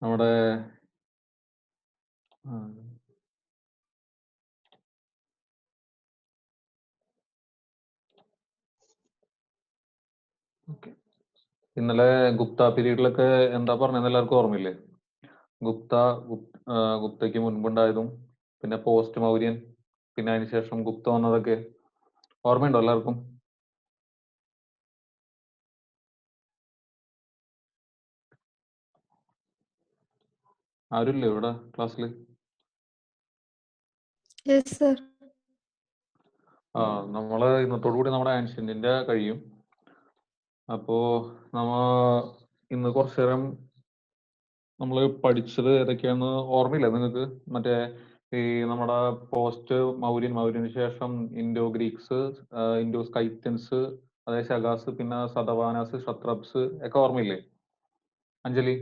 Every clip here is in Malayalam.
നമ്മുടെ ഇന്നലെ ഗുപ്ത പീരീഡിലൊക്കെ എന്താ പറഞ്ഞതെന്ന് എല്ലാവർക്കും ഓർമ്മയില്ലേ? ഗുപ്തയ്ക്ക് മുൻപുണ്ടായതും പിന്നെ പോസ്റ്റ് മൗര്യൻ പിന്നെ അതിനുശേഷം ഗുപ്ത വന്നതൊക്കെ ഓർമ്മയുണ്ടോ എല്ലാവർക്കും? ആരുമില്ലേ ഇവിടെ ക്ലാസ്സിൽ? നമ്മള് ഇന്നത്തോടു കൂടി നമ്മുടെ ആൻഷ്യന്റിന്റെ കഴിയും. അപ്പോ ഇന്ന് കുറച്ചു നേരം നമ്മൾ പഠിച്ചത് ഏതൊക്കെയാന്ന് ഓർമ്മയില്ല നിങ്ങൾക്ക്? മറ്റേ ഈ നമ്മുടെ പോസ്റ്റ് മൗര്യന് ശേഷം ഇൻഡോ ഗ്രീക്സ്, ഇൻഡോ സ്കൈത്യൻസ്, അതായത് ശകാസ്, പിന്നെ സതവാനാസ്, ക്ഷത്രപ്സ് ഒക്കെ ഓർമ്മയില്ലേ അഞ്ജലി?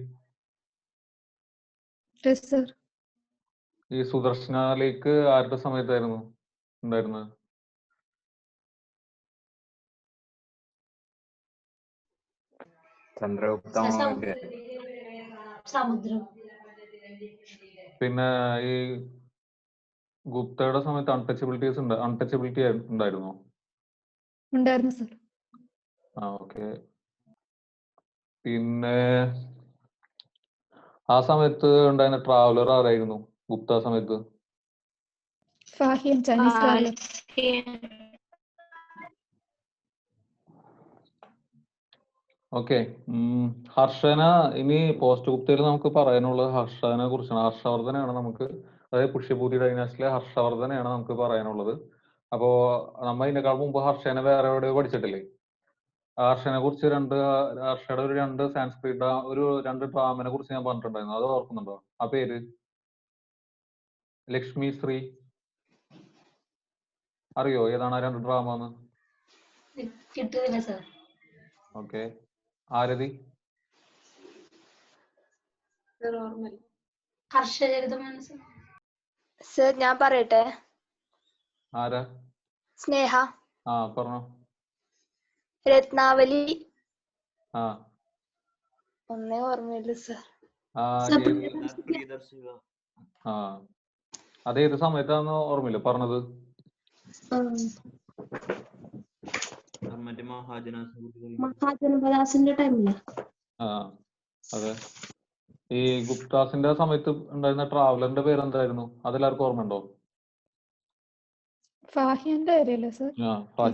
ഈ സുദർശന ലേക്ക് ആരുടെ സമയത്തായിരുന്നു ഉണ്ടായിരുന്നത്? പിന്നെ ഈ ഗുപ്തയുടെ സമയത്ത് അൺടച്ചബിലിറ്റി ഉണ്ടായിരുന്നോ? ഉണ്ടായിരുന്നു സർ. ഓക്കെ. പിന്നെ ആ സമയത്ത് ഉണ്ടായിരുന്ന ട്രാവലർ ആരായിരുന്നു ഗുപ്ത സമയത്ത്? ഫാഹിയൻ, ചൈനീസ് ട്രാവലർ. ഓക്കെ. ഹർഷന, ഇനി പോസ്റ്റ് ഗുപ്തയിൽ നമുക്ക് പറയാനുള്ളത് ഹർഷനെ കുറിച്ചാണ്. ഹർഷവർദ്ധനാണ് നമുക്ക്, അതായത് പുഷ്യഭൂതി ഡൈനാസ്റ്റിയിലെ ഹർഷവർദ്ധനെയാണ് നമുക്ക് പറയാനുള്ളത്. അപ്പോ നമ്മൾ ഇതിനേക്കാൾ മുമ്പ് ഹർഷനെ വേറെ എവിടെ പഠിച്ചിട്ടില്ലേ? ഹർഷനെ കുറിച്ച് ഹർഷയുടെ രണ്ട് ഡ്രാമനെ കുറിച്ച് ഞാൻ പറഞ്ഞിട്ടുണ്ടായിരുന്നു. അത് ഓർക്കുന്നുണ്ടോ? ആ പേര് ലക്ഷ്മി ശ്രീ. അറിയോ ഏതാണ് ആ രണ്ട് ഡ്രാമ? ഓക്കെ. ആരതി? സർ ഞാൻ പറയട്ടെ. ആരാ? സ്നേഹ. പറഞ്ഞോ. രത്നാവലി. ഒന്നേ ഓർമ്മയില്ല സർ. അതേത് സമയത്താന്ന് ഓർമ്മയില്ല പറഞ്ഞത്? മഹാജനപദാസിന്റെ ടൈമില്. അതെ. ഈ ഗുപ്താസിന്റെ സമയത്ത് ഉണ്ടായിരുന്ന ട്രാവലറിന്റെ പേര് എന്തായിരുന്നു? അതെല്ലാവർക്കും ഓർമ്മയുണ്ടോ? ഫാഹിയന്റെ കാര്യമല്ലേ സർ?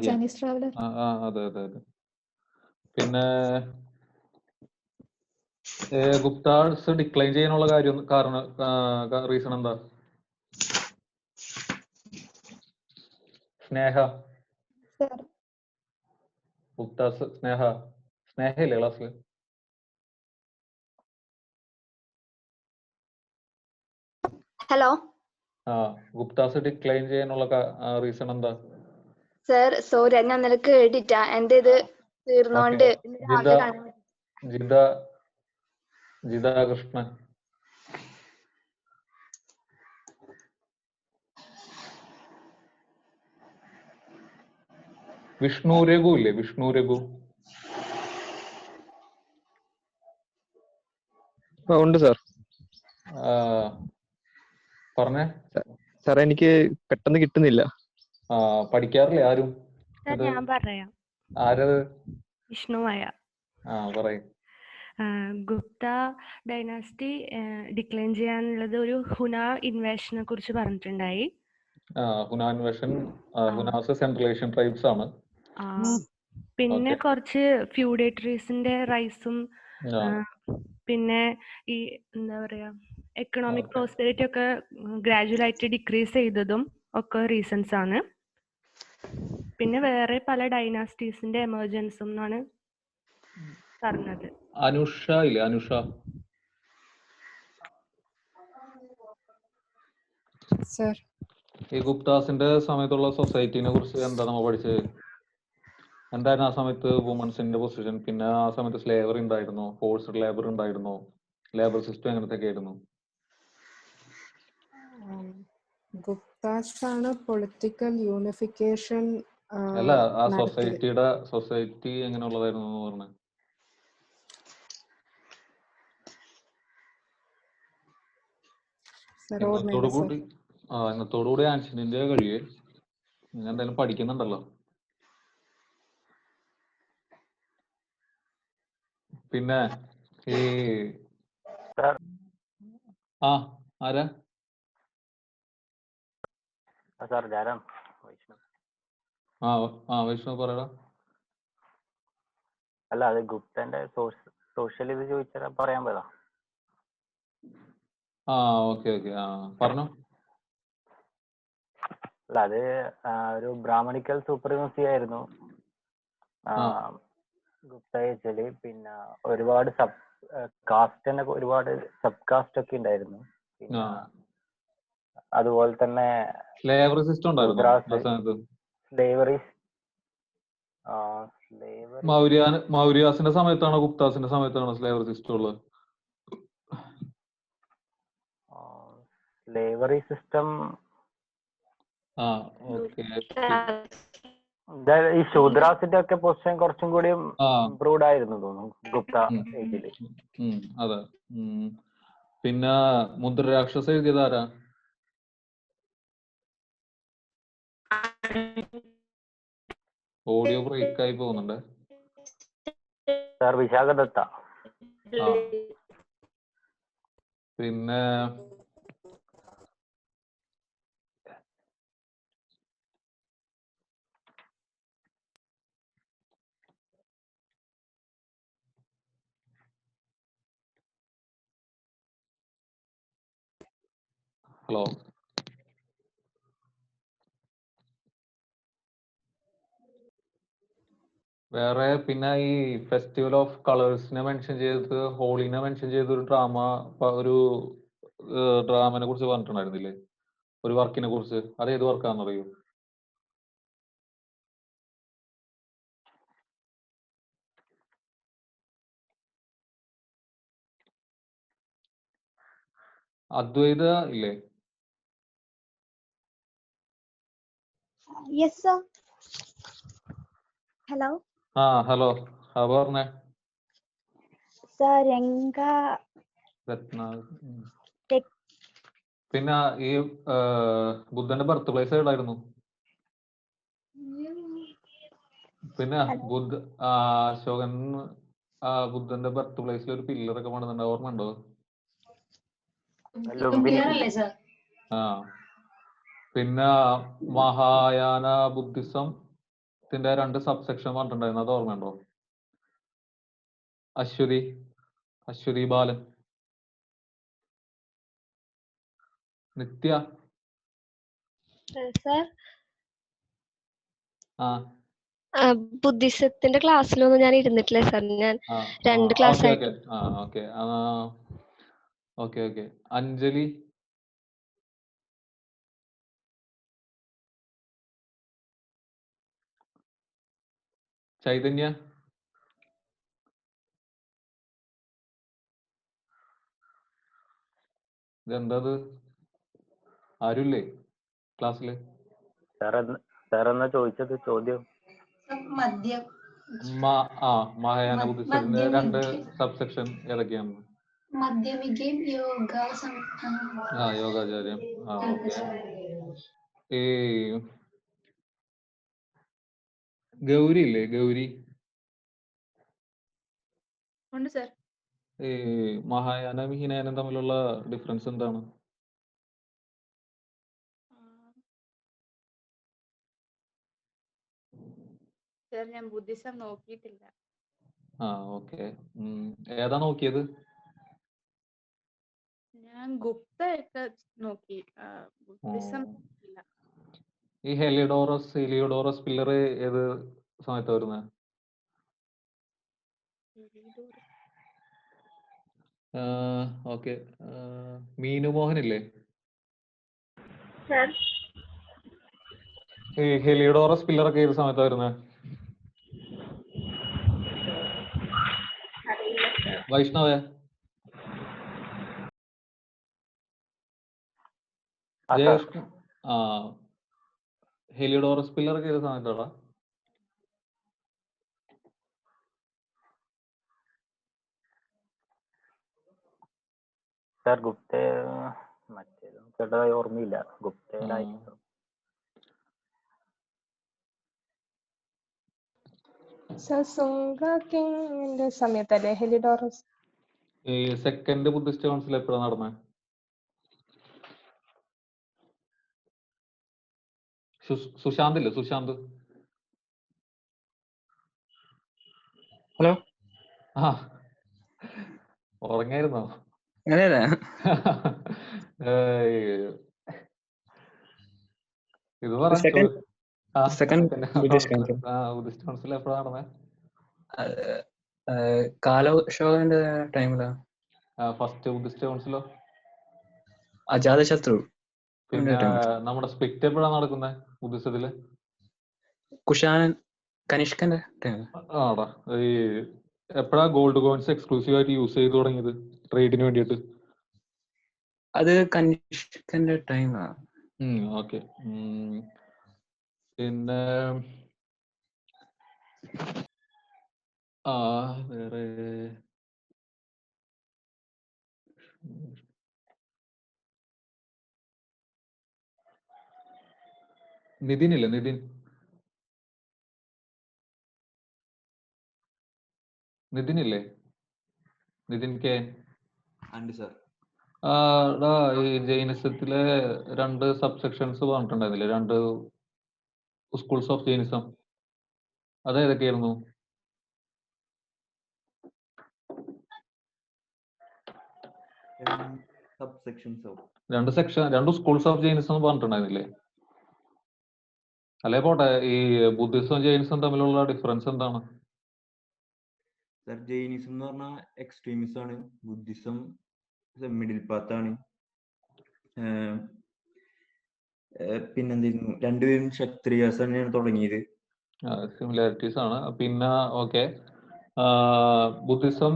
Chinese traveller. അതെ. പിന്നെ ഗുപ്താസ് ഡിക്ലൈൻ ചെയ്യാനുള്ള റീസൺ എന്താ? സ്നേഹ. ഗുപ്താസ് സ്നേഹയില്ലേ ക്ലാസ്സിൽ? ഹലോ. ഗുപ്താസ് ഡിക്ലൈൻ ചെയ്യാനുള്ള റീസൺ എന്താ? സർ സോറി, ഞാൻ നിനക്ക് കേട്ടിട്ടാ. എന്റെ ഇത് തീർന്നോണ്ട് ജിത കൃഷ്ണൻ. വിഷ്ണു രഘു ഇല്ലേ? വിഷ്ണു രഘു. ഉണ്ട് സാർ. പറഞ്ഞേ സാറേ, എനിക്ക് പെട്ടെന്ന് കിട്ടുന്നില്ല. പഠിക്കാറില്ലേ ആരും? ഞാൻ പറയാം. ആരത്? വിഷ്ണുമായ. പറയും. ഗുപ്ത ഡൈനാസ്റ്റി ഡിക്ലൈൻ ചെയ്യാനുള്ളത് ഒരു ഹുന ഇൻവേഷനെ കുറിച്ച് പറഞ്ഞിട്ടുണ്ടായി. ഹുന ഇൻവേഷൻ, ഹുനാസ് സെൻട്രൽ ഏഷ്യൻ ട്രൈബ്സ് ആണ്. പിന്നെ കുറച്ച് ഫ്യൂഡേറ്ററീസിന്റെ റൈസും, പിന്നെ ഈ എന്താ പറയാ എക്കണോമിക് പ്രോസ്പെരിറ്റി ഒക്കെ ഗ്രാജുവൽ ആയിട്ട് ഡിക്രീസ് ചെയ്തതും ഒക്കെ റീസൺസ് ആണ്. പിന്നെ വേറെ പല ഡൈനാസ്റ്റീസിന്റെ എമർജൻസും എന്നാണ് പറഞ്ഞത്. അനുഷ ഇല്ലേ? അനുഷ. സർ, ഈ ഗുപ്താസിന്റെ സമയത്തുള്ള സൊസൈറ്റിനെ കുറിച്ച് എന്താ നമ്മൾ പഠിച്ചത്? എന്തായിരുന്നു ആ സമയത്ത് വുമൻസിന്റെ പൊസിഷൻ? പിന്നെ ആ സമയത്ത് സ്ലേവറി ഉണ്ടായിരുന്നോ? ഫോഴ്സ്ഡ് ലേബർ ഉണ്ടായിരുന്നോ? ലേബർ സിസ്റ്റം എങ്ങനത്തെ ആയിരുന്നു? ഗുപ്താസ് ആണ് പൊളിറ്റിക്കൽ യൂണിഫിക്കേഷൻ. അല്ല, ആ സൊസൈറ്റി എങ്ങനെയുള്ളതായിരുന്നു എന്ന് പറഞ്ഞത്? സർ ഇന്നത്തോടു ഓർമ്മയില്ല സർ. കൂടി ഇന്നത്തോടു കൂടി ആൻഷ്യന്റ് ഇന്ത്യ കഴിയേ. നിങ്ങൾ എന്തായാലും പഠിക്കുന്നുണ്ടല്ലോ. പിന്നെ ഈ ആരാ സാർ ജാരാം വൈഷ്ണവ്. വൈഷ്ണവ് പറയടാ. അല്ല, അത് ഗുപ്തന്റെ സോഷ്യൽ ഇത് ചോദിച്ചാൽ പറയാൻ പോയതാ. ഓക്കെ പറഞ്ഞോ. അല്ല, അത് ഒരു ബ്രാഹ്മണിക്കൽ സൂപ്രീമസി ആയിരുന്നു ഗുപ്ത ഏജില്. പിന്നെ ഒരുപാട് കാസ്റ്റ് തന്നെ, ഒരുപാട് സബ് കാസ്റ്റ് ഒക്കെ ഉണ്ടായിരുന്നു. പിന്നെ അതുപോലെ തന്നെ സ്ലേവറി സിസ്റ്റം ഉണ്ടായിരുന്നു. സ്ലേവറി മൗര്യാസിന്റെ സമയത്താണോ ഗുപ്താസിന്റെ സമയത്താണോ സ്ലേവറി സിസ്റ്റം ഉള്ളത്? സ്ലേവറി സിസ്റ്റം ഈ ശൂദ്രാസിന്റെ ഒക്കെ പൊസിഷൻ കുറച്ചും കൂടി ഇംപ്രൂവ്ഡ് ആയിരുന്നു തോന്നുന്നു ഗുപ്ത ഏജില്. അതെ. പിന്നെ മുദ്രരാക്ഷസ് എഴുതിയത് ആരാ? ഓഡിയോ ബ്രേക്ക് ആയി പോകുന്നുണ്ട്. സാർ വിശാഖദത്ത. പിന്നെ ഹലോ, വേറെ പിന്നെ ഈ ഫെസ്റ്റിവൽ ഓഫ് കളേഴ്സിനെ മെൻഷൻ ചെയ്ത് ഹോളിനെ മെൻഷൻ ചെയ്ത് ഒരു ഡ്രാമനെ കുറിച്ച് പറഞ്ഞിട്ടുണ്ടായിരുന്നില്ലേ, ഒരു വർക്കിനെ കുറിച്ച്? അത് ഏത് വർക്കാണെന്ന് അറിയോ? അദ്വൈത ഇല്ലേ? Yes sir. ഹലോ. ഹലോ, പറഞ്ഞേ. സർ രംഗ രത്ന. പിന്നെ ഈ ബുദ്ധന്റെ ബർത്ത് പ്ലേസ് എവിടായിരുന്നു? പിന്നെ അശോകൻ ബുദ്ധന്റെ ബർത്ത് പ്ലേസിൽ ഒരു പില്ലറൊക്കെ പണിതുണ്ട്, ഓർമ്മ ഉണ്ടോ? പിന്നെ മഹായാന ബുദ്ധിസത്തിന്റെ 2 സബ്സെക്ഷൻ പറഞ്ഞിട്ടുണ്ടായിരുന്നു, അത് ഓർമ്മയുണ്ടോ? അശ്വതി ബാലൻ, നിത്യ. ബുദ്ധിസത്തിന്റെ ക്ലാസ്സിലൊന്നും ഞാൻ ഇരുന്നിട്ടില്ല സർ. ഞാൻ 2 ക്ലാസ് ആയിട്ട്. ഓക്കെ. അഞ്ജലി. ചൈതന്യ. ഇതെന്തത്, ആരുല്ലേ ക്ലാസ്സില്? സാറെന്നാ ചോദിച്ചത് ചോദ്യം? മഹായാന ബുദ്ധിസത്തിന്റെ 2 സബ്സെക്ഷൻ ഏതൊക്കെയാണ്? യോഗാചാര്യം. ഈ ഗൗരി ഇല്ലേ, ഗൗരി? ഈ മഹായാന ഹിനയാനം തമ്മിലുള്ള ഡിഫറൻസ് എന്താണ്? ഞാൻ ബുദ്ധിസം നോക്കിയിട്ടില്ല. ഓക്കെ. ഏതാ നോക്കിയത്? ഞാൻ ഗുപ്ത ഒക്കെ നോക്കി, ബുദ്ധിസം നോക്കിയില്ല. ഈ ഹെലിയോഡോറസ് പില്ലർ ഏത് സമയത്താ വരുന്നത്? ഓക്കെ. മീനു മോഹൻ ഇല്ലേ? ഈ ഹെലിയോഡോറസ് പില്ലറൊക്കെ ഏത് സമയത്താ വരുന്നത്? വൈഷ്ണവ. ജയകൃഷ്ണൻ. ഹെലിയോഡോറസ് പില്ലറൊക്കെ ഏത് സമയത്താടാ? സാർ ഗുപ്ത മറ്റേത് കേട്ടതായി ഓർമ്മയില്ല. ഗുപ്തയിലായിരുന്നു. Sir സുംഗ കിങ്ങിന്റെ സമയത്തല്ലേ Heliodorus? ഈ സെക്കൻഡ് ബുദ്ധിസ്റ്റ് കൗൺസിൽ എപ്പോഴാണ് നടന്നത്? സുശാന്ത് ഇല്ലേ? സുശാന്ത്. ഹലോ, ആ ഉറങ്ങായിരുന്നോ? അങ്ങനെയല്ല, ഇത് പറ. ബുദ്ധിസ്റ്റ് കൗൺസിൽ എപ്പോഴാണ് നടന്നത്? കാലശോകന്റെ ടൈമിലാ. ഫസ്റ്റ് ബുദ്ധിസ്റ്റ് കൗൺസിലോ? അജാതശത്രു. പിന്നെ നമ്മുടെ സ്പ്ലിറ്റ് എപ്പോഴാണ് നടക്കുന്നത് ബുദ്ധിസത്തില്? കുഷാനൻ കനിഷ്കന്റെ ടൈം. ആടാ, ഈ എപ്പോഴാ ഗോൾഡ് കോയിൻസ് എക്സ്ക്ലൂസീവ് ആയിട്ട് യൂസ് ചെയ്ത് തുടങ്ങിയത് ട്രേഡിന് വേണ്ടിയിട്ട്? അത് കനിഷ്കന്റെ ടൈമാ. ഓക്കെ. പിന്നെ വേറെ നിതിൻ ഇല്ലേ? നിതിൻ ഇല്ലേ? നിതിൻ കെ. ഈ ജൈനിസത്തിലെ 2 സബ്സെക്ഷൻസ് പറഞ്ഞിട്ടുണ്ടായിരുന്നില്ലേ? 2 സ്കൂൾസ് ഓഫ് ജൈനിസം. അതേതൊക്കെയായിരുന്നു? രണ്ട് സ്കൂൾസ് ഓഫ് ജൈനിസം പറഞ്ഞിട്ടുണ്ടായിരുന്നില്ലേ? അല്ലേ പോട്ടെ, ഈ ബുദ്ധിസം ജൈനിസം തമ്മിലുള്ള ഡിഫറൻസ് എന്താണ്? ജൈനിസം എന്ന് പറഞ്ഞാൽ എക്സ്ട്രീമിസം ആണ്. ബുദ്ധിസം മിഡിൽ പാത്ത് ആണ്. പിന്നെന്തായിരുന്നു, രണ്ടുപേരും ക്ഷത്രിയാസ് തന്നെയാണ് തുടങ്ങിയത്. സിമിലാരിറ്റീസ് ആണ്. പിന്നെ ഓക്കെ, ബുദ്ധിസം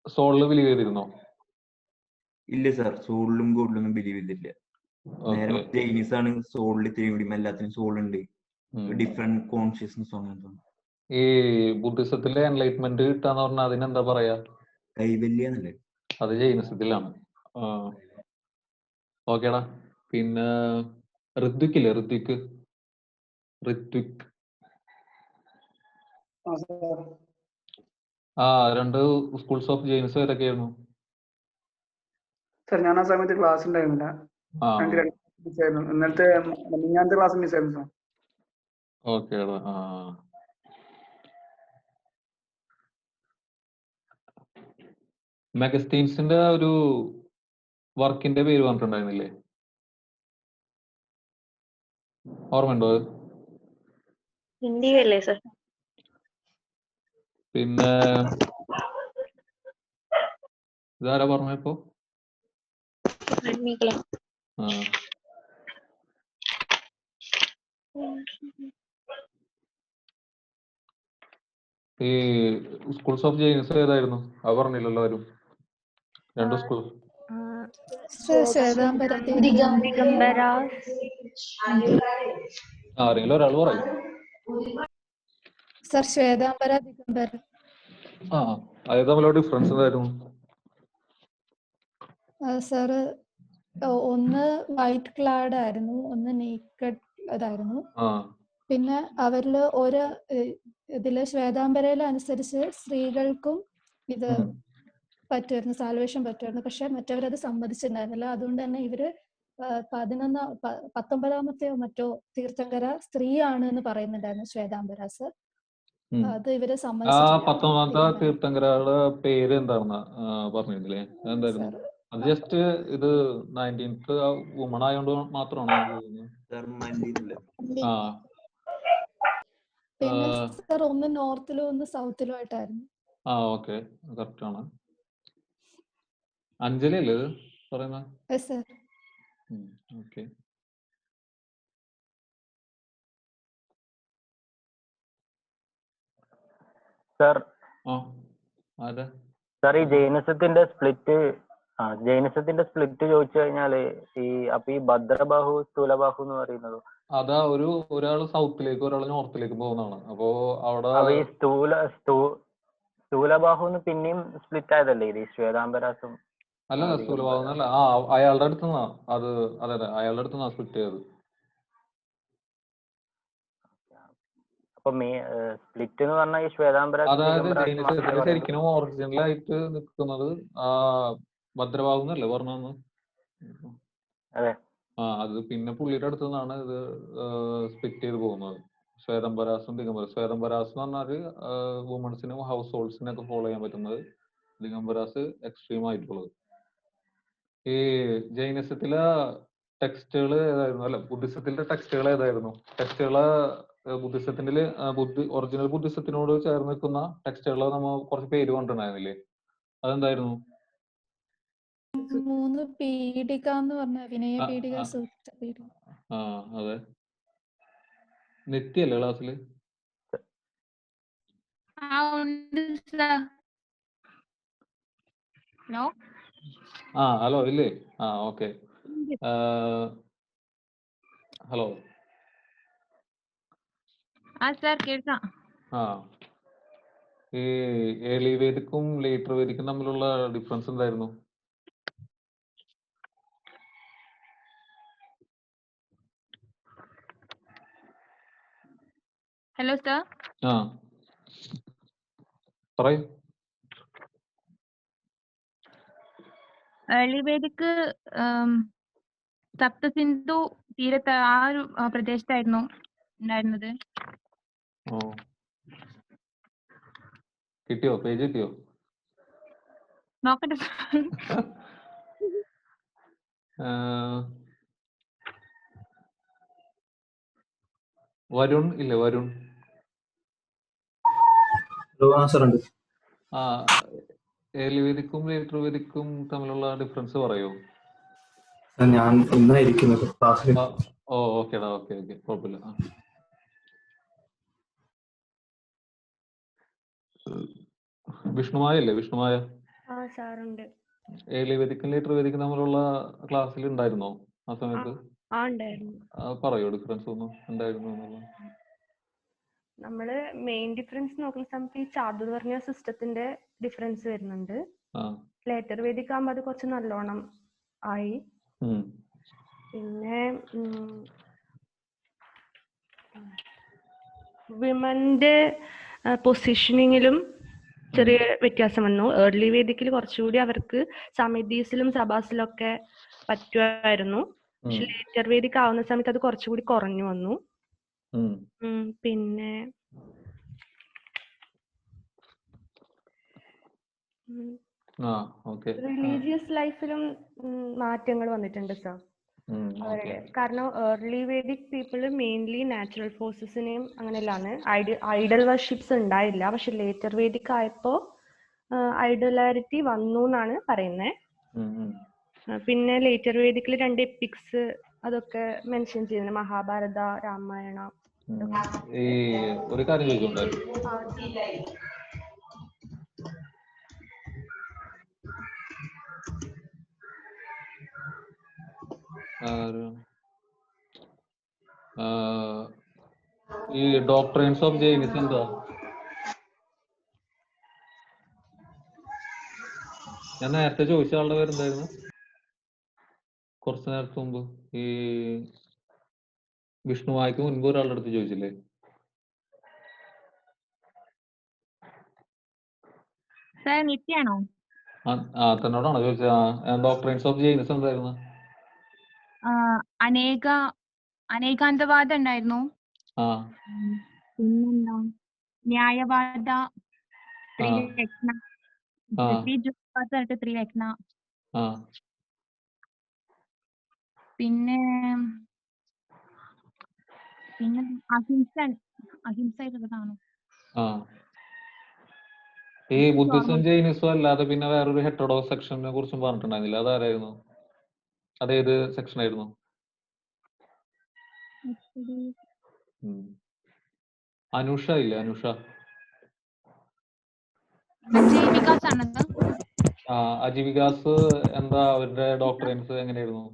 സോളിൽ ബിലീവ് ചെയ്തിരുന്നോ? ഇല്ല സാർ, സോളിലും ഗോഡിലൊന്നും ബിലീവ് ചെയ്തില്ല. നേരെ ജൈനിസ് ആണ് സോളിൽ ഇത്തിരി കൂടി, എല്ലാത്തിനും സോൾ ഉണ്ട്, ഡിഫറെന്റ് കോൺഷ്യസ്നസ് ആണ്. ഈ ബുദ്ധിസത്തിലെ എൻലൈറ്റ്മെന്റ് കിട്ടാന്ന് പറഞ്ഞാൽ അതിനെന്താ പറയാ? കൈവല്യന്നല്ലേ? അത് ജൈനസത്തിലാണ്. ഓക്കേടാ. പിന്നെ ഋത്വിക് ഇല്ലേ? ഋത്വിക് 2 സ്കൂൾസ് ഓഫ് ജൈനിസം ഏതൊക്കെയായിരുന്നു? സാർ, ഞാൻ ആ സമയത്ത് ക്ലാസ് ഉണ്ടായിരുന്നില്ല. ഇന്നലത്തെ ക്ലാസ് മിസ് ആയിരുന്നു സാർ. ഓക്കേടാ. മെഗസ്റ്റീൻസിന്റെ ഒരു വർക്കിന്റെ പേര് പറഞ്ഞിട്ടുണ്ടായിരുന്നില്ലേ? ഓർമ്മയുണ്ടോ? ഹിന്ദിയല്ലേ സർ? പിന്നെ ഇതാരാ പറഞ്ഞപ്പോ? ഈ സ്കൂൾസ് ഓഫ് ജൈനിസം ഏതായിരുന്നു? അത് പറഞ്ഞില്ലല്ലോ ആരും. 2 സ്കൂൾ. ആരെങ്കിലും ഒരാൾ പറയും. സർ, ശ്വേതാംബര, ദിഗംബര. അത് തമ്മിലുള്ള ഡിഫറൻസ് എന്തായിരുന്നു? സർ, ഒന്ന് വൈറ്റ് ക്ലാഡ് ആയിരുന്നു, ഒന്ന് നേക്കഡ് അതായിരുന്നു. പിന്നെ അവരില് ഇതില് ശ്വേതാംബരയിലെ അനുസരിച്ച് സ്ത്രീകൾക്കും ഇത് പറ്റുമായിരുന്നു, സാൽവേഷൻ പറ്റുമായിരുന്നു. പക്ഷെ മറ്റവരത് സമ്മതിച്ചിട്ടുണ്ടായിരുന്നില്ല. അതുകൊണ്ട് തന്നെ ഇവര് 19ാമത്തെയോ മറ്റോ തീർത്ഥങ്കര സ്ത്രീയാണ് എന്ന് പറയുന്നുണ്ടായിരുന്നു ശ്വേതാംബരാസ്. അത് ഇവര് സമ്മതിച്ചിട്ടില്ല. 19ാമത്തെ തീർത്ഥങ്കരയുടെ പേര് എന്താണെന്ന് പറഞ്ഞിരുന്നില്ലേ? എന്തായിരുന്നു അത്? ജസ്റ്റ് ഇത് 19th വുമൺ ആയതുകൊണ്ട് മാത്രമാണോ? പിന്നെ സർ, ഒന്ന് നോർത്തിലും ഒന്ന് സൗത്തിലും ആയിട്ടായിരുന്നു. ഓക്കെ, കറക്റ്റ് ആണ്. അഞ്ജലി അല്ലേ ഇത് പറയുന്നത്? ഓക്കെ. സാർ, ഈ ജൈനസത്തിന്റെ സ്പ്ലിറ്റ് ചോദിച്ചു കഴിഞ്ഞാല് അപ്പൊ ഈ ഭദ്രബാഹു സ്ഥൂലബാഹു എന്ന് പറയുന്നത് അതാ, ഒരാള് സൗത്തിലേക്ക് ഒരാള് നോർത്തിലേക്ക് പോകുന്നതാണ്. അപ്പോ അവിടെ ഈ സ്ഥൂലബാഹു പിന്നെയും സ്പ്ലിറ്റ് ആയതല്ലേ ഇത് ശ്വേതാംബരാസും അല്ലല്ല സ്ഥൂലഭാഗം അയാളുടെ അടുത്ത് നിന്നാ അത്. അതെ അതെ, അയാളുടെ അടുത്ത് നിന്നാ സ്പ്ലിറ്റ് ചെയ്തത്. അപ്പൊ സ്പ്ലിറ്റ് എന്ന് പറഞ്ഞാൽ ഈ ശ്വേതാംബരാസ് അതായത് ജൈനിസത്തിൽ ശരിക്കും ഒറിജിനൽ ആയിട്ട് നിൽക്കുന്നത് ആ ഭദ്രഭാഗം എന്നല്ലേ പറഞ്ഞത്? അതെ. അത് പിന്നെ പുള്ളിയുടെ അടുത്ത് നിന്നാണ് ഇത് സ്പ്ലിറ്റ് ചെയ്ത് പോകുന്നത്. ശ്വേതംബരാസും ദിഗംബരാസും. ശ്വേതംബരാസ് എന്ന് പറഞ്ഞാൽ വുമൺസിനും ഹൗസ് ഹോൾഡ്സിനൊക്കെ ഫോളോ ചെയ്യാൻ പറ്റുന്നത്. ദിഗംബരാസ് എക്സ്ട്രീം ആയിട്ടുള്ളത്. ഈ ജൈനിസത്തിലെ ടെക്സ്റ്റുകൾ ഏതായിരുന്നു? അല്ല, ബുദ്ധിസത്തിന്റെ ടെക്സ്റ്റുകൾ ഏതായിരുന്നു? ടെക്സ്റ്റുകള് ബുദ്ധിസത്തിന്റെ ഒറിജിനൽ ബുദ്ധിസത്തിനോട് ചേർന്ന് നിൽക്കുന്ന ടെക്സ്റ്റുകൾ നമ്മൾ കുറച്ച് പേര് കൊണ്ടുണ്ടായിരുന്നില്ലേ? അതെന്തായിരുന്നു? 3 പീഠിക എന്ന് പറഞ്ഞ വിനയ പീഠിക, സൂക്ത പീഠിക. അതെ. നിത്യല്ലേ ക്ലാസ്സില്? ഹലോ ഇല്ലേ? ഓക്കെ. ഹലോ. ഈ ഏർലി വേദിക്കും ലേറ്റർ വേദിക്കും തമ്മിലുള്ള ഡിഫറൻസ് എന്തായിരുന്നു? Hello sir. പറയൂ. ഏർലി വേദിക് സപ്തസിന്ധു തീരത്ത് ആ ഒരു പ്രദേശത്തായിരുന്നു ഉണ്ടായിരുന്നത്. കിട്ടിയോ? പേജ് കിട്ടിയോ? നോക്കട്ടെ. വരുൺ ഇല്ലേ? വരുൺ. ഏർലി വേദിക്കും ലേറ്റർ വേദിക്കും തമ്മിലുള്ള ഡിഫറൻസ് പറയോ? ഞാൻ ഇന്നായിരിക്കുന്നത് ക്ലാസ്സിൽ. ഓക്കേടാ. ഓക്കെ കുഴപ്പമില്ല. വിഷ്ണുമായ ഇല്ലേ? വിഷ്ണുമായ. ഏർലി വേദിക്കും ലേറ്റർ വേദിക്കും തമ്മിലുള്ള ക്ലാസ്സിൽ ഉണ്ടായിരുന്നോ ആ സമയത്ത്? പറയോ ഡിഫറൻസ് ഒന്നും എന്തായിരുന്നു എന്നുള്ളത്? നമ്മള് മെയിൻ ഡിഫറൻസ് നോക്കുന്ന സമയത്ത് ഈ ചാതുർവർണ്ണ സിസ്റ്റത്തിന്റെ ഡിഫറൻസ് വരുന്നുണ്ട്. ലേറ്റർ വേദിക് ആകുമ്പോൾ അത് കുറച്ച് നല്ലോണം ആയി. പിന്നെ വിമന്റെ പൊസിഷനിങ്ങിലും ചെറിയ വ്യത്യാസം വന്നു. ഏർലി വേദിക്കിൽ കുറച്ചുകൂടി അവർക്ക് സമിതീസിലും സഭാസിലും ഒക്കെ പറ്റുമായിരുന്നു. പക്ഷെ ലേറ്റർ വേദിക് ആവുന്ന സമയത്ത് അത് കുറച്ചുകൂടി കുറഞ്ഞു വന്നു. പിന്നെ റിലീജിയസ് ലൈഫിലും മാറ്റങ്ങൾ വന്നിട്ടുണ്ട് സർ. കാരണം early Vedic people mainly natural ഫോഴ്സസിനെയും അങ്ങനെയല്ലാണ്, ഐഡൽ വർഷിപ്സ് ഉണ്ടായില്ല. പക്ഷെ ലേറ്റർ വേദിക് ആയപ്പോ ഐഡലാരിറ്റി വന്നു എന്നാണ് പറയുന്നത്. പിന്നെ ലേറ്റർ വേദിക്കിൽ 2 എപ്പിക്സ് അതൊക്കെ മെൻഷൻ ചെയ്യുന്നത്, മഹാഭാരത, രാമായണ. ഈ ഒരു കാര്യം ചോദിക്കുന്നുണ്ടായിരുന്നു. ഈ ഡോക്ട്രൈൻസ് ഓഫ് ജൈനിസം എന്താ? ഞാൻ നേരത്തെ ചോദിച്ച ആളുടെ പേരെന്തായിരുന്നു? കുറച്ചു നേരത്തെ മുമ്പ് ഈ വിഷ്ണുവായിക്ക് മുൻപ് ഒരാളുടെ അടുത്ത് ചോദിച്ചില്ലേ? നിത്യാണോ? തന്നോടാണോ ചോദിച്ചത്? ഡോക്ട്രൈൻസ് ഓഫ് ജൈനിസം എന്തായിരുന്നു? അനേകാന്തവാദം ഉണ്ടായിരുന്നു. പിന്നെന്താ ന്യായവാദ, ത്രിലക്ഷണ, ത്രിലക്ഷണ. പിന്നെ അഹിംസയുള്ളതാണ്. ഈ ബുദ്ധിസം ജൈനിസം അല്ലാതെ പിന്നെ വേറൊരു ഹെറ്ററോഡോക്സ് സെക്ഷനെ കുറിച്ചും പറഞ്ഞിട്ടുണ്ടായിരുന്നില്ല? അതാരായിരുന്നു? അതേത് സെക്ഷൻ ആയിരുന്നു? അനുഷ ഇല്ലേ? അനുഷ. അജീവികാസ് എന്താ അവരുടെ ഡോക്ടറൈൻസ് എങ്ങനെയായിരുന്നു?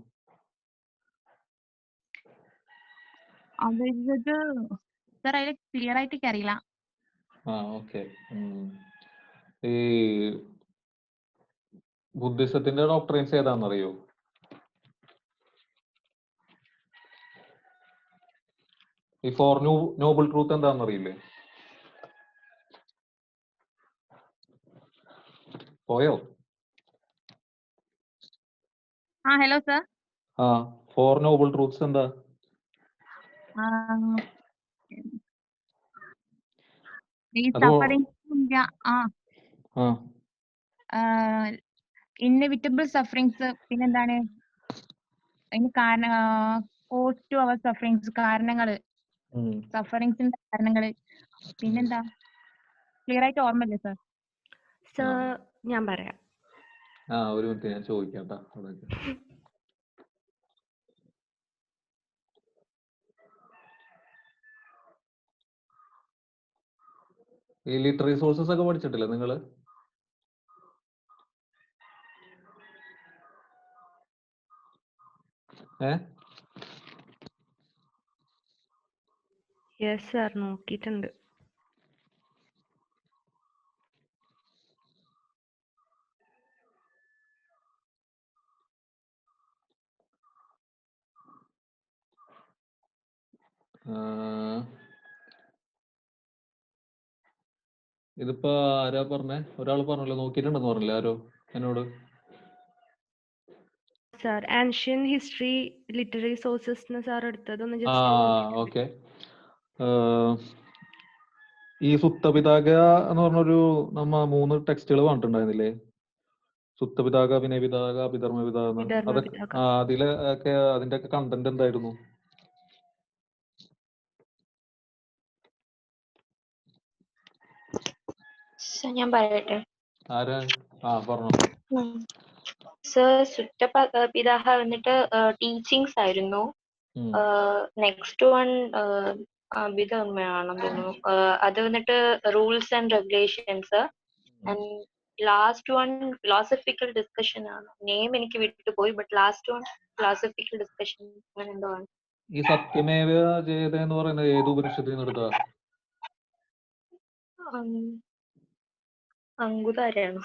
ക്ലിയർ ആയിട്ട് അറിയില്ല. ഓക്കെ. ഈ ബുദ്ധിസത്തിന്റെ ഡോക്ടറൈൻസ് ഏതാണെന്നറിയോ? ഈ ഫോർ നോബിൾ ട്രൂത്ത് എന്താണെന്നറിയില്ലേ? പോയോ? Hello sir. Four noble truths എന്താ? ഈ സഫറിംഗ് ഇൻഎവിറ്റബിൾ സഫറിങ്സ്, പിന്നെന്താണ് അതിന് കാരണം, കോസ് ടു അവർ സഫറിങ്സ്, കാരണങ്ങള്, സഫറിങ്സിന്റെ കാരണങ്ങള്, പിന്നെന്താ ക്ലിയർ ആയിട്ട് ഓർമ്മയില്ലേ സർ? ഞാൻ പറയാം. ഒരു മിനിറ്റ് ഞാൻ ചോദിക്കാം. ഈ ലിറ്റററി സോഴ്സസ് ഒക്കെ പഠിച്ചിട്ടില്ലേ നിങ്ങള്? യെസ് സർ, നോക്കിയിട്ടുണ്ട്. ഇതിപ്പോ ആരാ പറഞ്ഞേ? ഒരാൾ പറഞ്ഞല്ലോ, നോക്കിയിട്ടുണ്ടെന്ന് പറഞ്ഞില്ലേ ആരോ എന്നോട്? Sir, ancient history literary sources sir എടുത്തതൊന്ന് ഓക്കെ. ഈ സുത്തപിതാക എന്ന് പറഞ്ഞൊരു 3 ടെക്സ്റ്റുകൾ പറഞ്ഞിട്ടുണ്ടായിരുന്നില്ലേ? സുത്തപിതാക, വിനയപിതാക, അഭിധർമ്മപിതാക. അതൊക്കെ അതിലൊക്കെ അതിന്റെ ഒക്കെ കണ്ടന്റ് എന്തായിരുന്നു? ഞാൻ പറയട്ടെ. ആരാ? പറഞ്ഞു. സർ, സുത്തപിതാഹ വന്നിട്ട് ടീച്ചിങ്സ് ആയിരുന്നു. നെക്സ്റ്റ് വൺ അഭിധർമ്മയാണെന്ന് തോന്നുന്നു. അത് വന്നിട്ട് rules and regulations. And last one philosophical discussion ആണ്. നെയിം എനിക്ക് വിട്ടുപോയി, but last one philosophical discussion അങ്ങനെ എന്തോ ആണ്. ഈ സത്യമേവ ജയതേ എന്ന് പറയുന്നത് ഏത് ഉപനിഷത്തിൽ നിന്ന് എടുത്താ? അങ്കുതാരയാണോ?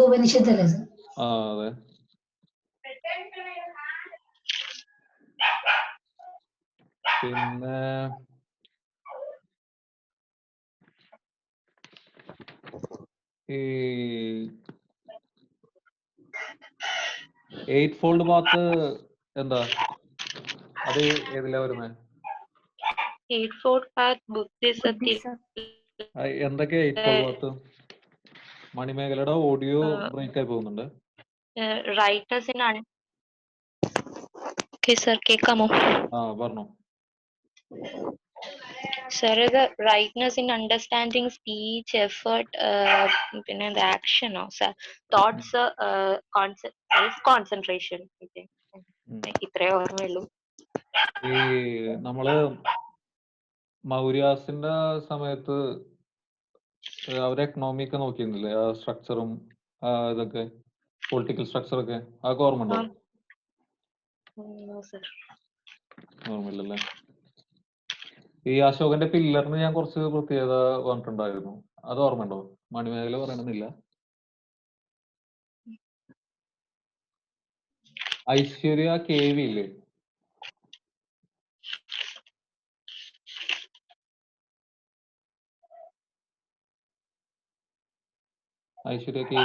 ഉപനിഷത്തല്ലേ? അതെ. പിന്നെ ഈ 8 ഫോൾഡ് പാത്ത് എന്താ? അത് ഏതിലാ വരുന്നത്? 8 ഫോൾഡ് പാത്ത് ബുദ്ധിസത്തിൽ. എന്തൊക്കെയാ 8 ഫോൾഡ് പാത്ത്? മണിമേഖലയുടെ ഓഡിയോ ബ്രേക്ക് ആയി പോകുന്നുണ്ട്. റൈറ്റേഴ്സിനാണ്. സർ കേൾക്കാമോ? പറഞ്ഞോ. സർ, ഇത് rightness in understanding, speech, effort, പിന്നെ ആക്ഷനോ സർ, തോട്ട്സ്, സെൽഫ് കോൺസെൻട്രേഷൻ, ഇത്രേ ഓർമ്മയുള്ളൂ. ഈ നമ്മള് മൗര്യാസിന്റെ സമയത്ത് അവര് എക്കണോമിക്ക് നോക്കിയിരുന്നില്ലേ? ആ സ്ട്രക്ചറും ഇതൊക്കെ, പൊളിറ്റിക്കൽ സ്ട്രക്ചർ ഒക്കെ, അതൊക്കെ ഓർമ്മയുണ്ടോ? ഓർമ്മയില്ലല്ലേ? ഈ അശോകന്റെ പില്ലറിന് ഞാൻ കുറച്ച് പ്രത്യേകത പറഞ്ഞിട്ടുണ്ടായിരുന്നു, അത് ഓർമ്മയുണ്ടോ? മണിമേഖല പറയണമെന്നില്ല. ഐശ്വര്യ KV ഇല്ലേ? ഐശ്വര്യ KV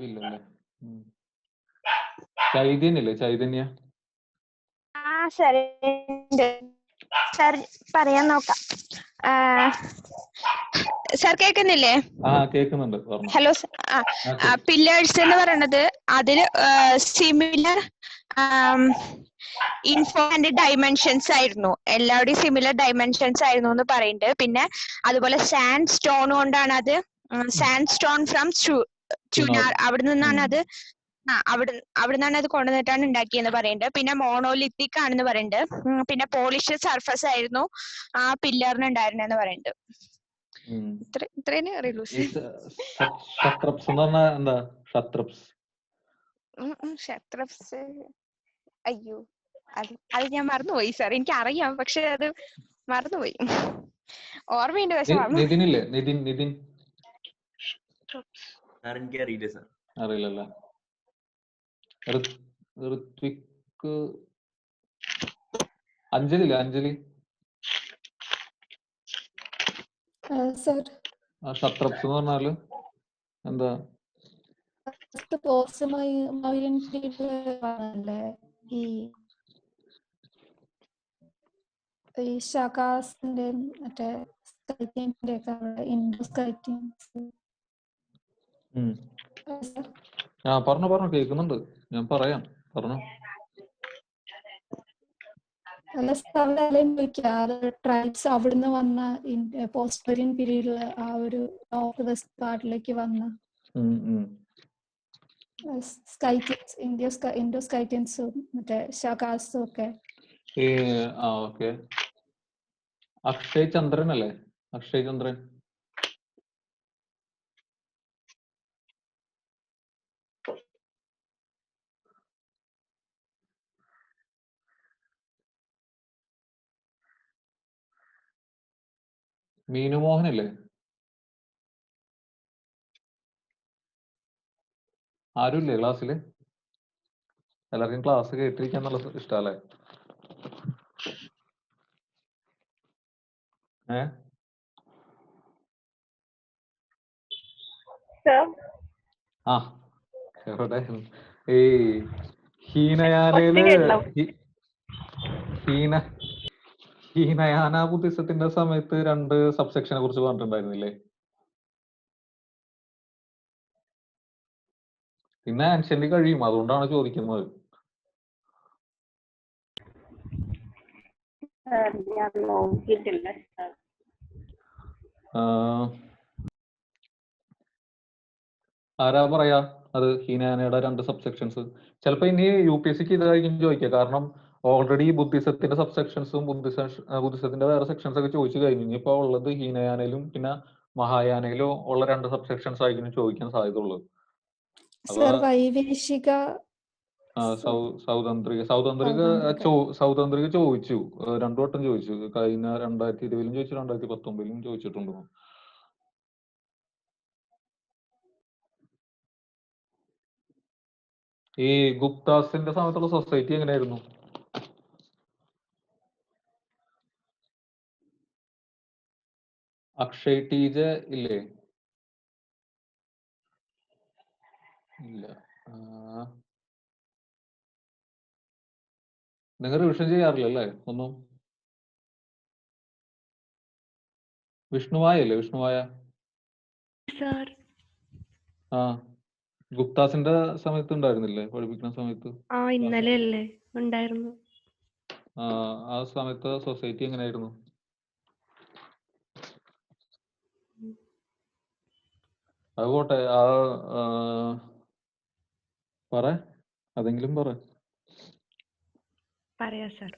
ഇല്ലല്ലേ? ചൈതന്യ ഇല്ലേ? ചൈതന്യ. സർ പറയാൻ നോക്കാം. സർ കേൾക്കുന്നില്ലേ? കേൾക്കുന്നുണ്ട്. ഹലോ. പില്ലേഴ്സ് എന്ന് പറയുന്നത് അതില് സിമിലർ ഇൻഫോ ആൻഡ് ഡൈമെൻഷൻസ് ആയിരുന്നു. എല്ലാവരുടെയും സിമിലർ ഡൈമെൻഷൻസ് ആയിരുന്നു എന്ന് പറയുന്നുണ്ട്. പിന്നെ അതുപോലെ സാൻഡ് സ്റ്റോൺ കൊണ്ടാണ് അത്, സാൻഡ് സ്റ്റോൺ ഫ്രം ചുനാർ, അവിടെ നിന്നാണ് അത് അവിടെ നിന്നാണ് അത് കൊണ്ടുവന്നിട്ടാണ് ഉണ്ടാക്കിയെന്ന് പറയുന്നുണ്ട്. പിന്നെ മോണോലിത്തിക് ആണെന്ന് പറയുന്നുണ്ട്. പിന്നെ പോളിഷ് സർഫസ് ആയിരുന്നു ആ പില്ലറിന് ഉണ്ടായിരുന്നെന്ന് പറയുന്നുണ്ട്. ഇത്രേനെ അറിയുള്ളൂ. ക്ഷത്രപ്സ് എന്ന് പറഞ്ഞാൽ എന്താ? ക്ഷത്രപ്സ് അയ്യോ, അത് ഞാൻ മറന്നുപോയി സാർ. എനിക്ക് അറിയാം, പക്ഷെ അത് മറന്നുപോയി. ഓർമ്മയുണ്ട് പക്ഷെ മറന്നു. നിതിനില്ലേ? നിതിൻ സാർ എനിക്ക് അറിയില്ല സാർ. അറിയില്ലല്ലോ. ഋത്വിക്, അഞ്ജലി സർ ഷത്രപ്സ് എന്ന് പറഞ്ഞാല് എന്താ? പോസ്റ്റ്മായി ഈ ഷാക്കാസിന്റെ മറ്റേ സ്കൈറ്റിന്റെ ഒക്കെ അവിടെ ഇൻഡോ സ്കൈറ്റിൻസ്. പറഞ്ഞോ കേൾക്കുന്നുണ്ട്, ഞാൻ പറയാം, പറഞ്ഞോ. അല്ല സാറിന്റെ ട്രൈബ്സ് അവിടുന്ന് വന്ന പോസ്റ്റോറിയൻ പീരീഡില് ആ ഒരു നോർത്ത് വെസ്റ്റ് പാർട്ടിലേക്ക് വന്ന സ്കൈറ്റിൻസ്, ഇൻഡോ സ്കൈറ്റിൻസും മറ്റേ ഷാക്കാസും ഒക്കെ. ഓക്കെ. അക്ഷയ് ചന്ദ്രൻ അല്ലേ? അക്ഷയ് ചന്ദ്രൻ. മീനു മോഹനല്ലേ? ആരുമില്ലേ ക്ലാസ്സില്? എല്ലാവർക്കും ക്ലാസ് കേട്ടിരിക്കാൻ നല്ല ഇഷ്ടല്ലേ? എവിടെ? ഈ ഹീനയാന ബുദ്ധിസത്തിന്റെ സമയത്ത് 2 സബ്സെക്ഷനെ കുറിച്ച് പറഞ്ഞിട്ടുണ്ടായിരുന്നില്ലേ? പിന്നെ ആൻഷ്യന്റ് കഴിയും, അതുകൊണ്ടാണ് ചോദിക്കുന്നത്. ആരാ പറയാ അത്? ഹീനയാനയുടെ 2 സബ്സെക്ഷൻസ് ചിലപ്പോ ഇനി UPSCക്ക് ഇതായിരിക്കും ചോദിക്കുക. കാരണം ഓൾറെഡി ബുദ്ധിസത്തിന്റെ സബ്സെക്ഷൻസും ബുദ്ധിസത്തിന്റെ വേറെ സെക്ഷൻസ് ഒക്കെ ചോദിച്ചു കഴിഞ്ഞു. ഇനിയിപ്പോ ഉള്ളത് ഹീനയാനയിലും പിന്നെ മഹായാനയിലും ഉള്ള 2 സബ്സെക്ഷൻസ് ആയിരിക്കും ചോദിക്കാൻ സാധ്യതയുള്ളത്. സൗതന്ത്രിക ചോദിച്ചു, 2 വട്ടം ചോദിച്ചു. കഴിഞ്ഞ 2020 ചോദിച്ചു, 2019 ചോദിച്ചിട്ടുണ്ട്. ഈ ഗുപ്താസിന്റെ സമയത്തുള്ള സൊസൈറ്റി എങ്ങനെയായിരുന്നു? അക്ഷയ് ടീജ ഇല്ലേ? ഇല്ല. നിങ്ങൾ റിവിഷൻ ചെയ്യാറില്ലല്ലേ ഒന്നും? വിഷ്ണുവായല്ലേ? വിഷ്ണുവായ ഗുപ്താസിന്റെ സമയത്ത് ഉണ്ടായിരുന്നില്ലേ പഠിപ്പിക്കുന്ന സമയത്ത്? ഇന്നലെ അല്ലേ ഉണ്ടായിരുന്നു. ആ സമയത്ത് സൊസൈറ്റി എങ്ങനെയായിരുന്നു? അതുപോട്ടെ, അതെങ്കിലും പറയാ സാർ.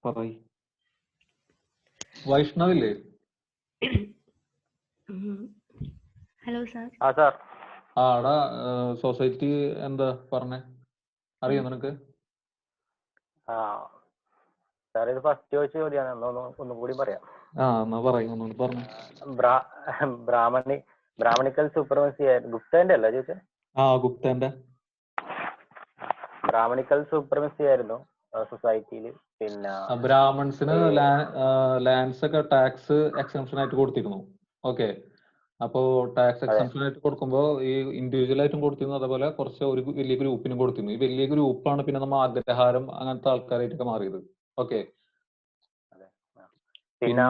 പറയ്. വൈഷ്ണവില്ലേ? Hello sir. സാർ. ആടാ സൊസൈറ്റി എന്താ പറഞ്ഞേ? അറിയോ നിനക്ക്? സാർ ഇത് ഫസ്റ്റ് ചോദിച്ച ചോദ്യമാണ്, ഒന്നുകൂടി പറയാം. എന്നാ പറയും, ഒന്നുകൂടി പറഞ്ഞു. ബ്രാഹ്മണിക്കൽ സൂപ്പർമസി ആയിരുന്നു. ഗുപ്തന്റെ അല്ല ചോദിച്ചത്? ഗുപ്തന്റെ ബ്രാഹ്മണിക്കൽ സൂപ്പർമസി ആയിരുന്നു സൊസൈറ്റിയിൽ. പിന്നെ ബ്രാഹ്മൺസിന് ലാൻഡ്സ് ഒക്കെ ടാക്സ് എക്സംപ്ഷൻ ആയിട്ട് കൊടുത്തിരുന്നു. ഓക്കെ, അപ്പോ ടാക്സ് എക്സംപ്ഷൻ ആയിട്ട് കൊടുക്കുമ്പോൾ ഈ ഇൻഡിവിജ്വൽ ആയിട്ടും കൊടുത്തിരുന്നു, അതേപോലെ കുറച്ച് ഒരു വലിയ ഗ്രൂപ്പിനും കൊടുത്തിരുന്നു. ഈ വലിയ ഗ്രൂപ്പാണ് പിന്നെ നമ്മൾ അഗ്രഹാരം അങ്ങനത്തെ ആൾക്കാരായിട്ടൊക്കെ മാറിയത്. ഓക്കെ, പിന്നെ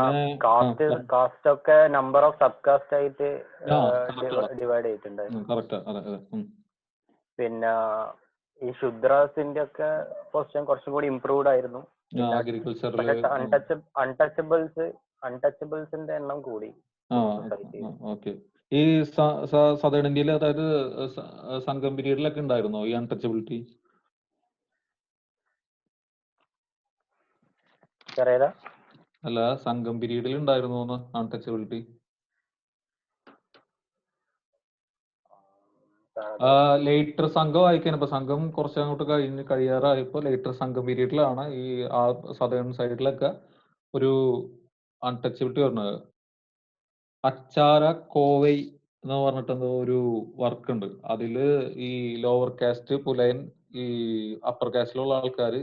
കാസ്റ്റ് ഒക്കെ നമ്പർ ഓഫ് സബ് കാസ്റ്റ് ആയിട്ട് ഡിവൈഡ് ചെയ്തിട്ടുണ്ടായിരുന്നു. പിന്നെ ഈ ശുദ്രാസിന്റെ ഒക്കെ പൊസിഷൻ കുറച്ചും കൂടി ഇംപ്രൂവ്ഡ് ആയിരുന്നു. അൺടച്ചബിൾസിന്റെ എണ്ണം കൂടി. ഈ സദേൺ ഇന്ത്യയിൽ, അതായത് സംഘം പീരീഡിലൊക്കെ ഉണ്ടായിരുന്നോ ഈ അൺടച്ചബിലിറ്റി? അല്ല, സംഘം പീരീഡിൽ ഉണ്ടായിരുന്നു അൺടച്ചബിലിറ്റി? ലേറ്റർ സംഘം വായിക്കാൻ ഇപ്പൊ സംഘം കുറച്ച് അങ്ങോട്ട് കഴിയാറായപ്പോ ലേറ്റർ സംഘം പീരീഡിലാണ് ഈ ആ സദേൺ സൈഡിലൊക്കെ ഒരു അൺടച്ചബിലിറ്റി പറഞ്ഞത്. അച്ചാര കോവൈ എന്ന് പറഞ്ഞിട്ട് എന്തോ ഒരു വർക്ക് ഉണ്ട്. അതില് ഈ ലോവർ കാസ്റ്റ് പുലയൻ ഈ അപ്പർ കാസ്റ്റിലുള്ള ആൾക്കാര്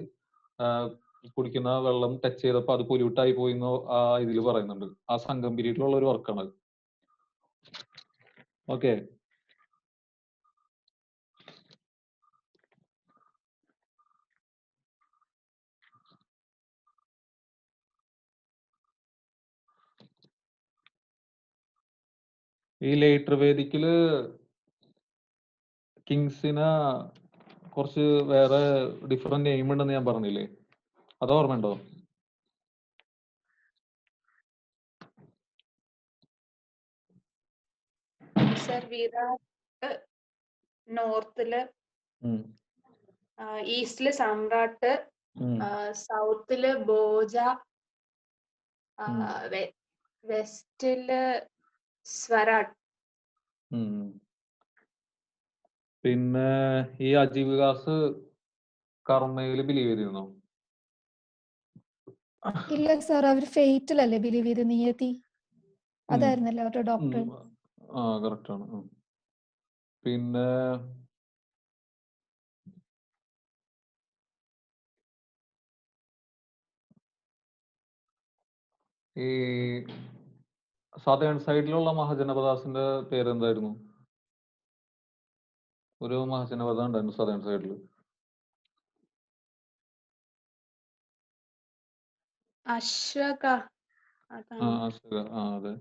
കുടിക്കുന്ന വെള്ളം ടച്ച് ചെയ്തപ്പോ അത് പൊല്യൂട്ട് ആയി പോയി എന്ന് ആ ഇതിൽ പറയുന്നുണ്ട്. ആ സംഘം പീരീഡിലുള്ള ഒരു വർക്കാണ് അത്. ഓക്കെ. ഈ ലേറ്റർ വേദിക്കില് കിങ്സിന് കുറച്ച് വേറെ ഡിഫറെന്റ് നെയിം ഉണ്ടെന്ന് ഞാൻ പറഞ്ഞില്ലേ, അത് ഓർമ്മയുണ്ടോ? സർ വിരാട് നോർത്തില്, ഈസ്റ്റില് സമ്രാട്ട്, സൗത്തില് ഭോജ, വെസ്റ്റില് സ്വരാട്ട്. പിന്നെ ഈ അജീവ് വികാസ് കർമ്മയില് ബിലീവ് ചെയ്തിരുന്നോ? ഇല്ല സാർ, അവർ ഫെയ്റ്റിലല്ലേ ബിലീവ് ചെയ്ത്, നിയതി അതായിരുന്നല്ലോ അവരുടെ ഡോക്ടർ. ആ കറക്റ്റ് ആണ്. പിന്നെ ഈ സദേൺ സൈഡിലുള്ള മഹാജനപദാസിന്റെ പേരെന്തായിരുന്നു? ഒരു മഹാജനപദം ഉണ്ടായിരുന്നു സദേൺ സൈഡിൽ. അശ്വക. അശ്വക. അതെ.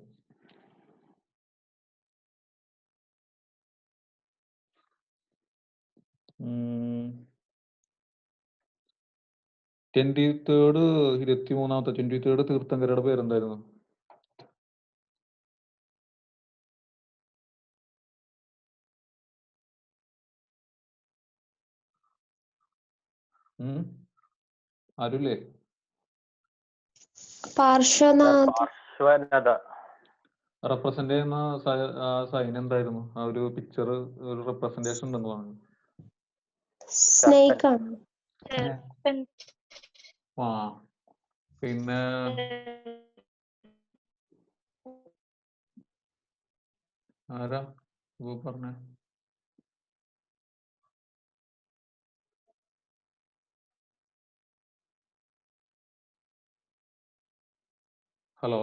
ട്വന്റി-തേർഡ് 23-ാമത്തെ തീർത്ഥങ്കരയുടെ പേരെന്തായിരുന്നു? ആരുല്ലേ? പാർശ്വനത റെപ്രസെന്റ് ചെയ്യുന്ന സൈൻ എന്തായിരുന്നു? ആ ഒരു പിക്ചർ, ഒരു റെപ്രസെന്റേഷൻ ഉണ്ടെന്ന് പറഞ്ഞു. സ്നേക്ക് ആണ്. ആ പിന്നെ ആരാ പറഞ്ഞ? ഹലോ.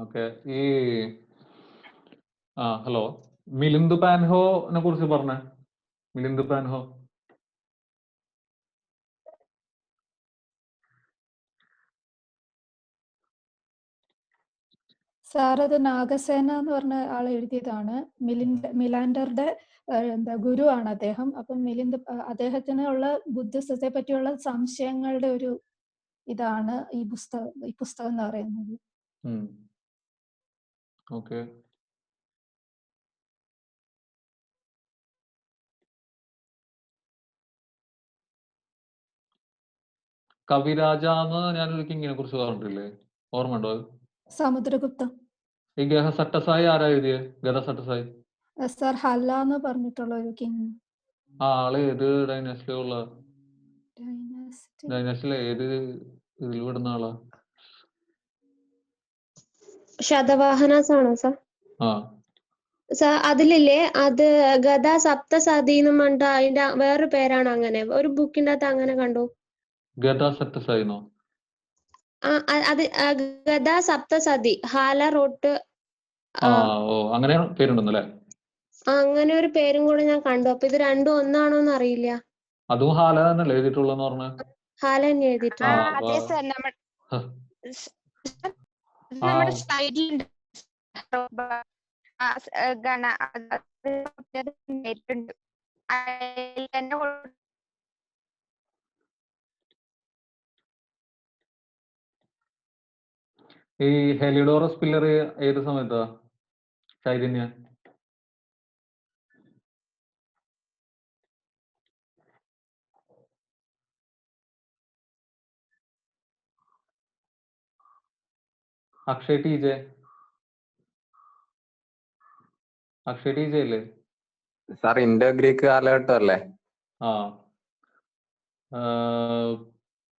ഓക്കെ. ഈ ഹലോ, മിലിന്ദ് പാൻഹോനെ കുറിച്ച് പറഞ്ഞേ. മിലിന്ദ് പാൻഹോ. സാർ അത് നാഗസേന എന്ന് പറഞ്ഞ ആൾ എഴുതിയതാണ്. മിലാൻഡറുടെ എന്താ ഗുരു ആണ് അദ്ദേഹം. അപ്പം അദ്ദേഹത്തിനുള്ള ബുദ്ധിസത്തെ പറ്റിയുള്ള സംശയങ്ങളുടെ ഒരു ഇതാണ് ഈ പുസ്തകം എന്ന് പറയുന്നത്. ഓക്കെ. കവിരാജ എന്ന് ഞാനൊരു കിങ്ങിനെ കുറിച്ച് പറഞ്ഞിട്ടില്ലേ, ഓർമ്മയുണ്ടോ? സമുദ്രഗുപ്തൻ. ഈ ഗഹസട്ടസായി ആരാ എഴുതിയേ? ഗദസട്ടസായി സർ ഹല്ല എന്ന് പറഞ്ഞിട്ടുള്ള ഒരു കിങ്. ആള് ഏത് ഡൈനാസ്റ്റിയിലുള്ള? ഡൈനാസ്റ്റിയിലെ ഏത് ഇതിൽ വിടുന്ന ആളാ? ശതവാഹനാസ് ആണോ സർ? സർ അതിലില്ലേ, അത് ഗദ സപ്തസതി എന്ന് പറഞ്ഞിട്ട് അതിന്റെ വേറൊരു പേരാണ്. അങ്ങനെ ഒരു ബുക്കിന്റെ അകത്ത് അങ്ങനെ കണ്ടു. ഗദ സപ്തസായിനോ? അത് ഗദ സപ്തസതി ഹാല റോട്ട്. അങ്ങനെ പേരുണ്ടെന്നല്ലേ? അങ്ങനെ ഒരു പേരും കൂടെ ഞാൻ കണ്ടു. അപ്പൊ ഇത് രണ്ടും ഒന്നാണോന്ന് അറിയില്ല. അതും ഹാല തന്നെയല്ലേ എഴുതിയിട്ടുള്ളതെന്ന് പറഞ്ഞ? ഹാല തന്നെ എഴുതിയിട്ടുണ്ട്. നമ്മുടെ സൈഡിലുണ്ട് ഈ ഹെലിഡോറസ് പില്ലർ ഏത് സമയത്താ ചൈതന്യ? അക്ഷയ് ടി ജെ അല്ലേ? സാർ ഇൻഡോ ഗ്രീക്ക് കാലഘട്ടം അല്ലേ? ആ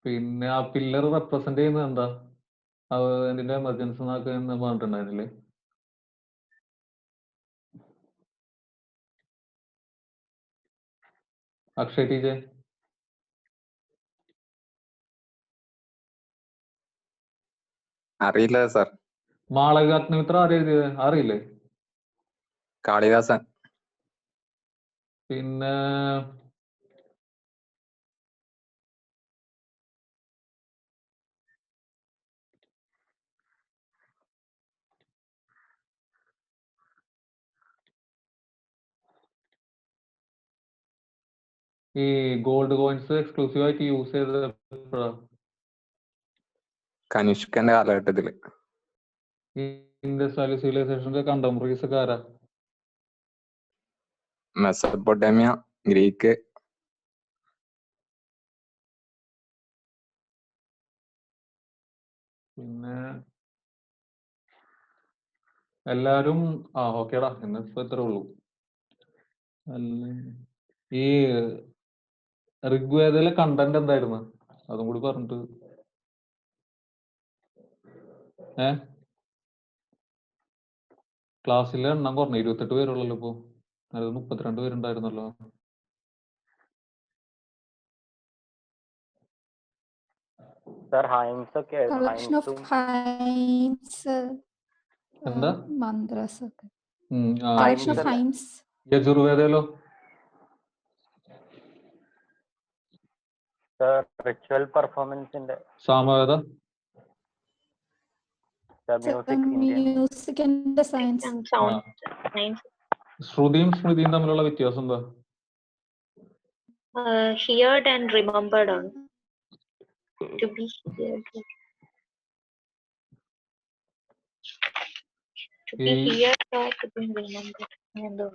പിന്നെ ആ പില്ലർ റെപ്രസെന്റ് ചെയ്യുന്നത് എന്താ? അതിന്റെ എമർജൻസി എന്നൊക്കെ പറഞ്ഞിട്ടുണ്ടായിരുന്നില്ലേ? അക്ഷയ് ടി ജെ അറിയില്ല സാർ. മാളവികാഗ്നിമിത്ര ആരെഴുതിയത് അറിയില്ലേ? കാളിദാസൻ. പിന്നെ ഈ ഗോൾഡ് കോയിൻസ് എക്സ്ക്ലൂസീവ് ആയിട്ട് യൂസ് ചെയ്തത് എപ്പോഴാ? കനിഷ്കന്റെ കാലഘട്ടത്തില്. ഇൻഡസ് വാലി സിവിലൈസേഷന്റെ കണ്ടംപററീസ് ഒക്കെ ആരാ? Mesopotamia, Greek. പിന്നെ എല്ലാരും ഓക്കേടാ, ഇന്നിപ്പോ ഇത്രേ ഉള്ളൂ. ഈ ഋഗ്വേദയിലെ കണ്ടന്റ് എന്തായിരുന്നു? അതും കൂടി പറഞ്ഞിട്ട്. ക്ലാസ്സിലെ എണ്ണം കുറഞ്ഞു, 28 പേരുള്ളല്ലോ ഇപ്പൊ. അത് 32 പേരുണ്ടായിരുന്നല്ലോ. സർ ഹൈംസ് ഒക്കെ കളക്ഷൻ ഓഫ് ഹൈംസ് എന്താ? മന്ത്രസ് ഒക്കെ. ഉം, കളക്ഷൻ ഓഫ് ഹൈംസ്. യജുർവേദയിലോ? സർ റിച്വൽ പെർഫോമൻസിന്റെ. സാമവേദ? Music and science. ശ്രുതിയും സ്മൃതിയും തമ്മിലുള്ള വ്യത്യാസം എന്താ? ഹിയർഡ് ആൻഡ് റിമെമ്പർഡ് ആണ്. To be heard. To be heard or to be remembered. എന്തോ.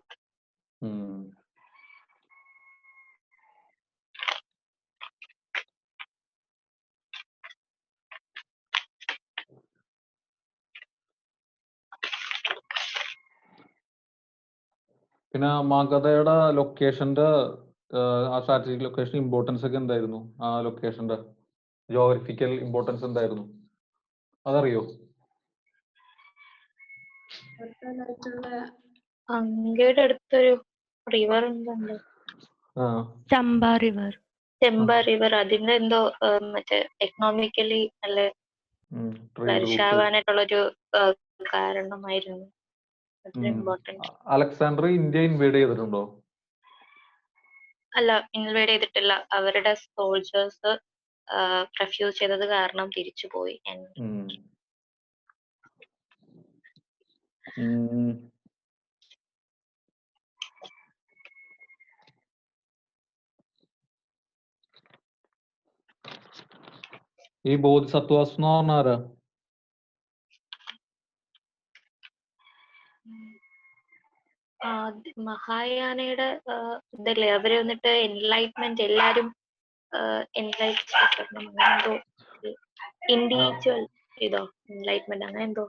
പിന്നെ മഗധയുടെ ലൊക്കേഷന്റെ ആ സ്ട്രാറ്റജിക് ലൊക്കേഷൻ ഇമ്പോർട്ടൻസ് ഒക്കെ എന്തായിരുന്നു? ആ ലൊക്കേഷന്റെ ജോഗ്രഫിക്കൽ ഇമ്പോർട്ടൻസ് എന്തായിരുന്നു? അതറിയോ? അങ്ങയുടെ അടുത്തൊരു റിവർ ഉണ്ടല്ലോ, ചമ്പ റിവർ. അതിന്റെ എന്തോ മറ്റേ എക്കണോമിക്കലി നല്ല ഫ്ലറിഷാവാനായിട്ടുള്ളൊരു കാരണമായിരുന്നു. ഇമ്പോർട്ടൻറ്റ്. അലക്സാണ്ടർ ഇന്ത്യ ഇൻവേഡ് ചെയ്തിട്ടുണ്ടോ? അല്ല, ഇൻവേഡ് ചെയ്തിട്ടില്ല. അവരുടെ സോൾജേഴ്സ് റെഫ്യൂസ് ചെയ്തത് കാരണം തിരിച്ചു പോയി. ഈ ബോധിസത്വാസ് എന്ന് പറഞ്ഞ ആരാ? മഹായാനയുടെ ഇതല്ലേ അവര് വന്നിട്ട് എൻലൈറ്റ്മെന്റ് എല്ലാരും ഇൻഡിവിജ്വൽ ഇതോ എൻലൈറ്റ്മെന്റ് അങ്ങനെ എന്തോ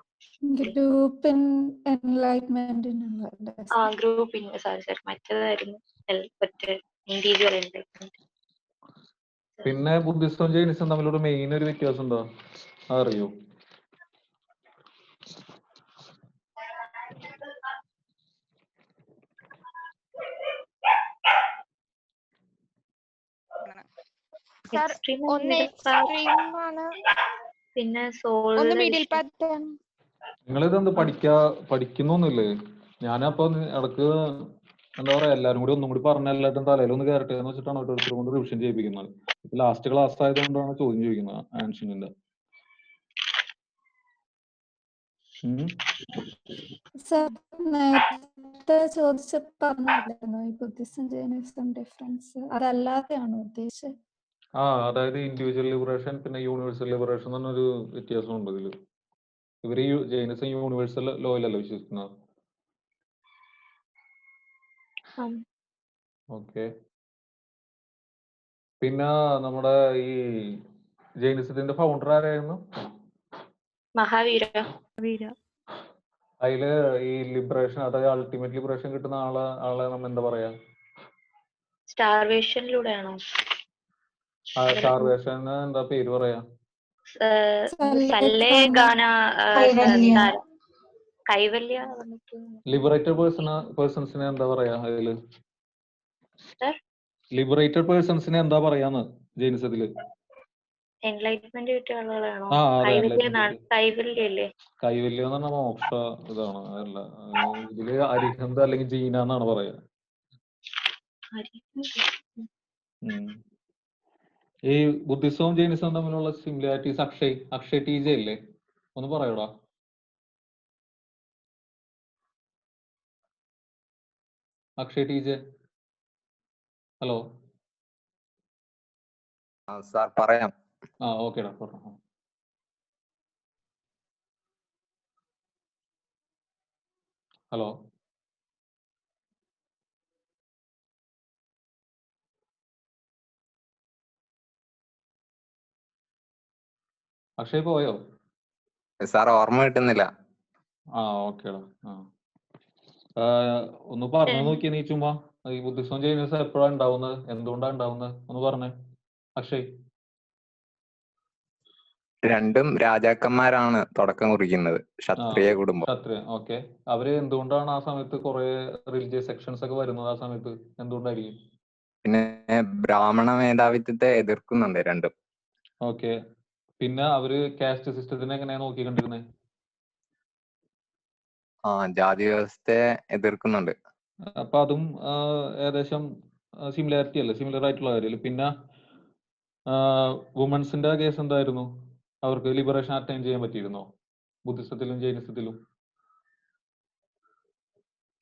ഗ്രൂപ്പ് എൻലൈറ്റ്മെന്റ്. ഗ്രൂപ്പ് സോറി മറ്റേതായിരുന്നു ഇൻഡിവിജ്വൽ എൻലൈറ്റ്മെന്റ്. പിന്നെ ബുദ്ധിസം ജൈനിസം തമ്മിലൊരു മെയിൻ ഒരു വ്യത്യാസം ഉണ്ടോ? അതറിയോ? പിന്നെ നിങ്ങളിതെന്ത് പഠിക്കുന്നൊന്നുമില്ലേ? ഞാനപ്പോ ഇടക്ക് എന്താ പറയാ, എല്ലാരും കൂടി ഒന്നും കൂടി പറഞ്ഞ എല്ലാവരും തലയിലൊന്ന് കയറട്ടെ എന്ന് വെച്ചിട്ടാണ് ഓരോരുത്തരും കൊണ്ട് റിവിഷൻ ചെയ്യിപ്പിക്കുന്നത്. ലാസ്റ്റ് ക്ലാസ് ആയതുകൊണ്ടാണ് ചോദ്യം ചോദിക്കുന്നത് ആൻഷ്യന്റെ. നേരത്തെ ചോദിച്ച പറഞ്ഞില്ലായിരുന്നു ഈ ബുദ്ധിസം ജൈനിസം ഡിഫറൻസ്, അതല്ലാതെയാണോ ഉദ്ദേശിച്ചത്? അതായത് ഇൻഡിവിജ്വൽ ലിബറേഷൻ പിന്നെ യൂണിവേഴ്സൽ ലിബറേഷൻ എന്ന് പറഞ്ഞൊരു വ്യത്യാസമുണ്ട് ഇതില്. ഇവര് ജൈനിസം യൂണിവേഴ്സൽ ലോയിലല്ല വിശ്വസിക്കുന്നത്. ഓക്കെ. പിന്നെ നമ്മുടെ ഈ ജൈനിസത്തിന്റെ ഫൗണ്ടർ ആരായിരുന്നു? മഹാവീര. അതില് ഈ ലിബറേഷൻ, അതായത് അൾട്ടിമേറ്റ് ലിബറേഷൻ കിട്ടുന്ന ആളെ നമ്മൾ എന്താ പറയാ? സ്റ്റാർവേഷനിലൂടെയാണോ? സ്റ്റാർവേഷൻ എന്താ പേര് പറയാ? കൈവല്യ. ലിബറേറ്റഡ് പേഴ്സൺസിനെ എന്താ പറയാ അതില്? ലിബറേറ്റഡ് പേഴ്സൺസിനെ എന്താ പറയാന്ന് ജൈനിസത്തില്? എൻലൈറ്റ്മെന്റ് കിട്ടിയ ആളുകളാണോ? ആ, അതെ, കൈവല്യല്ലേ? കൈവല്യം എന്ന് പറഞ്ഞാൽ മോക്ഷ ഇതാണ്. അതല്ല, ഇതില് അരിഹന്ത് അല്ലെങ്കിൽ ജീന എന്നാണ് പറയാ. ഈ ബുദ്ധിസവും ജൈനിസവും തമ്മിലുള്ള സിമിലാരിറ്റീസ് അക്ഷയ് ടീജ ഇല്ലേ, ഒന്ന് പറയൂടാ? അക്ഷയ് ടീജ, ഹലോ. സാർ പറയാം. ഓക്കേടാ, പറഞ്ഞു. ഹലോ. അക്ഷയ് പോയോ? സാർ ഓർമ്മ കിട്ടുന്നില്ല. ഓക്കേടാ. ഒന്ന് പറഞ്ഞു നോക്കിയ നീ ചുമ്മാ ഈ ബുദ്ധിസം ജൈനിസം എപ്പോഴാണ് ഉണ്ടാവുന്നത്, എന്തുകൊണ്ടാണ് ഉണ്ടാവുന്നത് ഒന്ന് പറഞ്ഞേ അക്ഷയ്. രണ്ടും രാജാക്കന്മാരാണ് തുടക്കം കുറിക്കുന്നത്, ക്ഷത്രിയ കുടുംബം. ക്ഷത്രിയ, ഓക്കെ. അവര് എന്തുകൊണ്ടാണ് ആ സമയത്ത് കുറെ റിലീജിയസ് സെക്ഷൻസ് ഒക്കെ വരുന്നത്? ആ സമയത്ത് എന്തുകൊണ്ടായിരിക്കും? പിന്നെ ബ്രാഹ്മണ മേധാവിത്വത്തെ എതിർക്കുന്നുണ്ട് രണ്ടും. ഓക്കെ. പിന്നെ അവര് കാസ്റ്റ് സിസ്റ്റത്തിനെ എങ്ങനെയാ നോക്കിക്കൊണ്ടിരുന്നത്? ജാതി വ്യവസ്ഥയെ എതിർക്കുന്നുണ്ട്. അപ്പൊ അതും ഏകദേശം സിമിലാരിറ്റി അല്ലേ, സിമിലർ ആയിട്ടുള്ള കാര്യമല്ലേ. പിന്നെ വുമൻസിന്റെ കേസ് എന്തായിരുന്നു? അവർക്ക് ലിബറേഷൻ അറ്റൈൻ ചെയ്യാൻ പറ്റിയിരുന്നോ ബുദ്ധിസത്തിലും ജൈനിസത്തിലും?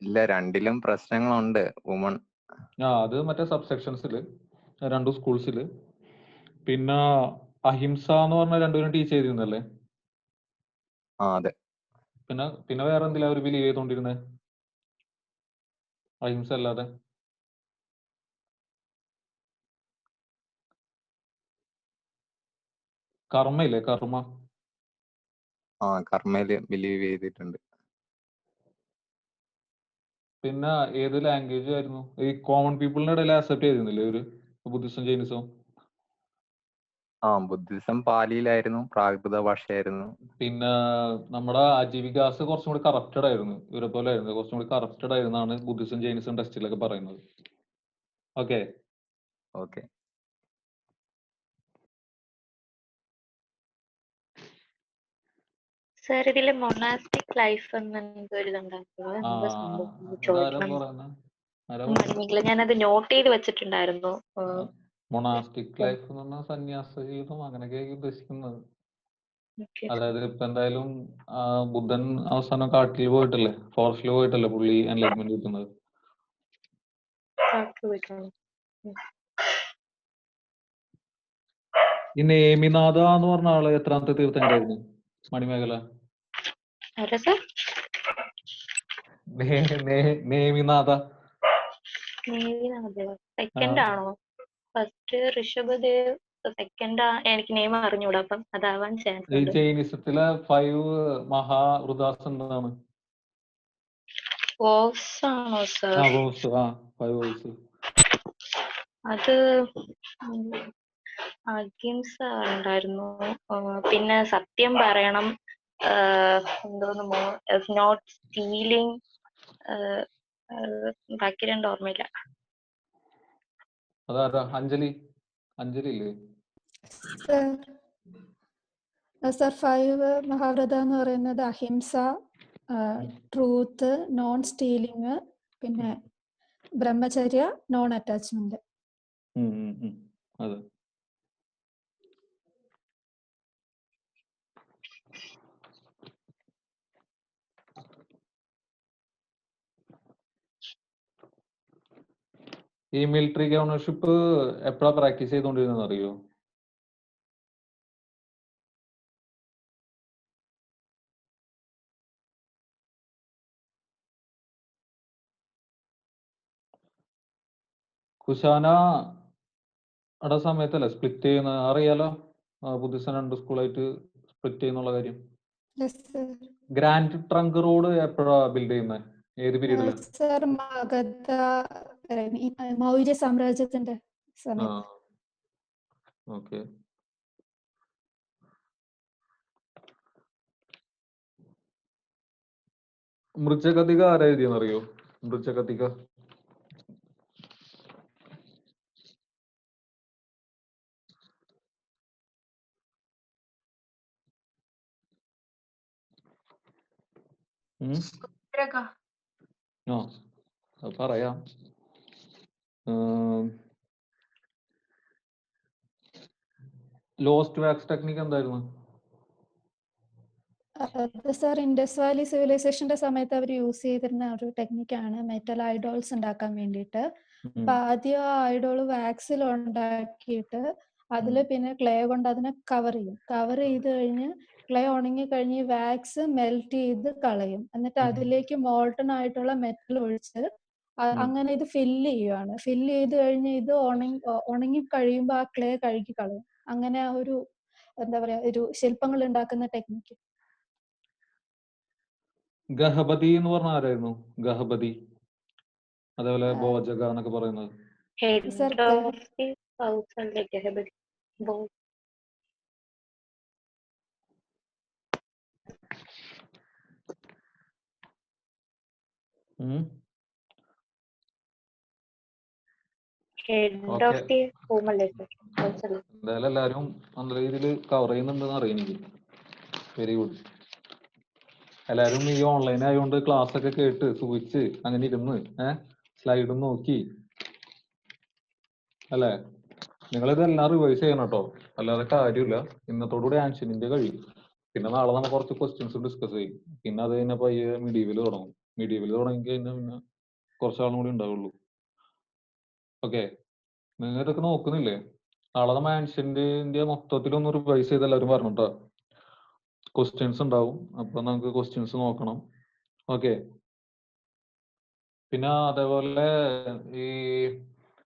ഇല്ല, രണ്ടിലും പ്രശ്നങ്ങളുണ്ട്. വുമൺ അത് മറ്റേ സബ്സെക്ഷൻസിൽ രണ്ടു സ്കൂൾസിൽ. പിന്നെ അഹിംസ എന്ന് പറഞ്ഞ രണ്ടുപേരും ടീച്ച് ചെയ്തിരുന്നല്ലേ? അതെ. പിന്നെ വേറെ എന്തിലാ അവർ ബിലീവ് ചെയ്തോണ്ടിരുന്നേ അഹിംസ അല്ലാതെ? കർമ്മ ഇല്ലേ, കർമ്മ? കർമ്മയില് ബിലീവ് ചെയ്തിട്ടുണ്ട്. പിന്നെ ഏത് ലാംഗ്വേജ് ആയിരുന്നു ഈ കോമൺ പീപ്പിളിന്റെ ഇടയിൽ അക്സെപ്റ്റ് ചെയ്തിരുന്നില്ലേ ഒരു ബുദ്ധിസം ജൈനിസവും? ബുദ്ധിസം പാലിയിലായിരുന്നു, പ്രാകൃത ഭാഷയായിരുന്നു. പിന്നെ നമ്മുടെ അജീവികാസ് കുറച്ചും കൂടി കറപ്റ്റഡ് ആയിരുന്നു, ഇവരെ പോലെ ആയിരുന്നു, കുറച്ചും കൂടി കറപ്റ്റഡ് ആയിരുന്നാണ് ബുദ്ധിസം ജൈനിസം ടെസ്റ്റിലൊക്കെ പറയുന്നത്. ഓക്കെ. സർ, ഇതില് മൊണാസ്റ്റിക് ലൈഫ് ഞാനത് നോട്ട് ചെയ്ത് വെച്ചിട്ടുണ്ടായിരുന്നു. മൊണാസ്റ്റിക് ലൈഫ് എന്ന് പറഞ്ഞാൽ സന്യാസ ജീവിതം അങ്ങനെയൊക്കെ ഉദ്ദേശിക്കുന്നത്. അതായത് ഇപ്പൊ എന്തായാലും ബുദ്ധൻ അവസാനം കാട്ടിൽ പോയിട്ടല്ലേ, ഫോറസ്റ്റിൽ പോയിട്ടല്ലേ പുള്ളി എൻലൈറ്റ്മെന്റ് കിട്ടുന്നത്. ഈ നേമിനാഥ എന്ന് പറഞ്ഞ ആള് എത്രാമത്തെ തീർത്ഥങ്കരായിരുന്നു മണിമേഖല? നേമിനാഥ സെക്കൻഡ് ആണോ? ഫസ്റ്റ് ഋഷഭദേവ്, സെക്കൻഡ് എനിക്ക് നെയിം അറിഞ്ഞൂടാ, അപ്പം അതാവാൻ ചാൻസ് ഉണ്ട്. ജൈനിസത്തിലെ 5 മഹാവൃതാസ് എന്താണ്? ആണോ സർ? അത് അഹിംസ ഉണ്ടായിരുന്നു, പിന്നെ സത്യം പറയണം, എന്തോന്ന് നോട്ട് സ്റ്റീലിംഗ്, ബാക്കി രണ്ട് ഓർമ്മയില്ല. അതാരാ? അഞ്ജലി ഇല്ലേ? സർ 5 മഹാവ്രത എന്ന് പറയുന്നത് അഹിംസ, ട്രൂത്ത്, നോൺ സ്റ്റീലിംഗ്, പിന്നെ ബ്രഹ്മചര്യ, നോൺ അറ്റാച്ച്മെന്റ്. അതെ. ഈ മിലിറ്ററി ഗവർണർഷിപ്പ് എപ്പോഴാ പ്രാക്ടീസ് ചെയ്തോണ്ടിരുന്നത് അറിയോ? കുശാനയുടെ സമയത്തല്ലേ സ്പ്ലിറ്റ് ചെയ്യുന്ന, അറിയാലോ ബുദ്ധിസം 2 സ്കൂളായിട്ട് സ്പ്ലിറ്റ് ചെയ്യുന്നുള്ള കാര്യം? ഗ്രാൻഡ് ട്രങ്ക് റോഡ് എപ്പോഴാ ബിൽഡ് ചെയ്യുന്നത്? ഏത് പീരീഡില്? സർ മഗധ മൗര്യ സാമ്രാജ്യത്തിന്റെ സമയത്ത്. ഓക്കെ. മൃച്ഛകത്തിക ആരാ എഴുതിയെന്നറിയോ? മൃച്ഛകത്തിക അത് പറയാം. ലോസ്റ്റ് വാക്സ് ടെക്നിക്ക് എന്തായിരുന്നു? അത് സാർ ഇൻഡസ് വാലി സിവിലൈസേഷന്റെ സമയത്ത് അവർ യൂസ് ചെയ്തിരുന്ന ഒരു ടെക്നിക്കാണ് മെറ്റൽ ഐഡോൾസ് ഉണ്ടാക്കാൻ വേണ്ടിയിട്ട്. അപ്പൊ ആദ്യം ആ ഐഡോള് വാക്സിൽ ഉണ്ടാക്കിയിട്ട് അതിൽ പിന്നെ ക്ലേ കൊണ്ട് അതിനെ കവർ ചെയ്യും. കവർ ചെയ്ത് കഴിഞ്ഞ് ക്ലേ ഉണങ്ങി കഴിഞ്ഞ് വാക്സ് മെൽറ്റ് ചെയ്ത് കളയും. എന്നിട്ട് അതിലേക്ക് മോൾട്ടൺ ആയിട്ടുള്ള മെറ്റൽ ഒഴിച്ച് അങ്ങനെ ഇത് ഫില്ല് ചെയ്യുവാണ്. ഫില്ല് ചെയ്ത് കഴിഞ്ഞ് ഇത് ഉണങ്ങി കഴിയുമ്പോൾ ആ ക്ലേ കഴുകി കളയും. അങ്ങനെ ആ ഒരു എന്താ പറയാ ഒരു ശില്പങ്ങൾ ഉണ്ടാക്കുന്ന ടെക്നിക്ക്. ഗഹപതി എന്ന് പറഞ്ഞ ആരായിരുന്നു? ഗഹപതി, അതേപോലെ ഭോജക എന്നൊക്കെ പറയുന്നത്. എന്തായാലും എല്ലാരും നല്ല രീതിയിൽ കവർ ചെയ്യുന്നുണ്ടെന്ന് അറിയാം എനിക്ക്. Very good. എല്ലാരും ഈ ഓൺലൈൻ ആയതുകൊണ്ട് ക്ലാസ് ഒക്കെ കേട്ട് സൂക്ഷിച്ച് അങ്ങനെ ഇരുന്ന് സ്ലൈഡും നോക്കി അല്ലേ? നിങ്ങളിതെല്ലാം റിവൈസ് ചെയ്യണം കേട്ടോ, അല്ലാതെ കാര്യമില്ല. ഇന്നത്തോടുകൂടി ആൻഷ്യന്റിന്റെ കഴിയും. പിന്നെ നാളെ നമ്മൾ കുറച്ച് ക്വസ്റ്റ്യൻസ് ഡിസ്കസ് ചെയ്യും. പിന്നെ അത് കഴിഞ്ഞപ്പോൾ മിഡീവൽ തുടങ്ങും. മിഡീവൽ തുടങ്ങി കഴിഞ്ഞാൽ പിന്നെ കുറച്ചാളും കൂടി ഉണ്ടാവുള്ളൂ. ഓക്കെ, നിങ്ങൾ ഇതൊക്കെ നോക്കുന്നില്ലേ? നാളെ നമ്മൾ ആൻഷ്യന്റിന്റെ മൊത്തത്തിലൊന്ന് റിവൈസ് ചെയ്ത് എല്ലാവരും പറഞ്ഞിട്ടോ. ക്വസ്റ്റ്യൻസ് ഉണ്ടാവും, അപ്പൊ നമുക്ക് ക്വസ്റ്റ്യൻസ് നോക്കണം. ഓക്കെ. പിന്നെ അതേപോലെ ഈ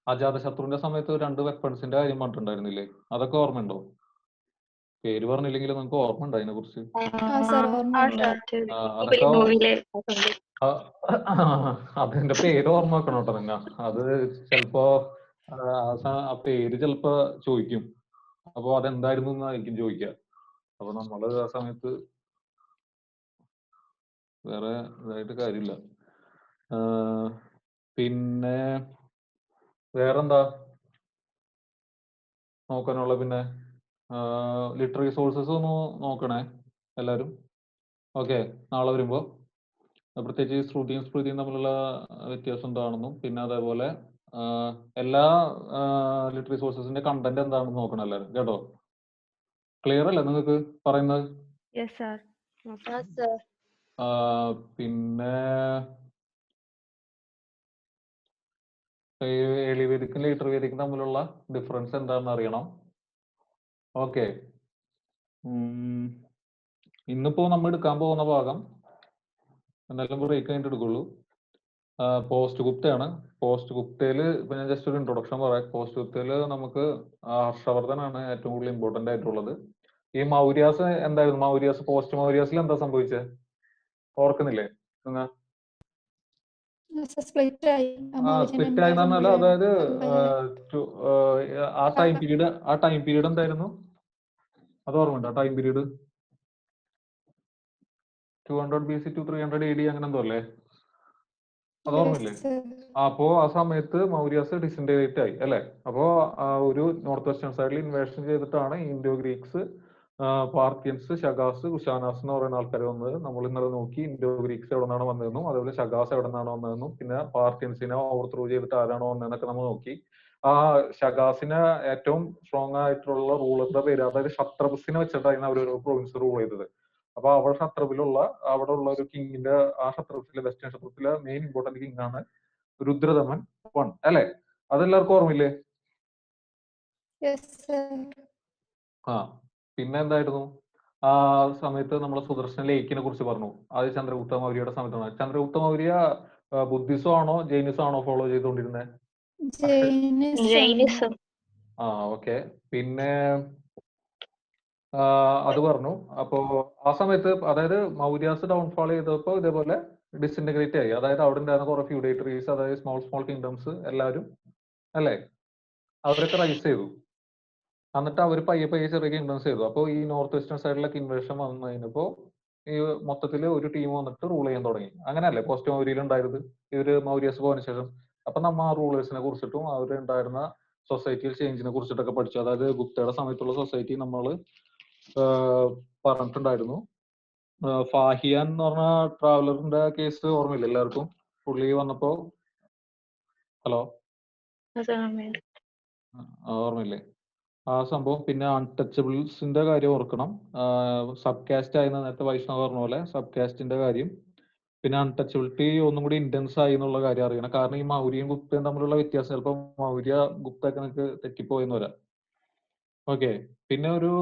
അജാതശത്രുവിന്റെ സമയത്ത് 2 വെപ്പൺസിന്റെ കാര്യം പറഞ്ഞിട്ടുണ്ടായിരുന്നില്ലേ? അതൊക്കെ ഓർമ്മയുണ്ടോ? പേര് പറഞ്ഞില്ലെങ്കിൽ നിങ്ങൾക്ക് ഓർമ്മ ഉണ്ടോ അതിനെ കുറിച്ച്? അതിന്റെ പേര് ഓർമ്മ വെക്കണം കേട്ടോ നിങ്ങൾ. അത് ചിലപ്പോ ആ പേര് ചിലപ്പോ ചോദിക്കും. അപ്പൊ അതെന്തായിരുന്നു എന്നായിരിക്കും ചോദിക്കുക. അപ്പൊ നമ്മള് ആ സമയത്ത് വേറെ ഇതായിട്ട് കാര്യമില്ല. പിന്നെ വേറെന്താ നോക്കാനുള്ള? പിന്നെ ലിറ്റററി സോഴ്സസ് ഒന്ന് നോക്കണേ എല്ലാവരും. ഓക്കെ, നാളെ വരുമ്പോൾ പ്രത്യേകിച്ച് ശ്രുതിയും സ്മൃതിയും തമ്മിലുള്ള വ്യത്യാസം എന്താണെന്നും പിന്നെ അതേപോലെ എല്ലാ ലിറ്റററി സോഴ്സസിന്റെ കണ്ടന്റ് എന്താണെന്ന് നോക്കണം എല്ലാവരും കേട്ടോ. ക്ലിയർ അല്ലേ നിങ്ങൾക്ക് പറയുന്നത്? പിന്നെ ഏർലി വേദിക്കും ലേറ്റർ വേദിക്കും തമ്മിലുള്ള ഡിഫറൻസ് എന്താണെന്ന് അറിയണം. ഓക്കെ. ഇന്നിപ്പോ നമ്മൾ എടുക്കാൻ പോകുന്ന ഭാഗം എന്തായാലും ബ്രേക്ക് കഴിഞ്ഞിട്ട് എടുക്കുള്ളൂ. പോസ്റ്റ് ഗുപ്തയാണ്. പോസ്റ്റ് ഗുപ്തയിൽ ഇപ്പൊ ഞാൻ ജസ്റ്റ് ഒരു ഇൻട്രൊഡക്ഷൻ പറയാം. പോസ്റ്റ് ഗുപ്തയിൽ നമുക്ക് ഹർഷവർദ്ധനാണ് ഏറ്റവും കൂടുതൽ ഇമ്പോർട്ടന്റ് ആയിട്ടുള്ളത്. ഈ മൗര്യാസ് എന്തായിരുന്നു? മൗര്യാസ് പോസ്റ്റ് മൗര്യാസിൽ എന്താ സംഭവിച്ചത് ഓർക്കുന്നില്ലേ നിങ്ങൾ? സ്പ്ലിറ്റ് ആയി എന്ന് പറഞ്ഞാൽ അതായത് ആ ടൈം പീരീഡ് എന്തായിരുന്നു? അത് ഓർമ്മയുണ്ടോ? Time period 200 BC to 300 AD അങ്ങനെ എന്തോ അല്ലേ? അത് ഓർമ്മയില്ലേ? അപ്പോ ആ സമയത്ത് മൗര്യാസ് ഡിസിൻറ്റഗ്രേറ്റ് ആയി അല്ലെ? അപ്പോ ഒരു നോർത്ത് വെസ്റ്റേൺ സൈഡിൽ ഇൻവേഷൻ ചെയ്തിട്ടാണ് ഇൻഡോ ഗ്രീക്സ്, പാർത്യൻസ്, ശകാസ്, കുശാനാസ് എന്ന് പറയുന്ന ആൾക്കാർ വന്നത്. നമ്മൾ ഇന്നലെ നോക്കി ഇൻഡോ ഗ്രീക്സ് എവിടെ നിന്നാണ് വന്നതെന്നും അതേപോലെ ശകാസ് എവിടെ നിന്നാണ് വന്നതെന്നും പിന്നെ പാർത്യൻസിനെ ഓവർത്രൂ ചെയ്തിട്ട് ആരാണോ വന്നതെന്നൊക്കെ നമ്മൾ നോക്കി. ആ ശകാസിനെ ഏറ്റവും സ്ട്രോങ് ആയിട്ടുള്ള റൂളറുടെ പേര്, അതായത് ക്ഷത്രപസിനെ വെച്ചിട്ടായിരുന്നു അവർ ഒരു പ്രൊവിൻസ് റൂൾ ചെയ്തത്. അപ്പൊ അവിടെ ക്ഷത്രപിലുള്ള അവിടെ ഉള്ള ഒരു കിങ്ങിന്റെ ആ ക്ഷത്രത്തിലെ വെസ്റ്റേൺ ക്ഷത്രത്തിലെ മെയിൻ ഇമ്പോർട്ടന്റ് കിങ് ആണ് രുദ്രദമൻ 1 അല്ലെ? അതെല്ലാവർക്കും ഓർമ്മയില്ലേ? പിന്നെ എന്തായിരുന്നു ആ സമയത്ത് നമ്മൾ സുദർശന ലേക്കിനെ കുറിച്ച് പറഞ്ഞു. അത് ചന്ദ്രഗുപ്ത മൗര്യയുടെ സമയത്താണ്. ചന്ദ്രഗുപ്ത മൗര്യ ബുദ്ധിസം ആണോ ജൈനിസം ആണോ ഫോളോ ചെയ്തുകൊണ്ടിരുന്നത്? ഓക്കെ. പിന്നെ അത് പറഞ്ഞു. അപ്പോ ആ സമയത്ത് അതായത് മൗര്യാസ് ഡൗൺഫാൾ ചെയ്തപ്പോ ഇതേപോലെ ഡിസിൻറ്റഗ്രേറ്റ് ആയി. അതായത് അവിടെ ഉണ്ടായിരുന്ന കുറെ ഫ്യൂഡേറ്ററീസ്, അതായത് സ്മോൾ സ്മോൾ കിങ്ഡംസ് എല്ലാവരും അല്ലേ അവരൊക്കെ റൈസ് ചെയ്തു. എന്നിട്ട് അവർ പയ്യെ പയ്യെ ചെറിയ കിങ്ഡംസ് ചെയ്തു. അപ്പോൾ ഈ നോർത്ത് വെസ്റ്റേൺ സൈഡിലൊക്കെ ഇൻവേഷൻ വന്നു കഴിഞ്ഞപ്പോ ഈ മൊത്തത്തിൽ ഒരു ടീം വന്നിട്ട് റൂൾ ചെയ്യാൻ തുടങ്ങി. അങ്ങനെയല്ലേ പോസ്റ്റ് മൗര്യയിൽ ഉണ്ടായത് ഇവര് മൗര്യസ് പോയതിനു ശേഷം. അപ്പൊ നമ്മ ആ റൂളേഴ്സിനെ കുറിച്ചിട്ടും അവരുണ്ടായിരുന്ന സൊസൈറ്റിയിൽ ചേഞ്ചിനെ കുറിച്ചിട്ടൊക്കെ പഠിച്ചു. അതായത് ഗുപ്തയുടെ സമയത്തുള്ള സൊസൈറ്റി നമ്മൾ പറഞ്ഞിട്ടുണ്ടായിരുന്നു. ഫാഹിയാൻ എന്ന് പറഞ്ഞ ട്രാവലറിന്റെ കേസ് ഓർമ്മയില്ല എല്ലാവർക്കും? പുള്ളി വന്നപ്പോ ഹലോ ഓർമ്മയില്ലേ ആ സംഭവം? പിന്നെ അൺടച്ചബിൾസിന്റെ കാര്യം ഓർക്കണം. സബ് കാസ്റ്റ് ആയിരുന്ന നേരത്തെ വൈഷ്ണവ് പറഞ്ഞ പോലെ സബ് കാസ്റ്റിന്റെ കാര്യം. പിന്നെ അൺടച്ചബിലിറ്റി ഒന്നും കൂടി ഇന്റൻസ് ആയി എന്നുള്ള കാര്യം അറിയണം. കാരണം ഈ മൗര്യയും ഗുപ്തയും തമ്മിലുള്ള വ്യത്യാസം ചിലപ്പോൾ മൗര്യ ഗുപ്തൊക്കെ നിങ്ങൾക്ക് തെറ്റിപ്പോയെന്ന് വരാം. ഓക്കെ. പിന്നെ ഒരു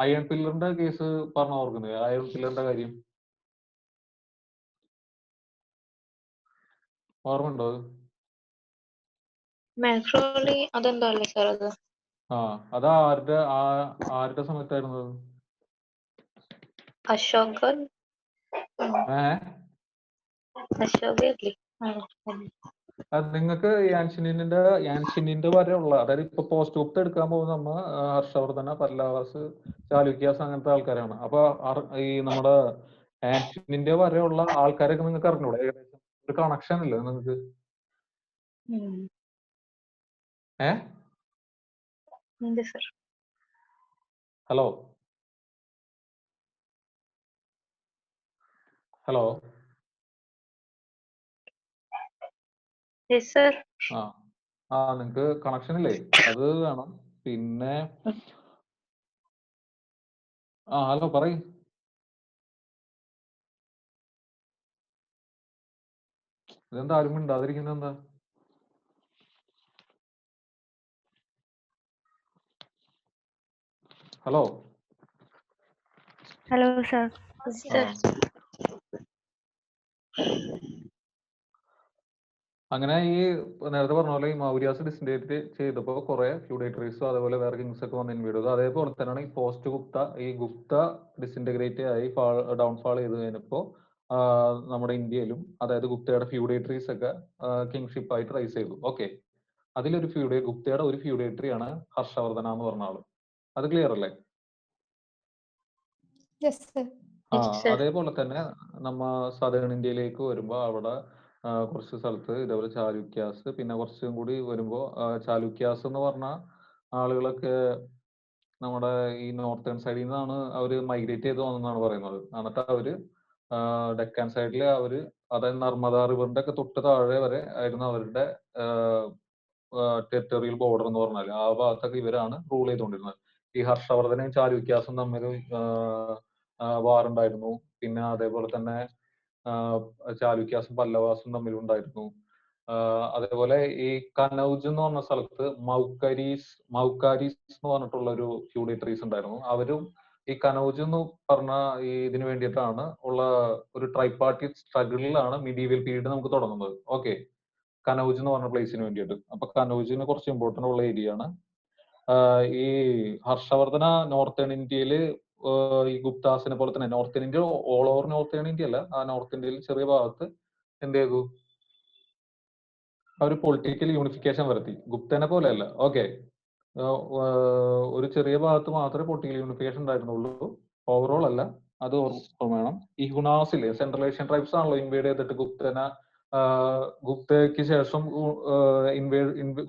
അയൺ പില്ലറിന്റെ കേസ് പറഞ്ഞ ഓർക്കുന്നത്? അയൺ പില്ലറിന്റെ കാര്യം ഓർമ്മയുണ്ടോ? മെഹ്റോളി അതെന്താ അല്ലേ സാർ അത്? അത് ആരുടെ സമയത്തായിരുന്നു? അശോകൻ അശോകല്ലേ? നിങ്ങൾക്ക് യാൻഷിനിന്റെ വരെയുള്ള, അതായത് ഇപ്പൊ പോസ്റ്റ് ഗുപ്ത എടുക്കാൻ പോകുന്ന നമ്മ ഹർഷവർദ്ധന, പല്ലവാസ്, ചാലുക്യാസ് അങ്ങനത്തെ ആൾക്കാരാണ്. അപ്പൊ ഈ നമ്മുടെ യാൻഷിനിന്റെ വരെയുള്ള ആൾക്കാരൊക്കെ നിങ്ങൾക്ക് അറിഞ്ഞൂടെ? ഏകദേശം ഒരു കണക്ഷൻ ഇല്ലേ നിങ്ങൾക്ക്? ഹലോ ഹലോ നിങ്ങക്ക് കണക്ഷൻ ഇല്ലേ? അത് വേണം. പിന്നെ ഹലോ പറയ്. ഇതെന്താ ആരും മിണ്ടാതിരിക്കുന്നത് എന്താ? Hello hello sir. അങ്ങനെ ഈ നേരത്തെ പറഞ്ഞ പോലെ ഈ മൗര്യാസ് ഡിസിൻറ്റഗ്രേറ്റ് ചെയ്തപ്പോ കുറെ ഫ്യൂഡേറ്ററീസും അതേപോലെ വേറെ കിങ്സ് ഒക്കെ വന്ന് ഇൻവേഡ് ചെയ്തു. അതേപോലെ തന്നെയാണ് ഈ പോസ്റ്റ് ഗുപ്ത, ഈ ഗുപ്ത ഡിസിൻറ്റഗ്രേറ്റ് ആയി ഡൗൺഫാൾ ചെയ്ത് കഴിഞ്ഞപ്പോ നമ്മുടെ ഇന്ത്യയിലും അതായത് ഗുപ്തയുടെ ഫ്യൂഡേറ്ററീസ് ഒക്കെ കിങ്ഷിപ്പ് ആയിട്ട് റൈസ് ചെയ്തു. ഓക്കെ. അതിലൊരു ഗുപ്തയുടെ ഒരു ഫ്യൂഡേറ്ററി ആണ് ഹർഷവർദ്ധന എന്ന് പറഞ്ഞ ആള്. അത് ക്ലിയർ അല്ലേ? അതേപോലെ തന്നെ നമ്മ സദേൺ ഇന്ത്യയിലേക്ക് വരുമ്പോ അവിടെ കുറച്ച് സ്ഥലത്ത് ഇതേപോലെ ചാലുക്യാസ്, പിന്നെ കുറച്ചും കൂടി വരുമ്പോ ചാലുക്യാസ് എന്ന് പറഞ്ഞ ആളുകളൊക്കെ നമ്മുടെ ഈ നോർത്തേൺ സൈഡിൽ നിന്നാണ് അവര് മൈഗ്രേറ്റ് ചെയ്ത് വന്നെന്നാണ് പറയുന്നത്. എന്നിട്ട് അവര് ഡെക്കാൻ സൈഡില് അവര്, അതായത് നർമ്മദ റിവറിന്റെ ഒക്കെ തൊട്ട് താഴെ വരെ ആയിരുന്നു അവരുടെ ടെറിട്ടറിയൽ ബോർഡർ എന്ന് പറഞ്ഞാൽ. ആ ഭാഗത്തൊക്കെ ഇവരാണ് റൂൾ ചെയ്തുകൊണ്ടിരുന്നത്. ഈ ഹർഷവർദ്ധനയും ചാലുക്യാസും തമ്മിൽ വാറുണ്ടായിരുന്നു. പിന്നെ അതേപോലെ തന്നെ ചാലുക്യാസും പല്ലവാസും തമ്മിലുണ്ടായിരുന്നു. അതേപോലെ ഈ കനൗജ് എന്ന് പറഞ്ഞ സ്ഥലത്ത് മൗക്കാരീസ് എന്ന് പറഞ്ഞിട്ടുള്ള ഒരു ഫ്യൂഡേറ്ററീസ് ഉണ്ടായിരുന്നു. അവരും ഈ കനൗജ് എന്ന് പറഞ്ഞ ഈ ഇതിനു വേണ്ടിയിട്ടാണ് ഉള്ള ഒരു ട്രൈപാർട്ടി സ്ട്രഗിളിലാണ് മിഡീവിയൽ പീരീഡ് നമുക്ക് തുടങ്ങുന്നത്. ഓക്കെ. കനൗജ് എന്ന് പറഞ്ഞ പ്ലേസിന് വേണ്ടിയിട്ട്. അപ്പൊ കനൗജിന് കുറച്ച് ഇമ്പോർട്ടന്റ് ഉള്ള ഏരിയ ആണ്. ഈ ഹർഷവർദ്ധന നോർത്തേൺ ഇന്ത്യയില് ഈ ഗുപ്താസിനെ പോലെ തന്നെ northern India, all over northern India അല്ല, ആ നോർത്ത് ഇന്ത്യയിൽ ചെറിയ ഭാഗത്ത് എന്ത് ചെയ്തു? അവർ പൊളിറ്റിക്കൽ യൂണിഫിക്കേഷൻ വരുത്തി. ഗുപ്തനെ പോലെ അല്ല. ഓക്കെ. ഒരു ചെറിയ ഭാഗത്ത് മാത്രമേ പൊളിറ്റിക്കൽ യൂണിഫിക്കേഷൻ ഉണ്ടായിരുന്നുള്ളൂ. ഓവറോൾ അല്ല. അത് ഓർമ്മ വേണം. ഈ ഹുണാസിലെ സെൻട്രൽ ഏഷ്യൻ ട്രൈബ്സ് ആണല്ലോ ഇൻവേഡ് ചെയ്തിട്ട് ഗുപ്തയ്ക്ക് ശേഷം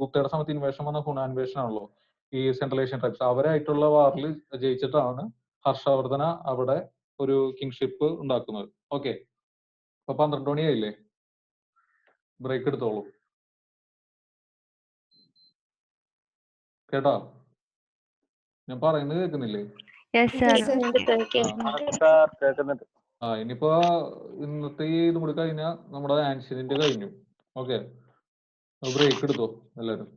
ഗുപ്തയുടെ സമയത്ത് ഇൻവേഷൻ വന്ന ഹുണ ഇൻവേഷൻ ആണല്ലോ ഈ സെൻട്രൽ ഏഷ്യൻ ട്രൈബ്സ്. അവരായിട്ടുള്ള വാറിൽ ജയിച്ചിട്ടാണ് ഹർഷവർദ്ധന അവിടെ ഒരു കിങ്ഷിപ്പ് ഉണ്ടാക്കുന്നത്. ഓക്കെ. അപ്പൊ 12 മണിയായില്ലേ? ബ്രേക്ക് എടുത്തോളൂ. കേട്ടോ? ഞാൻ പറയുന്നത് കേൾക്കുന്നില്ലേ? ഇനിയിപ്പോ ഇന്നത്തെ ഇതും കൂടി കഴിഞ്ഞാൽ നമ്മുടെ ആൻഷ്യന്റ് കഴിഞ്ഞു. ഓക്കെ. ബ്രേക്ക് എടുത്തോ എല്ലാരും.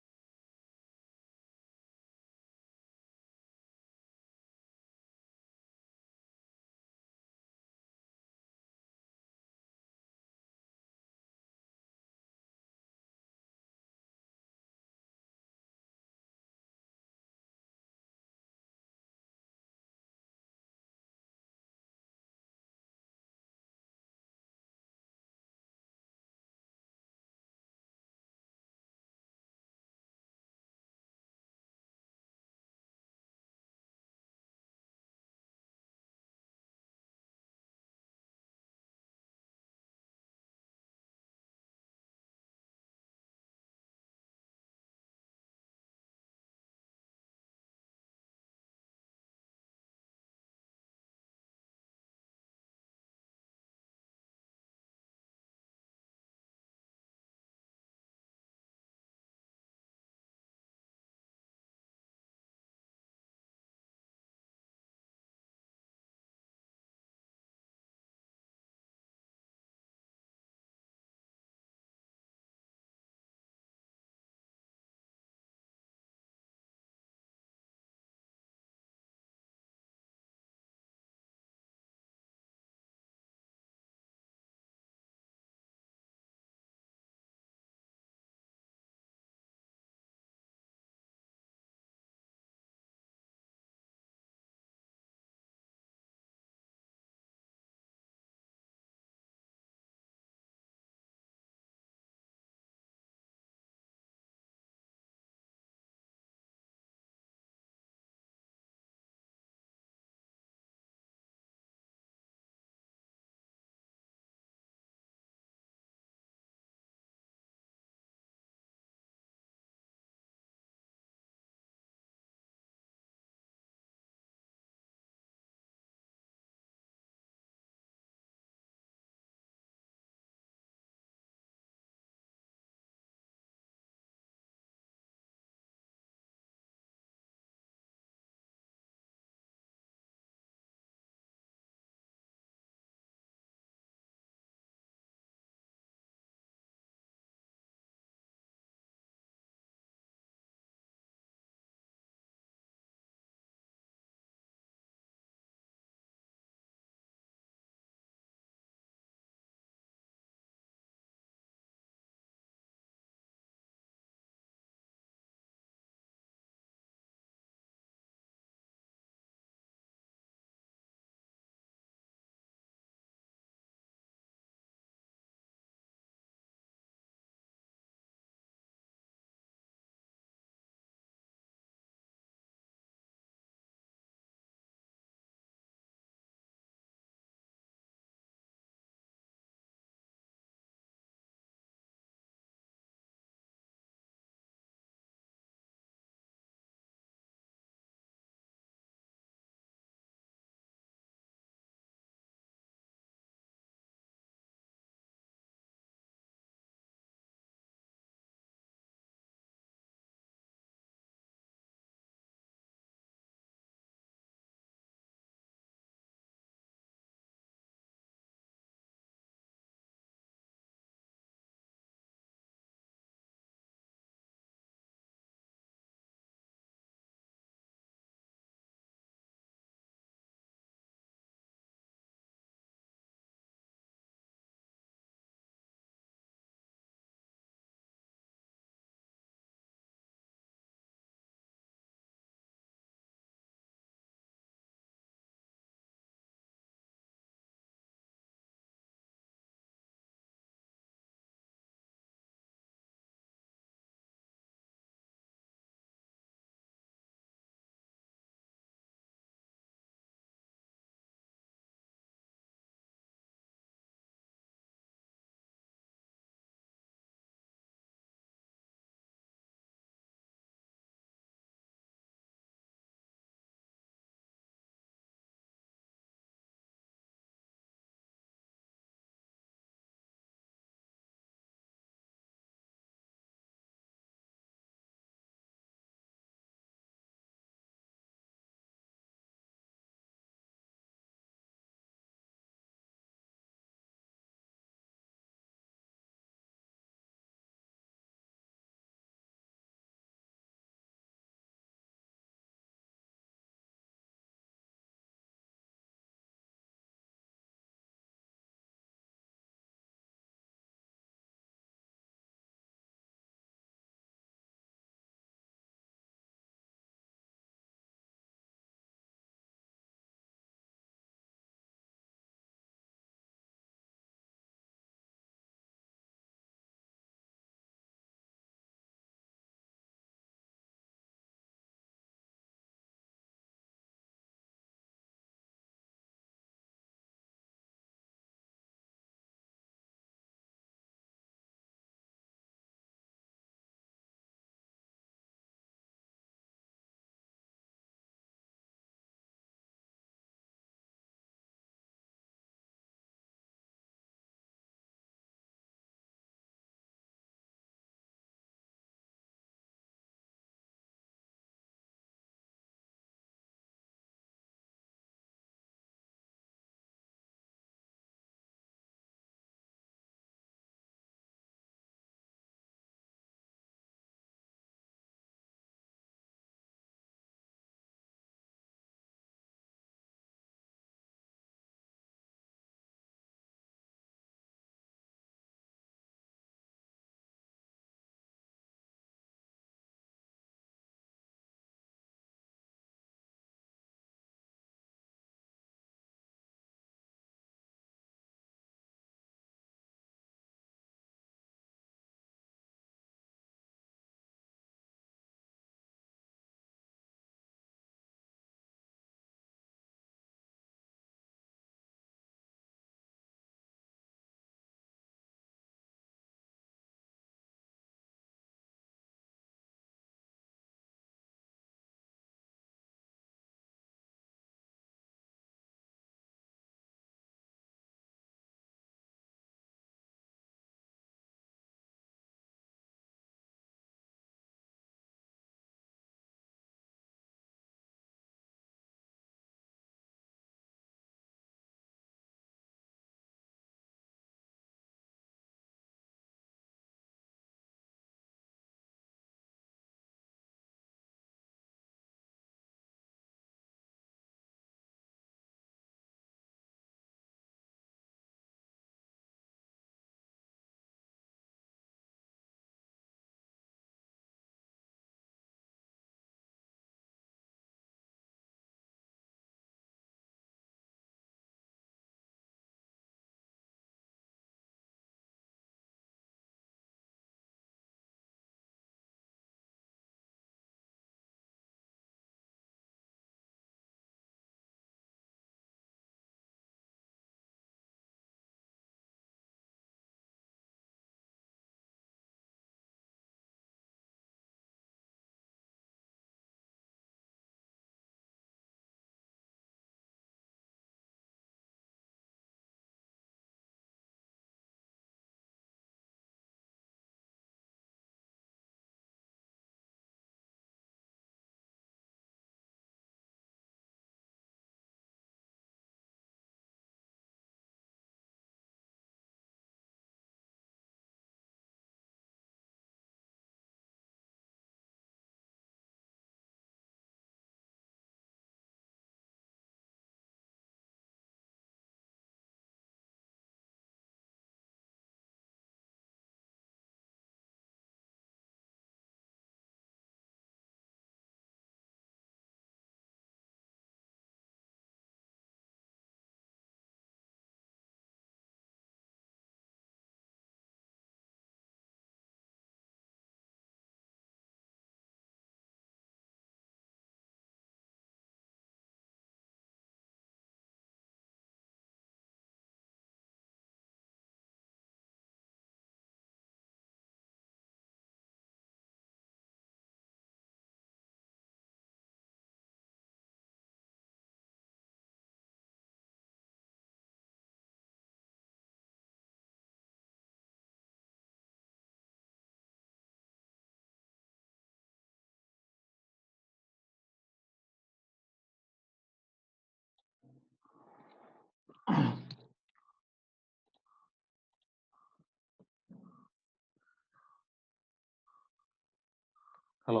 ഹലോ.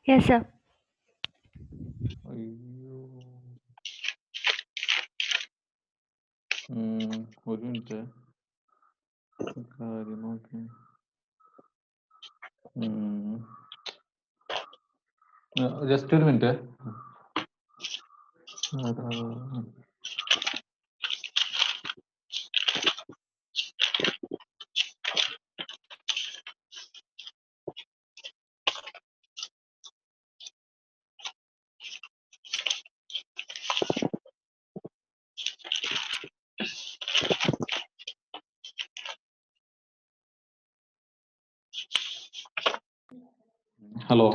Yes, sir. അയ്യോ. ഒരു മിനിറ്റ് കാര്യം നോക്കി. ജസ്റ്റ് ഒരു മിനിറ്റ്. ഹലോ.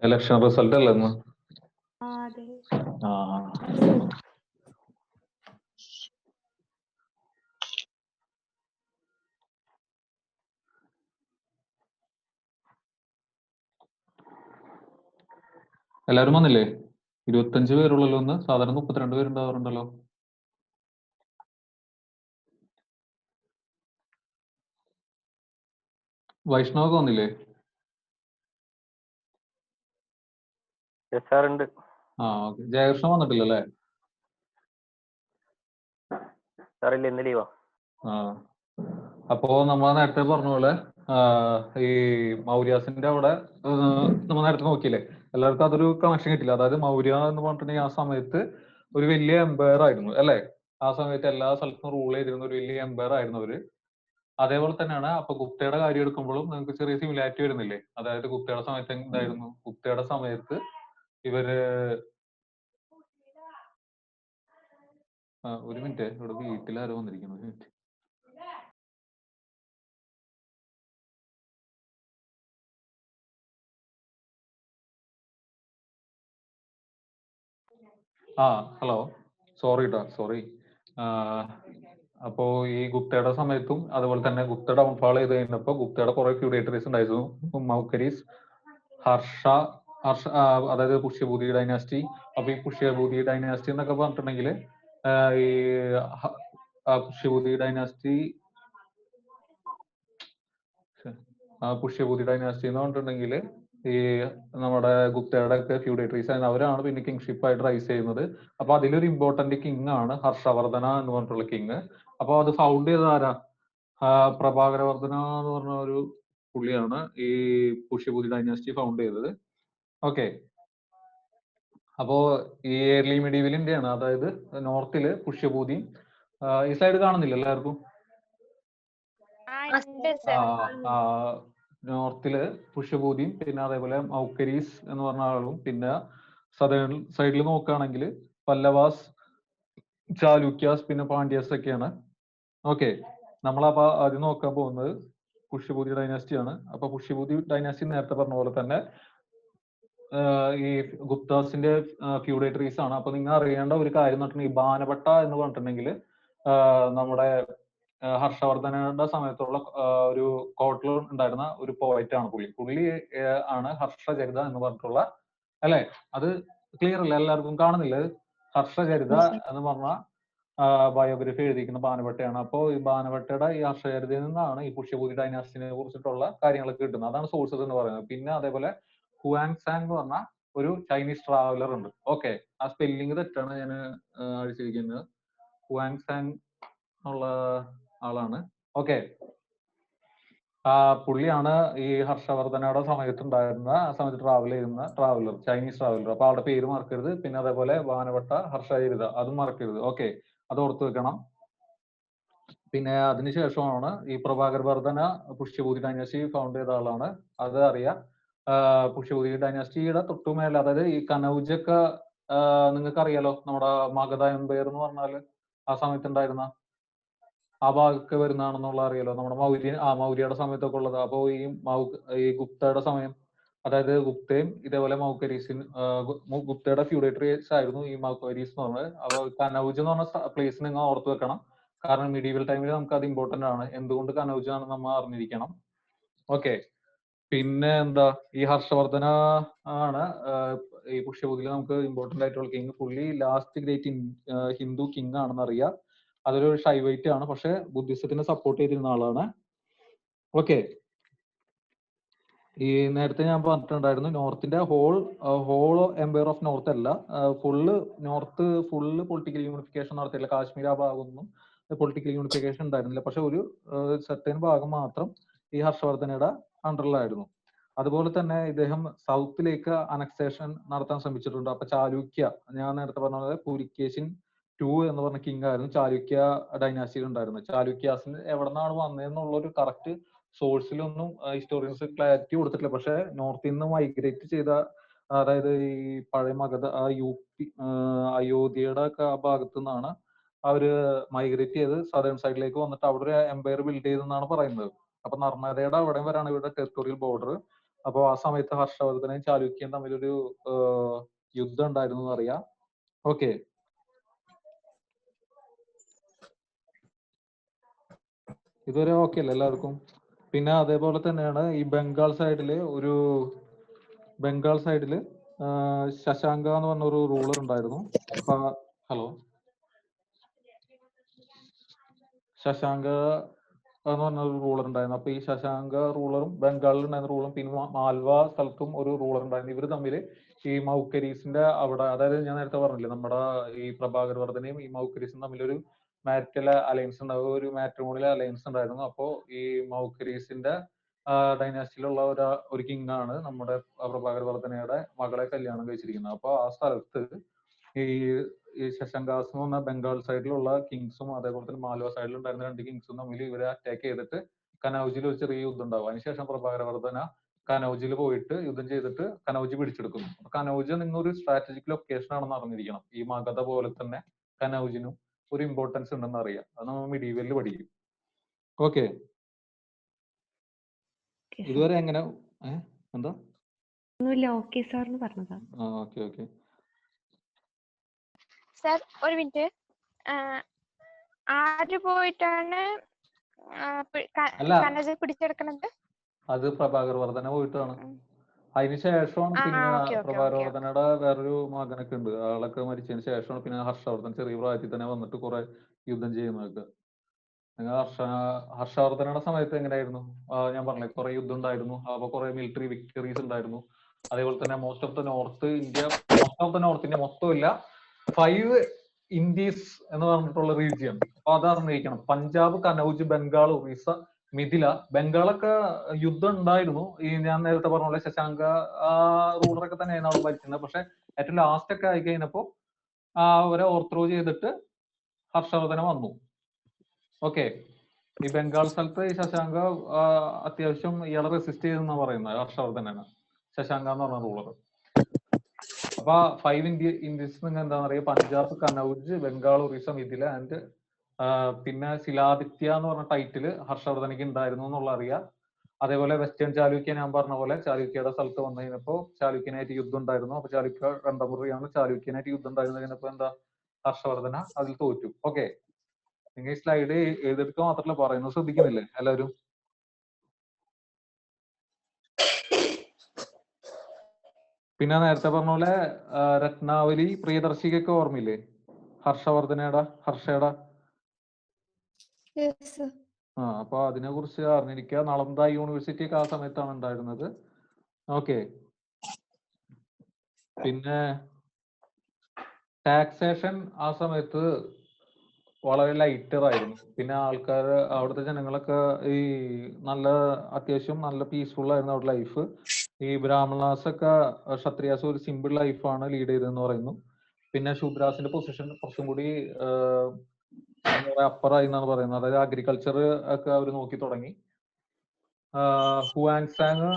ഇലക്ഷൻ റിസൾട്ട് അല്ലേ ഇന്ന്? ആ. എല്ലാവരും വന്നില്ലേ? 25 പേരുള്ളല്ലോ ഒന്ന്. സാധാരണ 32 പേരുണ്ടാവാറുണ്ടല്ലോ. വൈഷ്ണവൊക്കെ വന്നില്ലേ? ആ, ഓക്കെ. ജയകൃഷ്ണൻ വന്നിട്ടില്ലല്ലേ? ആ, അപ്പോ നമ്മൾ നേരത്തെ പറഞ്ഞ പോലെ ഈ മൗര്യാസിന്റെ അവിടെ നമ്മൾ നേരത്തെ നോക്കിയില്ലേ, എല്ലാവർക്കും അതൊരു കണക്ഷൻ കിട്ടില്ല. അതായത് മൗര്യ എന്ന് പറഞ്ഞിട്ടുണ്ടെങ്കിൽ ആ സമയത്ത് ഒരു വലിയ എംപയർ ആയിരുന്നു അല്ലെ? ആ സമയത്ത് എല്ലാ സ്ഥലത്തും റൂൾ ചെയ്തിരുന്ന ഒരു വലിയ എംപയർ ആയിരുന്നു അവര്. അതേപോലെ തന്നെയാണ് അപ്പൊ ഗുപ്തയുടെ കാര്യം എടുക്കുമ്പോഴും നിങ്ങൾക്ക് ചെറിയ സിമിലാരിറ്റി വരുന്നില്ലേ? അതായത് ഗുപ്തയുടെ സമയത്ത് എന്തായിരുന്നു? ഗുപ്തയുടെ സമയത്ത് ഇവര് ഒരു മിനിറ്റ്, ഇവിടെ വീട്ടിലാരോ വന്നിരിക്കുന്നു. ഒരു മിനിറ്റ്. ആ, ഹലോ. സോറി. അപ്പോ ഈ ഗുപ്തയുടെ സമയത്തും അതുപോലെ തന്നെ ഗുപ്ത ഡൗൺഫാൾ ചെയ്ത് കഴിഞ്ഞപ്പോ ഗുപ്തയുടെ കുറെ ഫ്യൂഡേറ്ററീസ് ഉണ്ടായിരുന്നു. മൗക്കരീസ്, അതായത് പുഷ്യഭൂതി ഡൈനാസ്റ്റി. അപ്പൊ ഈ പുഷ്യഭൂതി ഡൈനാസ്റ്റി എന്നൊക്കെ പറഞ്ഞിട്ടുണ്ടെങ്കിൽ ഈ പുഷ്യഭൂതി ഡൈനാസ്റ്റി എന്ന് പറഞ്ഞിട്ടുണ്ടെങ്കിൽ ഈ നമ്മുടെ ഗുപ്തയുടെ ഒക്കെ ഫ്യൂഡേറ്ററീസ് ആയിരുന്നു. അവരാണ് പിന്നെ കിങ്ഷിപ്പ് ആയിട്ട് റൈസ് ചെയ്യുന്നത്. അപ്പൊ അതിലൊരു ഇമ്പോർട്ടന്റ് കിങ് ആണ് ഹർഷവർദ്ധന എന്ന് പറഞ്ഞിട്ടുള്ള കിങ്. അപ്പൊ അത് ഫൗണ്ട് ചെയ്ത ആരാ? പ്രഭാകരവർദ്ധന എന്ന് പറഞ്ഞ ഒരു പുള്ളിയാണ് ഈ പുഷ്യഭൂതി ഡൈനാസ്റ്റി ഫൗണ്ട് ചെയ്തത്. ഓക്കെ. അപ്പോ ഈ ഏർലി മെഡീവൽ ഇന്ത്യയാണ്, അതായത് നോർത്തില് പുഷ്യഭൂതി. ഈ സൈഡ് കാണുന്നില്ല എല്ലാവർക്കും? നോർത്തില് പുഷ്യഭൂതിയും പിന്നെ അതേപോലെ മൗക്കരീസ് എന്ന് പറഞ്ഞ ആളും, പിന്നെ സദേൺ സൈഡിൽ നോക്കുകയാണെങ്കിൽ പല്ലവാസ്, ചാലുക്യാസ്, പിന്നെ പാണ്ഡ്യാസ് ഒക്കെയാണ്. ഓക്കെ. നമ്മളപ്പോ ആദ്യം നോക്കാൻ പോകുന്നത് പുഷ്യഭൂതി ഡൈനാസ്റ്റിയാണ്. അപ്പൊ പുഷ്യഭൂതി ഡൈനാസ്റ്റി നേരത്തെ പറഞ്ഞ പോലെ തന്നെ ഈ ഗുപ്താസിന്റെ ഫ്യൂഡേറ്ററീസ് ആണ്. അപ്പൊ നിങ്ങൾ അറിയേണ്ട ഒരു കാര്യം എന്ന് പറഞ്ഞിട്ടുണ്ടെങ്കിൽ ബാനഭട്ട എന്ന് പറഞ്ഞിട്ടുണ്ടെങ്കിൽ നമ്മുടെ ഹർഷവർദ്ധനയുടെ സമയത്തുള്ള ഒരു കോർട്ടിൽ ഉണ്ടായിരുന്ന ഒരു പോയറ്റ് ആണ് പുള്ളി ആണ് ഹർഷചരിത എന്ന് പറഞ്ഞിട്ടുള്ള, അല്ലെ? അത് ക്ലിയർ അല്ല? എല്ലാവർക്കും കാണുന്നില്ല? ഹർഷചരിത എന്ന് പറഞ്ഞ ബയോഗ്രഫി എഴുതിയിരിക്കുന്ന ബാനഭട്ടയാണ്. അപ്പോൾ ഈ ബാനഭട്ടയുടെ ഈ ഹർഷചരിതയിൽ നിന്നാണ് ഈ പുഷ്യഭൂതി ഡൈനാസ്റ്റിനെ കുറിച്ചിട്ടുള്ള കാര്യങ്ങളൊക്കെ കിട്ടുന്നത്. അതാണ് സോഴ്സസ് എന്ന് പറയുന്നത്. പിന്നെ അതേപോലെ ഹുവാങ് സാങ് എന്ന് പറഞ്ഞ ഒരു ചൈനീസ് ട്രാവലർ ഉണ്ട്. ഓക്കെ. ആ സ്പെല്ലിംഗ് തെറ്റാണ് ഞാൻ അടിച്ചിരിക്കുന്നത്. ഹുവാങ് സാങ് ഉള്ള ആളാണ്. ഓക്കെ. പുള്ളിയാണ് ഈ ഹർഷവർദ്ധനയുടെ സമയത്തുണ്ടായിരുന്ന, ആ സമയത്ത് ട്രാവൽ ചെയ്യുന്ന ട്രാവലർ, ചൈനീസ് ട്രാവലർ. അപ്പൊ ആളുടെ പേര് മറക്കരുത്. പിന്നെ അതേപോലെ ബാനഭട്ട ഹർഷചരിത അതും മറക്കരുത്. ഓക്കെ, അത് ഓർത്ത് വെക്കണം. പിന്നെ അതിനുശേഷമാണ് ഈ പ്രഭാകർ വർദ്ധന പുഷ്യഭൂതി ഡൈനാസ്റ്റി ഫൗണ്ട് ചെയ്ത ആളാണ്. അത് അറിയാം. പുഷ്യഭൂതി ഡൈനാസ്റ്റിയുടെ തൊട്ടുമേലെ, അതായത് ഈ കനൗജൊക്കെ നിങ്ങൾക്ക് അറിയാലോ, നമ്മുടെ മഗധ എംപയർ എന്ന് പറഞ്ഞാല് ആ സമയത്ത് ഉണ്ടായിരുന്ന ആ ഭാഗമൊക്കെ വരുന്നതാണെന്നുള്ള അറിയാലോ, നമ്മുടെ മൗര്യയുടെ സമയത്തൊക്കെ ഉള്ളത്. അപ്പോൾ ഈ ഗുപ്തയുടെ സമയം, അതായത് ഗുപ്തയും ഇതേപോലെ ഗുപ്തയുടെ ഫ്യൂഡേറ്ററീസ് ആയിരുന്നു ഈ മൗക്കരീസ് എന്ന് പറഞ്ഞത്. അപ്പൊ കനൗജ് എന്ന് പറഞ്ഞ പ്ലേസ് നിങ്ങൾ ഓർത്ത് വെക്കണം. കാരണം മിഡീവൽ ടൈമിൽ നമുക്ക് അത് ഇമ്പോർട്ടന്റ് ആണ്. എന്തുകൊണ്ട് കനൗജ് ആണെന്ന് നമ്മൾ അറിഞ്ഞിരിക്കണം. ഓക്കെ. പിന്നെ എന്താ, ഈ ഹർഷവർദ്ധന ആണ് ഈ പുഷ്യഭൂതിയിൽ നമുക്ക് ഇമ്പോർട്ടന്റ് ആയിട്ടുള്ള കിങ്. പുള്ളി ലാസ്റ്റ് ഗ്രേറ്റ് ഹിന്ദു കിങ് ആണെന്ന് അറിയാം. അതൊരു ഷൈവൈറ്റ് ആണ്, പക്ഷെ ബുദ്ധിസത്തിനെ സപ്പോർട്ട് ചെയ്തിരുന്ന ആളാണ്. ഓക്കെ, ഈ നേരത്തെ ഞാൻ പറഞ്ഞിട്ടുണ്ടായിരുന്നു നോർത്തിന്റെ ഹോൾ എംപയർ ഓഫ് നോർത്ത് അല്ല, നോർത്ത് ഫുള്ള് പൊളിറ്റിക്കൽ യൂണിഫിക്കേഷൻ നടത്തിയില്ല. കാശ്മീർ ആ ഭാഗമൊന്നും പൊളിറ്റിക്കൽ യൂണിഫിക്കേഷൻ ഉണ്ടായിരുന്നില്ല, പക്ഷെ ഒരു സെർട്ടൻ ഭാഗം മാത്രം ഈ ഹർഷവർദ്ധനയുടെ അണ്ടറിലായിരുന്നു. അതുപോലെ തന്നെ ഇദ്ദേഹം സൗത്തിലേക്ക് അനക്സേഷൻ നടത്താൻ ശ്രമിച്ചിട്ടുണ്ട്. അപ്പൊ ചാലൂക്യ, ഞാൻ നേരത്തെ പറഞ്ഞ പോലെ പുലിക്കേശിൻ 2 എന്ന് പറഞ്ഞ കിങ് ആയിരുന്നു ചാലൂക്യ ഡൈനാസ്റ്റിയിൽ ഉണ്ടായിരുന്നത്. ചാലൂക്യാസിന് എവിടെ നിന്നാണ് വന്നതെന്നുള്ള ഒരു കറക്റ്റ് സോഴ്സിലൊന്നും ഹിസ്റ്റോറിയൻസ് ക്ലാരിറ്റി കൊടുത്തിട്ടില്ല. പക്ഷെ നോർത്തിൽ നിന്ന് മൈഗ്രേറ്റ് ചെയ്ത, അതായത് ഈ പഴയ മഗധ, അയോധ്യയുടെ ഒക്കെ ആ ഭാഗത്തു നിന്നാണ് അവര് മൈഗ്രേറ്റ് ചെയ്ത് സദേൺ സൈഡിലേക്ക് വന്നിട്ട് അവിടെ ഒരു എംപയർ ബിൽഡ് ചെയ്തെന്നാണ് പറയുന്നത്. അപ്പൊ നർമ്മദയുടെ അവിടെ വരാണ് ഇവരുടെ ടെറിട്ടോറിയൽ ബോർഡർ. അപ്പോൾ ആ സമയത്ത് ഹർഷവർദ്ധനയും ചാലൂക്യയും തമ്മിലൊരു യുദ്ധം ഉണ്ടായിരുന്നു എന്നറിയാം. ഓക്കെ, ഇതുവരെ ഓക്കെ അല്ലേ എല്ലാവർക്കും? പിന്നെ അതേപോലെ തന്നെയാണ് ഈ ബംഗാൾ സൈഡില് ശശാങ്ക എന്ന് പറഞ്ഞ ഒരു റൂളർ ഉണ്ടായിരുന്നു. ഹലോ, ശശാങ്ക എന്ന് പറഞ്ഞ ഒരു റൂളർ ഉണ്ടായിരുന്നു. അപ്പൊ ഈ ശശാങ്ക റൂളറും ബംഗാളിൽ ഉണ്ടായിരുന്ന റൂളറും പിന്നെ മാൽവ സ്ഥലത്തും ഒരു റൂളർ ഉണ്ടായിരുന്നു. ഇവർ തമ്മിൽ ഈ മൗക്കരീസിന്റെ അവിടെ, അതായത് ഞാൻ നേരത്തെ പറഞ്ഞില്ലേ നമ്മുടെ ഈ പ്രഭാകർ വർദ്ധനയും ഈ മൗക്കരീസും തമ്മിലൊരു മാരിറ്റൽ അലയൻസ് ഉണ്ടാവും, ഒരു മാട്രിമോണിയൽ അലയൻസ് ഉണ്ടായിരുന്നു. അപ്പോൾ ഈ മൗക്കരീസിന്റെ ഡൈനാസ്റ്റിയിലുള്ള ഒരു കിങ് ആണ് നമ്മുടെ പ്രഭാകർ വർദ്ധനയുടെ മകളെ കല്യാണം കഴിച്ചിരിക്കുന്നത്. അപ്പൊ ആ സ്ഥലത്ത് ഈ ശശങ്കാസ് എന്ന് പറഞ്ഞ ബംഗാൾ സൈഡിലുള്ള കിങ്സും അതേപോലെ തന്നെ മാൽവ സൈഡിൽ ഉണ്ടായിരുന്ന 2 കിങ്സും തമ്മിൽ ഇവരെ അറ്റാക്ക് ചെയ്തിട്ട് കനൌജിൽ ഒരു ചെറിയ യുദ്ധം ഉണ്ടാവും. അതിനുശേഷം പ്രഭാകര വർദ്ധന കനൌജിൽ പോയിട്ട് യുദ്ധം ചെയ്തിട്ട് കനൌജ് പിടിച്ചെടുക്കുന്നു. അപ്പൊ കനൌജ് നിന്നൊരു സ്ട്രാറ്റജിക് ലൊക്കേഷൻ ആണെന്ന് അറിഞ്ഞിരിക്കണം. ഈ മഗധ പോലെ തന്നെ കനൌജിനും ഒരു ഇമ്പോർട്ടൻസ് ഉണ്ടെന്ന് അറിയാം. അത് നമ്മൾ മിഡീവലിൽ പഠിക്കും. ഓക്കെ, ഇതുവരെ എങ്ങനെ എന്താ ഓക്കെ സാർ എന്ന് പറഞ്ഞതാ. ഓക്കെ ഓക്കെ സർ ഒരു മിനിറ്റ്, ആര് പോയിട്ടാണ് കനജ പിടിച്ചെടുക്കണത്? അത് പ്രഭാകർ വർദ്ധന പോയിട്ടാണ്. അതിനുശേഷമാണ് പിന്നെ പ്രഭാകർ വർദ്ധനയുടെ വേറൊരു മകനൊക്കെ ഉണ്ട്, ആളൊക്കെ മരിച്ചതിന് ശേഷമാണ് പിന്നെ ഹർഷവർദ്ധൻ ചെറിയ പ്രായത്തിൽ തന്നെ വന്നിട്ട് കുറെ യുദ്ധം ചെയ്യുന്നതൊക്കെ. ഹർഷവർദ്ധനയുടെ സമയത്ത് എങ്ങനെയായിരുന്നു? ഞാൻ പറഞ്ഞില്ലേ കുറെ യുദ്ധം ഉണ്ടായിരുന്നു, അപ്പൊ കുറെ മിലിറ്ററി വിക്ടറീസ് ഉണ്ടായിരുന്നു. അതേപോലെ തന്നെ most of the north India മൊത്തമില്ല, 5 ഇന്ത്യസ് എന്ന് പറഞ്ഞിട്ടുള്ള റീജിയൻ. അപ്പൊ അത് അറിഞ്ഞിരിക്കണം. പഞ്ചാബ്, കനൌജ്, ബംഗാൾ, ഒറീസ, മിഥില. ബംഗാളൊക്കെ യുദ്ധം ഉണ്ടായിരുന്നു. ഈ ഞാൻ നേരത്തെ പറഞ്ഞ പോലെ ശശാങ്ക റൂളറൊക്കെ തന്നെയാണ് അവിടെ ഭരിക്കുന്നത്. പക്ഷെ ഏറ്റവും ലാസ്റ്റ് ഒക്കെ ആയി കഴിഞ്ഞപ്പോ അവരെ ഓവർത്രോ ചെയ്തിട്ട് ഹർഷവർദ്ധന വന്നു. ഓക്കെ, ഈ ബംഗാൾ സ്ഥലത്ത് ഈ ശശാങ്ക അത്യാവശ്യം ഇയാളെ റെസിസ്റ്റ് ചെയ്തെന്നാണ് പറയുന്നത്. ഹർഷവർദ്ധനാണ് ശശാങ്ക എന്ന് പറഞ്ഞ റൂളർ. അപ്പൊ 5 ഇന്ത്യസ് എന്താണെന്ന് അറിയാം, പഞ്ചാബ്, കനൌജ്, ബംഗാൾ, ഒറീസ, മിഥില ആൻഡ് പിന്നെ ശിലാദിത്യ എന്ന് പറഞ്ഞ ടൈറ്റിൽ ഹർഷവർദ്ധനയ്ക്ക് ഉണ്ടായിരുന്നു എന്നുള്ള അറിയാം. അതേപോലെ വെസ്റ്റേൺ ചാലൂക്യ, ഞാൻ പറഞ്ഞ പോലെ ചാലൂക്യയുടെ സ്ഥലത്ത് വന്നു കഴിഞ്ഞപ്പോൾ ചാലൂക്യനായിട്ട് യുദ്ധം ഉണ്ടായിരുന്നു. അപ്പൊ ചാലൂക്യ രണ്ടാം മുറിയാണ് ചാലൂക്യനായിട്ട് യുദ്ധം ഉണ്ടായിരുന്നു. കഴിഞ്ഞപ്പോ എന്താ ഹർഷവർദ്ധന അതിൽ തോറ്റു. ഓക്കെ, നിങ്ങൾ ഈ സ്ലൈഡ് എഴുതെടുക്കുക മാത്രമല്ല പറയുന്നത് ശ്രദ്ധിക്കുന്നില്ലേ എല്ലാവരും? പിന്നെ നേരത്തെ പറഞ്ഞ പോലെ രത്നാവലി പ്രിയദർശികൊക്കെ ഓർമ്മയില്ലേ? ഹർഷയുടെ അപ്പൊ അതിനെ കുറിച്ച് അറിഞ്ഞിരിക്കുക. നളന്ദ യൂണിവേഴ്സിറ്റി ഒക്കെ ആ സമയത്താണ് ഉണ്ടായിരുന്നത്. ഓക്കെ, പിന്നെ ടാക്സേഷൻ ആ സമയത്ത് വളരെ ലൈറ്റർ ആയിരുന്നു. പിന്നെ ആൾക്കാർ, അവിടുത്തെ ജനങ്ങളൊക്കെ ഈ അത്യാവശ്യം നല്ല പീസ്ഫുൾ ആയിരുന്നു അവരുടെ ലൈഫ്. ഈ ബ്രാഹ്മണാസ് ഒക്കെ ക്ഷത്രിയാസ് ഒരു സിമ്പിൾ ലൈഫാണ് ലീഡ് ചെയ്തതെന്ന് പറയുന്നു. പിന്നെ ശൂദ്രാസിന്റെ പൊസിഷൻ കുറച്ചും കൂടി അപ്പറായി എന്നാണ് പറയുന്നത്. അതായത് അഗ്രികൾച്ചർ ഒക്കെ അവർ നോക്കി തുടങ്ങി. ഹുവാങ്സാങ്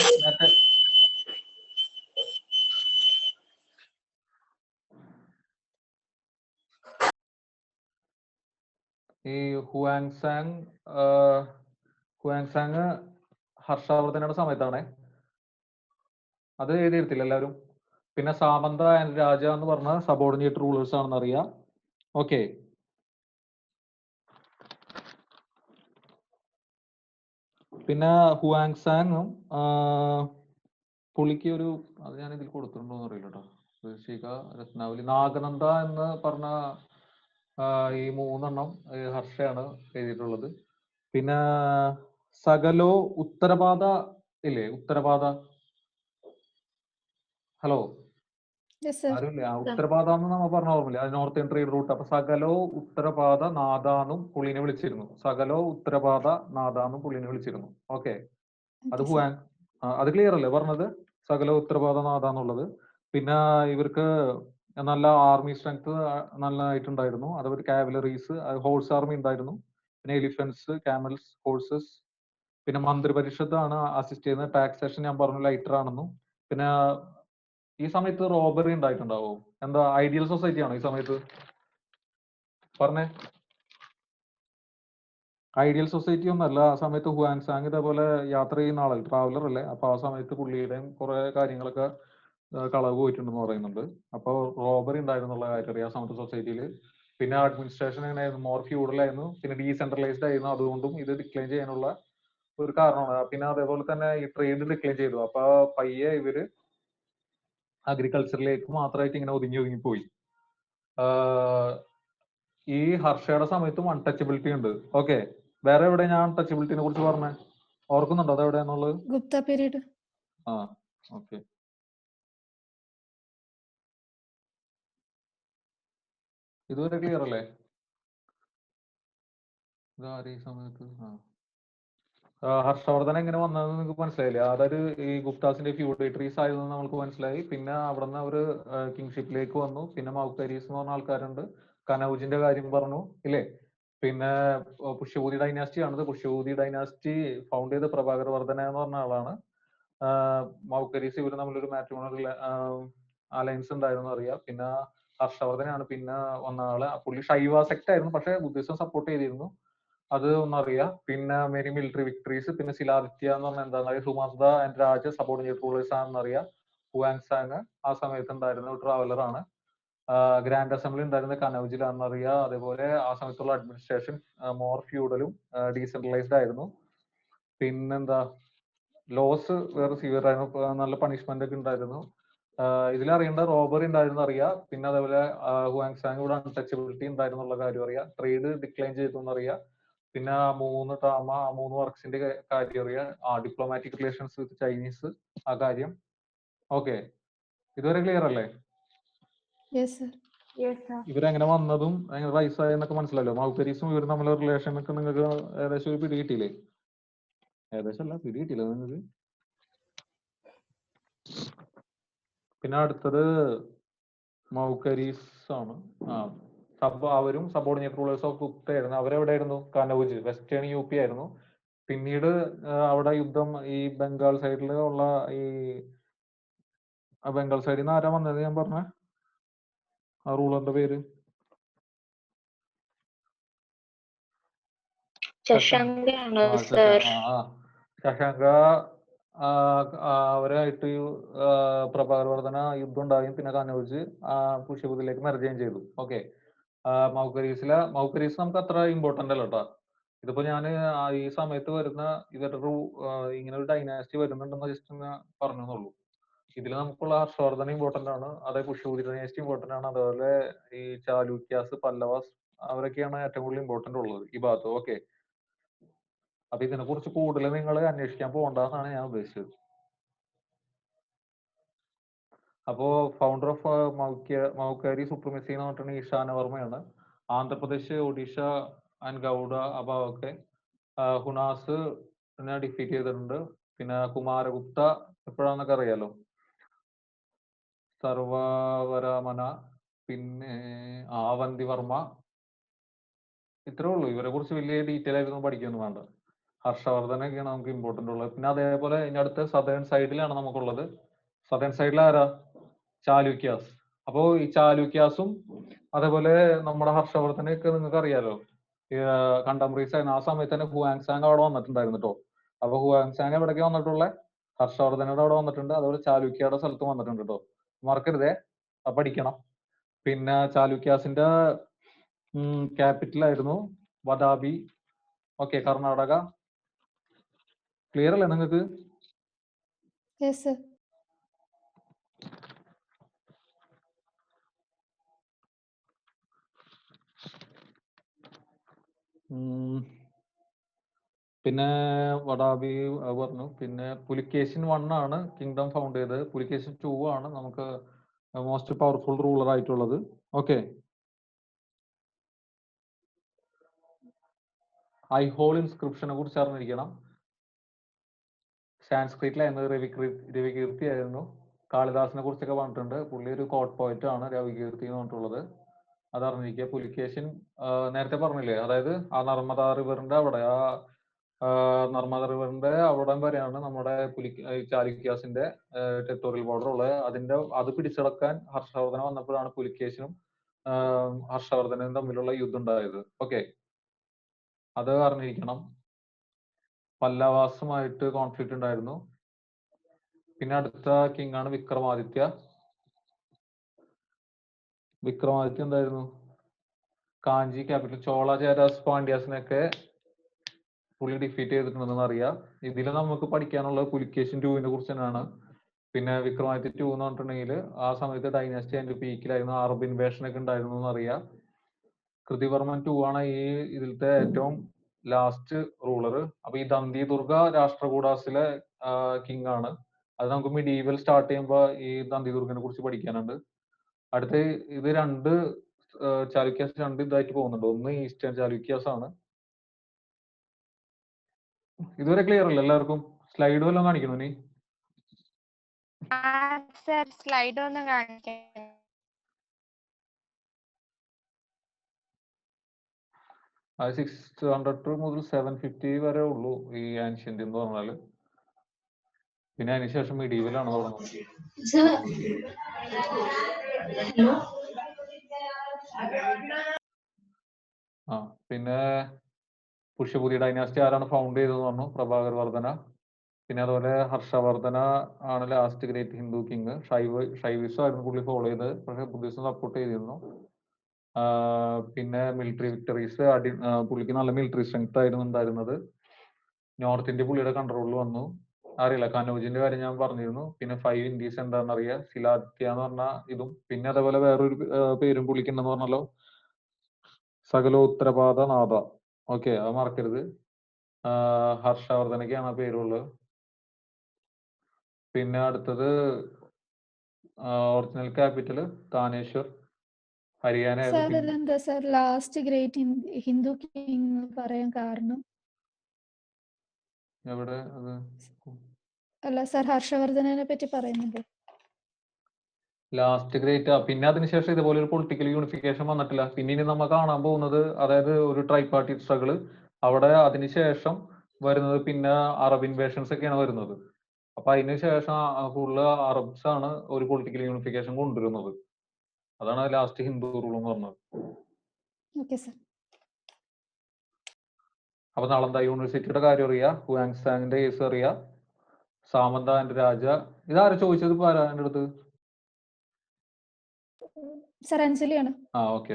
ഹുവാങ്സാങ് ഹർഷവർദ്ധനയുടെ സമയത്താണ്. അത് എഴുതിയെടുത്തില്ല എല്ലാവരും? പിന്നെ സാമന്ത ആൻഡ് രാജ എന്ന് പറഞ്ഞ സബോർഡിനേറ്റ് റൂളേഴ്സ് ആണെന്ന് അറിയാം. ഓക്കെ, പിന്നെ ഹുവാങ്സാങ്ങും പുള്ളിക്ക് ഒരു, അത് ഞാൻ ഇതിൽ കൊടുത്തിട്ടുണ്ടോ എന്ന് അറിയില്ല കേട്ടോ. ഋഷിക, രത്നാവലി, നാഗനന്ദ എന്ന് പറഞ്ഞ ഈ 3 ഹർഷയാണ് എഴുതിയിട്ടുള്ളത്. പിന്നെ സകലോ ഉത്തരപാദ ഇല്ലേ? ഉത്തരപാദ, ഹലോ ആരുമില്ല? ഉത്തരപാദ എന്ന് നമ്മൾ പറഞ്ഞ ഓർമ്മയില്ല, അത് നോർത്ത് ഇന്ത്യൻ ട്രേഡ് റൂട്ട്. അപ്പൊ സകലോ ഉത്തരപാദ നാദാന്നും പുള്ളിനെ വിളിച്ചിരുന്നു. സകലോ ഉത്തരപാദ നാദാന്നും പുള്ളിനെ വിളിച്ചിരുന്നു. ഓക്കെ, അത് അത് ക്ലിയർ അല്ലേ പറഞ്ഞത്? സകലോ ഉത്തരപാദ നാദാന്നുള്ളത്. പിന്നെ ഇവർക്ക് നല്ല ആർമി സ്ട്രെങ്ത് നല്ലതായിട്ടുണ്ടായിരുന്നു. അതുപോലെ കാവലറീസ്, ഹോഴ്സ് ആർമി ഉണ്ടായിരുന്നു. പിന്നെ എലിഫൻസ്, ക്യാമൽസ്, ഹോഴ്സസ്. പിന്നെ മന്ത്രിപരിഷത്താണ് അസിസ്റ്റ് ചെയ്യുന്നത്. ടാക്സേഷൻ ഞാൻ പറഞ്ഞു ലൈറ്റർ ആണെന്നും. പിന്നെ ഈ സമയത്ത് റോബറി ഉണ്ടായിട്ടുണ്ടാവോ? എന്താ ഐഡിയൽ സൊസൈറ്റി ആണോ ഈ സമയത്ത്? പറഞ്ഞേ. ഐഡിയൽ സൊസൈറ്റി ഒന്നല്ല ആ സമയത്ത്. ഹുവാങ്സാങ് ഇതേപോലെ യാത്ര ചെയ്യുന്ന ആളല്ലേ, ട്രാവലർ അല്ലേ? അപ്പൊ ആ സമയത്ത് പുള്ളിയുടെയും കുറെ കാര്യങ്ങളൊക്കെ കളവ് പോയിട്ടുണ്ടെന്ന് പറയുന്നുണ്ട്. അപ്പോൾ റോബറി ഉണ്ടായിരുന്നുള്ള കാര്യം അറിയാം ആ സമയത്ത് സൊസൈറ്റിയിൽ. പിന്നെ അഡ്മിനിസ്ട്രേഷൻ എങ്ങനെയായിരുന്നു? മോർ ഫ്യൂഡൽ ആയിരുന്നു. പിന്നെ ഡീസെൻട്രലൈസ്ഡ് ആയിരുന്നു. അതുകൊണ്ടും ഇത് ഡിക്ലൈൻ ചെയ്യാനുള്ള ഒരു കാരണമാണ്. പിന്നെ അതേപോലെ തന്നെ ഈ ട്രേഡ് ഡിക്ലൈൻ ചെയ്തു. അപ്പൊ പയ്യെ ഇവര് അഗ്രികൾച്ചറിലേക്ക് മാത്രമായിട്ട് ഇങ്ങനെ ഒതുങ്ങി പോയി. ഈ ഹർഷയുടെ സമയത്തും അൺടച്ചബിലിറ്റി ഉണ്ട്. ഓക്കെ, വേറെ എവിടെ ഞാൻ അൺടച്ചബിലിറ്റിനെ കുറിച്ച് പറഞ്ഞേ? ഓർക്കുന്നുണ്ടോ അത് എവിടെയാന്നുള്ളത്? ഗുപ്ത പീരീഡ്. ആ, ഓക്കെ. ഇതുവരെ ക്ലിയർ അല്ലേ? ഇതാര് ഈ സമയത്ത്? ഹർഷവർദ്ധൻ എങ്ങനെ വന്നതെന്ന് നിങ്ങൾക്ക് മനസ്സിലായില്ലേ? അതായത് ഈ ഗുപ്താസിന്റെ ഫ്യൂഡേറ്ററീസ് ആയിരുന്നു നമ്മൾക്ക് മനസ്സിലായി. പിന്നെ അവിടെ നിന്ന് അവര് കിങ്ഷിപ്പിലേക്ക് വന്നു. പിന്നെ മൗക്കരീസ് എന്ന് പറഞ്ഞ ആൾക്കാരുണ്ട്. കനൗജിന്റെ കാര്യം പറഞ്ഞു ഇല്ലേ? പിന്നെ പുഷ്യഭൂതി ഡൈനാസ്റ്റി ആണത്. പുഷ്യഭൂതി ഡൈനാസ്റ്റി ഫൗണ്ട് ചെയ്ത പ്രഭാകർ വർദ്ധന എന്ന് പറഞ്ഞ ആളാണ്. മൗക്കരീസ് ഇവര് തമ്മിലൊരു മാട്രിമോണൽ അലയൻസ് ഉണ്ടായിരുന്നു അറിയാം. പിന്നെ ഹർഷവർദ്ധനാണ് പിന്നെ വന്ന ആള്. പുള്ളി ഷൈവ സെക്ട് ആയിരുന്നു, പക്ഷെ ബുദ്ധിസം സപ്പോർട്ട് ചെയ്തിരുന്നു. അത് ഒന്നറിയാം. പിന്നെ മെനി മിലിറ്ററി വിക്ടറീസ്. പിന്നെ ശിലാദിത്യ എന്ന് പറഞ്ഞാൽ എന്താ? ഹുമാസ്ദ ആൻഡ് രാജ സബോർഡിനേറ്റ് റൂളേഴ്സ് ആണെന്നറിയാം. ഹുവാങ്സാങ് ആ സമയത്ത് ഉണ്ടായിരുന്ന ഒരു ട്രാവലർ ആണ്. ഗ്രാൻഡ് അസംബ്ലി ഉണ്ടായിരുന്ന കനൗജിലാണെന്നറിയാം. അതേപോലെ ആ സമയത്തുള്ള അഡ്മിനിസ്ട്രേഷൻ മോർ ഫ്യൂഡലും ഡീസെൻട്രലൈസ്ഡ് ആയിരുന്നു. പിന്നെന്താ, ലോസ് വേറെ സിവിയർ ആയിരുന്നു. നല്ല പണിഷ്മെന്റ് ഒക്കെ ഉണ്ടായിരുന്നു. ഇതിലറിയേണ്ട റോബറി ഉണ്ടായിരുന്നു അറിയാം. പിന്നെ അതേപോലെ ഹുവാങ്സാങ് ഇവിടെ അൺടച്ചബിലിറ്റി ഉണ്ടായിരുന്നുള്ള കാര്യം അറിയാം. ട്രേഡ് ഡിക്ലൈൻ ചെയ്തു എന്നറിയാം. പിന്നെ 3 വർക്സിന്റെ കാര്യം അറിയാം. ഡിപ്ലോമാറ്റിക് റിലേഷൻസ് വിത്ത് ചൈനീസ്, ആ കാര്യം. ഓക്കെ, ഇതുവരെ ക്ലിയർ അല്ലേ? ഇവരെങ്ങനെ വന്നതും എങ്ങനെ റൈസ് ആയെന്നൊക്കെ മനസ്സിലല്ലോ. മൗക്കരീസും ഇവർ തമ്മിലുള്ള റിലേഷൻ ഒക്കെ നിങ്ങൾക്ക് ഏകദേശം ഒരു പിടികിട്ടിയില്ലേ? ഏകദേശം അല്ല, പിടികിട്ടില്ല നിങ്ങൾക്ക്. പിന്നെ അടുത്തത് മൗക്കരീസ് ആണ്. അവരും സബോർഡിനേറ്റ് റൂളേഴ്സ് ഓഫ് ഗുപ്ത ആയിരുന്നു. അവരെവിടെയായിരുന്നു? കനൗജ്, വെസ്റ്റേൺ UP ആയിരുന്നു. പിന്നീട് അവിടെ യുദ്ധം ഈ ബംഗാൾ സൈഡിൽ ഉള്ള ഈ ബംഗാൾ സൈഡിൽ നിന്ന് ആരാ വന്നത് ഞാൻ പറഞ്ഞ ആ റൂളറിന്റെ പേര്? ശശാങ്ക. അവരായിട്ട് പ്രഭാകർ വർദ്ധന യുദ്ധം ഉണ്ടാവുകയും പിന്നെ കനൗജ് പുഷ്യഭൂതിയിലേക്ക് മെർജ് ചെയ്തു. ഓക്കെ, മൗക്കരീസ് നമുക്ക് അത്ര ഇമ്പോർട്ടന്റ് അല്ല കേട്ടോ. ഇതിപ്പോ ഞാൻ ഈ സമയത്ത് വരുന്ന ഇവരുടെ ഇങ്ങനെ ഒരു ഡൈനാസ്റ്റി വരുന്നുണ്ടെന്ന് ജസ്റ്റ് ഒന്ന് പറഞ്ഞെന്നുള്ളൂ. ഇതിൽ നമുക്കുള്ള ഹർഷവർദ്ധന ഇമ്പോർട്ടന്റ് ആണ്. അതേ പുഷ്യഭൂതി ഡൈനാസ്റ്റി ഇമ്പോർട്ടന്റ് ആണ്. അതുപോലെ ഈ ചാലൂക്യാസ്, പല്ലവാസ് അവരൊക്കെയാണ് ഏറ്റവും കൂടുതൽ ഇമ്പോർട്ടന്റ് ഉള്ളത് ഈ ഭാഗത്ത്. ഓക്കെ, അപ്പൊ ഇതിനെ കുറിച്ച് കൂടുതൽ നിങ്ങൾ അന്വേഷിക്കാൻ പോകണ്ടെന്നാണ് ഞാൻ ഉദ്ദേശിച്ചത്. അപ്പോ ഫൗണ്ടർ ഓഫ് മൗക്കാരി സുപ്രമസി എന്ന് പറഞ്ഞിട്ടുണ്ടെങ്കിൽ ഈശാനവർമ്മയാണ്. ആന്ധ്രാപ്രദേശ്, ഒഡീഷ ആൻഡ് ഗൗഡ അഭാവൊക്കെ ഹുണാസ് ഡിഫീറ്റ് ചെയ്തിട്ടുണ്ട്. പിന്നെ കുമാരഗുപ്ത എപ്പോഴാന്നൊക്കെ അറിയാലോ. സർവവരമന, പിന്നെ അവന്തിവർമ്മ. ഇത്രേ ഉള്ളൂ. ഇവരെ കുറിച്ച് വലിയ ഡീറ്റെയിൽ ആയിട്ടൊന്നും പഠിക്കൊന്നും വേണ്ട. ഹർഷവർദ്ധനൊക്കെയാണ് നമുക്ക് ഇമ്പോർട്ടന്റ് ഉള്ളത്. പിന്നെ അതേപോലെ ഇനി അടുത്ത സദേൺ സൈഡിലാണ് നമുക്കുള്ളത്. സദേൺ സൈഡിൽ ആരാ? ചാലൂക്യാസ്. അപ്പോ ഈ ചാലൂക്യാസും അതേപോലെ നമ്മുടെ ഹർഷവർദ്ധനയൊക്കെ നിങ്ങൾക്ക് അറിയാലോ, കണ്ടംപററീസ് ആയിരുന്നു. ആ സമയത്ത് തന്നെ ഹുവാങ്സാങ് അവിടെ വന്നിട്ടുണ്ടായിരുന്നു കേട്ടോ. അപ്പൊ ഹുവാങ്സാങ് എവിടേക്ക് വന്നിട്ടുള്ളത്? ഹർഷവർദ്ധനയുടെ അവിടെ വന്നിട്ടുണ്ട്. അതുപോലെ ചാലൂക്യയുടെ സ്ഥലത്ത് വന്നിട്ടുണ്ട് കേട്ടോ. മറക്കരുതേ, പഠിക്കണം. പിന്നെ ചാലൂക്യാസിന്റെ ക്യാപിറ്റൽ ആയിരുന്നു വദാബി. ഓക്കെ, കർണാടക. ക്ലിയർ അല്ലേ നിങ്ങൾക്ക്? പിന്നെ വടാബി പറഞ്ഞു. പിന്നെ പുലിക്കേശിൻ 1 ആണ് കിങ്ഡം ഫൗണ്ട് ചെയ്തത്. പുലിക്കേശിൻ 2 ആണ് നമുക്ക് മോസ്റ്റ് പവർഫുൾ റൂളർ ആയിട്ടുള്ളത്. ഓക്കെ, ഐഹോൾ ഇൻസ്ക്രിപ്ഷനെ കുറിച്ച് അറിഞ്ഞിരിക്കണം. സാൻസ്ക്രിറ്റിലായിരുന്നു. രവികീർത്തി ആയിരുന്നു. കാളിദാസിനെ കുറിച്ചൊക്കെ പറഞ്ഞിട്ടുണ്ട്. പുള്ളി ഒരു കോട്ട് പോയിന്റ് ആണ് രവികീർത്തി എന്ന് പറഞ്ഞിട്ടുള്ളത്. അത് അറിഞ്ഞിരിക്കുക. പുലിക്കേശിൻ നേരത്തെ പറഞ്ഞില്ലേ, അതായത് ആ നർമ്മദ റിവറിന്റെ അവിടെ, നർമ്മദ റിവറിന്റെ അവിടം വരെയാണ് നമ്മുടെ ചാലുക്യാസിന്റെ ടെറിട്ടോറിയൽ ബോർഡർ ഉള്ളത്. അത് പിടിച്ചടക്കാൻ ഹർഷവർദ്ധന വന്നപ്പോഴാണ് പുലിക്കേശിനും ഹർഷവർദ്ധനും തമ്മിലുള്ള യുദ്ധം ഉണ്ടായത്. ഓക്കെ, അത് അറിഞ്ഞിരിക്കണം. പല്ലവാസുമായിട്ട് കോൺഫ്ലിക്റ്റ് ഉണ്ടായിരുന്നു. പിന്നെ അടുത്ത കിങ് ആണ് വിക്രമാദിത്യ. വിക്രമാദിത്യ എന്തായിരുന്നു? കാഞ്ചി ക്യാപിറ്റൽ ചോള ചേരാസ് പാണ്ഡ്യാസിനൊക്കെ പുള്ളി ഡിഫീറ്റ് ചെയ്തിട്ടുണ്ടെന്ന് അറിയാം. ഇതിൽ നമുക്ക് പഠിക്കാനുള്ളത് പുലിക്കേശിൻ 2 കുറിച്ച് തന്നെയാണ്. പിന്നെ വിക്രമാദിത്യ 2 എന്ന് പറഞ്ഞിട്ടുണ്ടെങ്കിൽ ആ സമയത്ത് ഡൈനാസ്റ്റി അതിന്റെ പീക്കിലായിരുന്നു. അറബ് ഇൻവേഷൻ ഒക്കെ ഉണ്ടായിരുന്നു എന്നറിയാം. കൃതിവർമ്മൻ 2 ആണ് ഈ ഇതിലത്തെ ഏറ്റവും ലാസ്റ്റ് റൂളർ. അപ്പൊ ഈ ദന്തി ദുർഗ രാഷ്ട്രകൂടാസിലെ കിങ് ആണ്. അത് നമുക്ക് മിഡീവൽ സ്റ്റാർട്ട് ചെയ്യുമ്പോൾ ഈ ദന്തി ദുർഗനെ കുറിച്ച് പഠിക്കാനുണ്ട്. അടുത്ത ഇത് ചാലുക്യാസ് 2 ഇതായിട്ട് പോകുന്നുണ്ട്. ഒന്ന് ഈസ്റ്റേൺ ചാലുക്യാസ് ആണ്. ഇതുവരെ ക്ലിയർ അല്ല എല്ലാവർക്കും? സ്ലൈഡ് വല്ലതും കാണിക്കണോ നീ? സ്ലൈഡ് ഒന്നും കാണിക്കാൻ. അത് 600 മുതൽ 750 വരെ ഉള്ളൂ ഈ ആൻഷ്യന്റ് എന്ന് പറഞ്ഞാല്. പിന്നെ അതിനുശേഷം മിഡീവൽ ആണ് തുടങ്ങുന്നത്. പിന്നെ പുഷ്യപുരി ഡൈനാസ്റ്റി ആരാണ് ഫൗണ്ട് ചെയ്തതെന്ന് പറഞ്ഞു? പ്രഭാകർ വർദ്ധന. പിന്നെ അതുപോലെ ഹർഷവർദ്ധന ആണ് ലാസ്റ്റ് ഗ്രേറ്റ് ഹിന്ദു കിങ്. ഷൈവിസം ആയിരുന്നു പുള്ളി ഫോളോ ചെയ്തത്, പക്ഷെ ബുദ്ധിസം സപ്പോർട്ട് ചെയ്തിരുന്നു. പിന്നെ മിലിറ്ററി വിക്ടറീസ്, പുള്ളിക്ക് നല്ല മിലിറ്ററി സ്ട്രെങ്ത് ആയിരുന്നു ഉണ്ടായിരുന്നത്. നോർത്ത് ഇന്ത്യ പുള്ളിയുടെ കൺട്രോളിൽ വന്നു. അറിയില്ല, കനൗജിന്റെ കാര്യം ഞാൻ പറഞ്ഞിരുന്നു. പിന്നെ 5 ഇന്ത്യസ് എന്താണെന്ന് അറിയാം. ശിലാദിത്യ എന്ന് പറഞ്ഞ ഇതും. പിന്നെ അതേപോലെ വേറൊരു പേരും പുള്ളിക്കുണ്ടെന്ന് പറഞ്ഞല്ലോ, സകലോത്തരപാദ നാഥ. ഓക്കെ, അത് മറക്കരുത്. ഹർഷവർദ്ധനയ്ക്കാണ് ആ പേരുള്ളത്. പിന്നെ അടുത്തത് ഒറിജിനൽ ക്യാപിറ്റൽ താനേശ്വർ, ഹരിയാന. എന്താ sir last great Hindu king പറയാൻ കാരണം? എവിടെ അത്? അല്ല സർ, ഹർഷവർദ്ധനെ പറ്റി പറയുന്നത് ലാസ്റ്റ് ഗ്രേറ്റ്. പിന്നെ അതിനുശേഷം ഇതുപോലെ ഒരു പൊളിറ്റിക്കൽ യൂണിഫിക്കേഷൻ വന്നിട്ടില്ല. പിന്നെ ഇനി നമ്മൾ കാണാൻ പോകുന്നത്, അതായത് ഒരു ട്രൈപാർട്ടി സ്ട്രഗിൾ അവിടെ. അതിനുശേഷം വരുന്നത് പിന്നെ അറബ് ഇൻവേഷൻസ് ഒക്കെയാണ് വരുന്നത്. അപ്പൊ അതിനുശേഷം കൂടുതൽ അറബ്സ് ആണ് ഒരു പൊളിറ്റിക്കൽ യൂണിഫിക്കേഷൻ കൊണ്ടുവരുന്നത്. അതാണ് ലാസ്റ്റ് ഹിന്ദു റൂൾ എന്ന് പറഞ്ഞത്. അപ്പൊ നളന്ദ യൂണിവേഴ്സിറ്റിയുടെ കാര്യം അറിയാം. ഹുവാങ് സാങ്ങിന്റെ കേസ് അറിയാം. സാമന്ത ആൻഡ് രാജ. ഇതാരാ ചോദിച്ചത്? ഇപ്പൊ ആരാ എന്റെ അടുത്ത്? സർ അഞ്ജലിയാണ്. ഓക്കെ.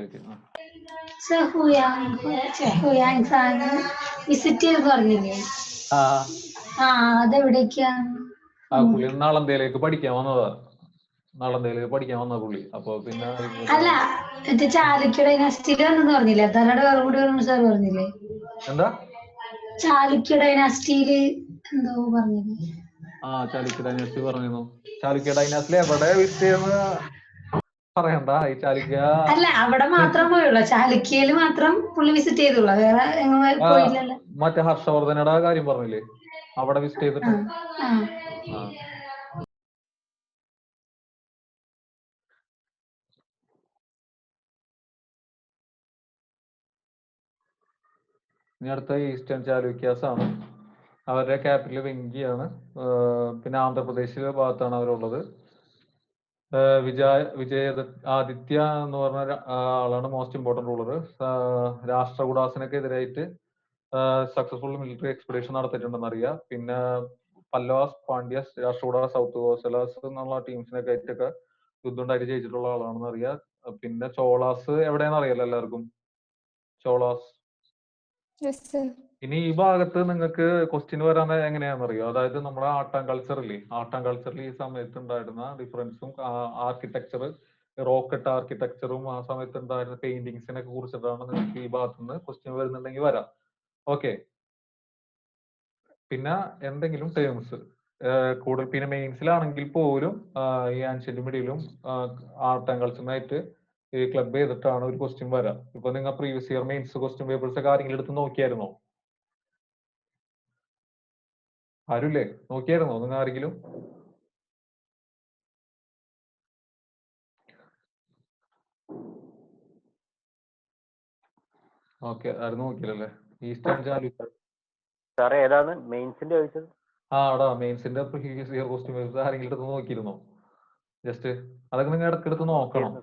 വിസിറ്റ് ചെയ്ത് പറഞ്ഞില്ലേ? അതെവിടേക്കാണ്? പുള്ളി നളന്തയിലേക്ക് പഠിക്കാൻ വന്നതാ. നളന്തയിലേക്ക് പഠിക്കാൻ വന്ന പുള്ളി. അപ്പൊ പിന്നെ അല്ല, ചാലുക്യ ഡൈനാസ്റ്റിയിൽ വന്നെന്ന് പറഞ്ഞില്ലേ? അതല്ലാതെ വേറെ കൂടെ സാർ പറഞ്ഞില്ലേ? എന്താ ചാലുക്യ ഡൈനാസ്റ്റിയില് എന്തോ പറഞ്ഞത്? ചാലുക്യ ഡൈനാസ്റ്റി പറഞ്ഞിരുന്നു. ചാലുക്യ ഡൈനാസ്റ്റി എവിടെ വിസിറ്റ് ചെയ്യുന്ന പറയണ്ട. ഈ ചാലുക്യ അല്ല, അവിടെ മാത്രം പോയുള്ളൂ. ചാലുക്യയില് മാത്രം പുള്ളി വിസിറ്റ് ചെയ്തുള്ളൂ, വേറെ എങ്ങനെ പോയില്ലല്ലോ? മറ്റേ ഹർഷവർദ്ധനയുടെ കാര്യം പറഞ്ഞില്ലേ, അവിടെ വിസിറ്റ് ചെയ്തിട്ട്. ഇനി അടുത്ത ഈസ്റ്റേൺ ചാലുക്യാസ് ആണ്. അവരുടെ ക്യാപിറ്റൽ വെങ്കിയാണ്. പിന്നെ ആന്ധ്രാപ്രദേശിലെ ഭാഗത്താണ് അവരുള്ളത്. ആദിത്യ എന്ന് പറഞ്ഞ ആളാണ് മോസ്റ്റ് ഇമ്പോർട്ടന്റ് റൂളർ. രാഷ്ട്രകൂടാസിനൊക്കെ എതിരായിട്ട് സക്സസ്ഫുൾ മിലിറ്ററി എക്സ്പെഡിഷൻ നടത്തിയിട്ടുണ്ടെന്ന് അറിയാം. പിന്നെ പല്ലവാസ്, പാണ്ഡ്യാസ്, രാഷ്ട്രകൂടാസ്, സൗത്ത് കോസലാസ് എന്നുള്ള ടീംസിനൊക്കെ ആയിട്ടൊക്കെ യുദ്ധം ഉണ്ടായിട്ട് ജയിച്ചിട്ടുള്ള ആളാണെന്ന് അറിയാം. പിന്നെ ചോളാസ് എവിടെയാണെന്ന് അറിയാലോ എല്ലാവർക്കും? ചോളാസ്. ഇനി ഈ ഭാഗത്ത് നിങ്ങൾക്ക് ക്വസ്റ്റ്യൻ വരാൻ എങ്ങനെയാണെന്ന് അറിയോ? അതായത് നമ്മുടെ ആർട്ട് ആൻഡ് കൾച്ചറിൽ ഈ സമയത്ത് ഉണ്ടായിരുന്ന ഡിഫറൻസും, ആർക്കിടെക്ചർ റോക്കറ്റ് ആർക്കിടെക്ചറും ആ സമയത്ത് ഉണ്ടായിരുന്ന പെയിന്റിങ്സിനെ കുറിച്ചിട്ടാണ് നിങ്ങൾക്ക് ഈ ഭാഗത്തുനിന്ന് ക്വസ്റ്റ്യൻ വരുന്നുണ്ടെങ്കിൽ വരാം. ഓക്കെ. പിന്നെ എന്തെങ്കിലും ടേംസ് കൂടുതൽ പിന്നെ മെയിൻസിലാണെങ്കിൽ പോലും ഈ ആൻഷ്യന്റ് മിഡിലും ആർട്ട് ആൻഡ് കൾച്ചറുമായിട്ട് ഈ ക്ലബ് ചെയ്തിട്ടാണ് ഒരു ക്വസ്റ്റ്യൻ വരാം. ഇപ്പൊ നിങ്ങൾ previous year mains question papers ഒക്കെ ആരെങ്കിലും എടുത്ത് നോക്കിയായിരുന്നോ? ആരുമില്ലേ? നോക്കിയായിരുന്നോ നിങ്ങൾ ആരെങ്കിലും? ഓക്കെ, ആരും നോക്കിയില്ലല്ലേ? ഈസ്റ്റേൺ ചാലൂക്യ സാറേ ഏതാണ് മെയിൻസിന്റെ ചോദിച്ചത്? ആടാ, മെയിൻസിന്റെ പ്രീവിയസ് ഇയർ ക്വസ്റ്റ്യൻ പേപ്പേഴ്സ് ആരെങ്കിലും എടുത്ത് നോക്കിയിരുന്നോ? ജസ്റ്റ് അതൊക്കെ നിങ്ങൾ ഇടയ്ക്കെടുത്ത് നോക്കണം.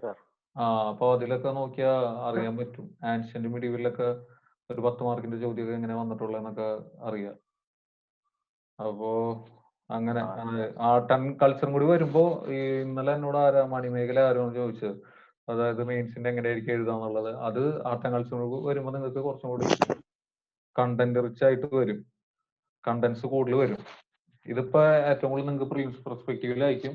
അപ്പൊ അതിലൊക്കെ നോക്കിയാൽ അറിയാൻ പറ്റും. ആൻഷ്യന്റ് മിഡീവലിലൊക്കെ ഒരു 10 മാർക്കിന്റെ ചോദ്യമൊക്കെ എങ്ങനെ വന്നിട്ടുള്ളതെന്നൊക്കെ അറിയാം. അപ്പോ അങ്ങനെ ആർട്ട് ആൻഡ് കൾച്ചറും കൂടി വരുമ്പോ ഈ ഇന്നലെ എന്നോട് മണിമേഖല ആരോന്ന് ചോദിച്ചത്, അതായത് മെയിൻസിന്റെ എങ്ങനെയായിരിക്കും എഴുതാന്നുള്ളത്. അത് ആർട്ട് ആൻഡ് കൾച്ചറും വരുമ്പോൾ നിങ്ങൾക്ക് കുറച്ചും കൂടി കണ്ടന്റ് റിച്ച് ആയിട്ട് വരും, കണ്ടന്റ്സ് കൂടുതൽ വരും. ഇതിപ്പോ ഏറ്റവും കൂടുതൽ നിങ്ങൾക്ക് പ്രിലിംസ് പെർസ്പെക്റ്റീവിലായിരിക്കും,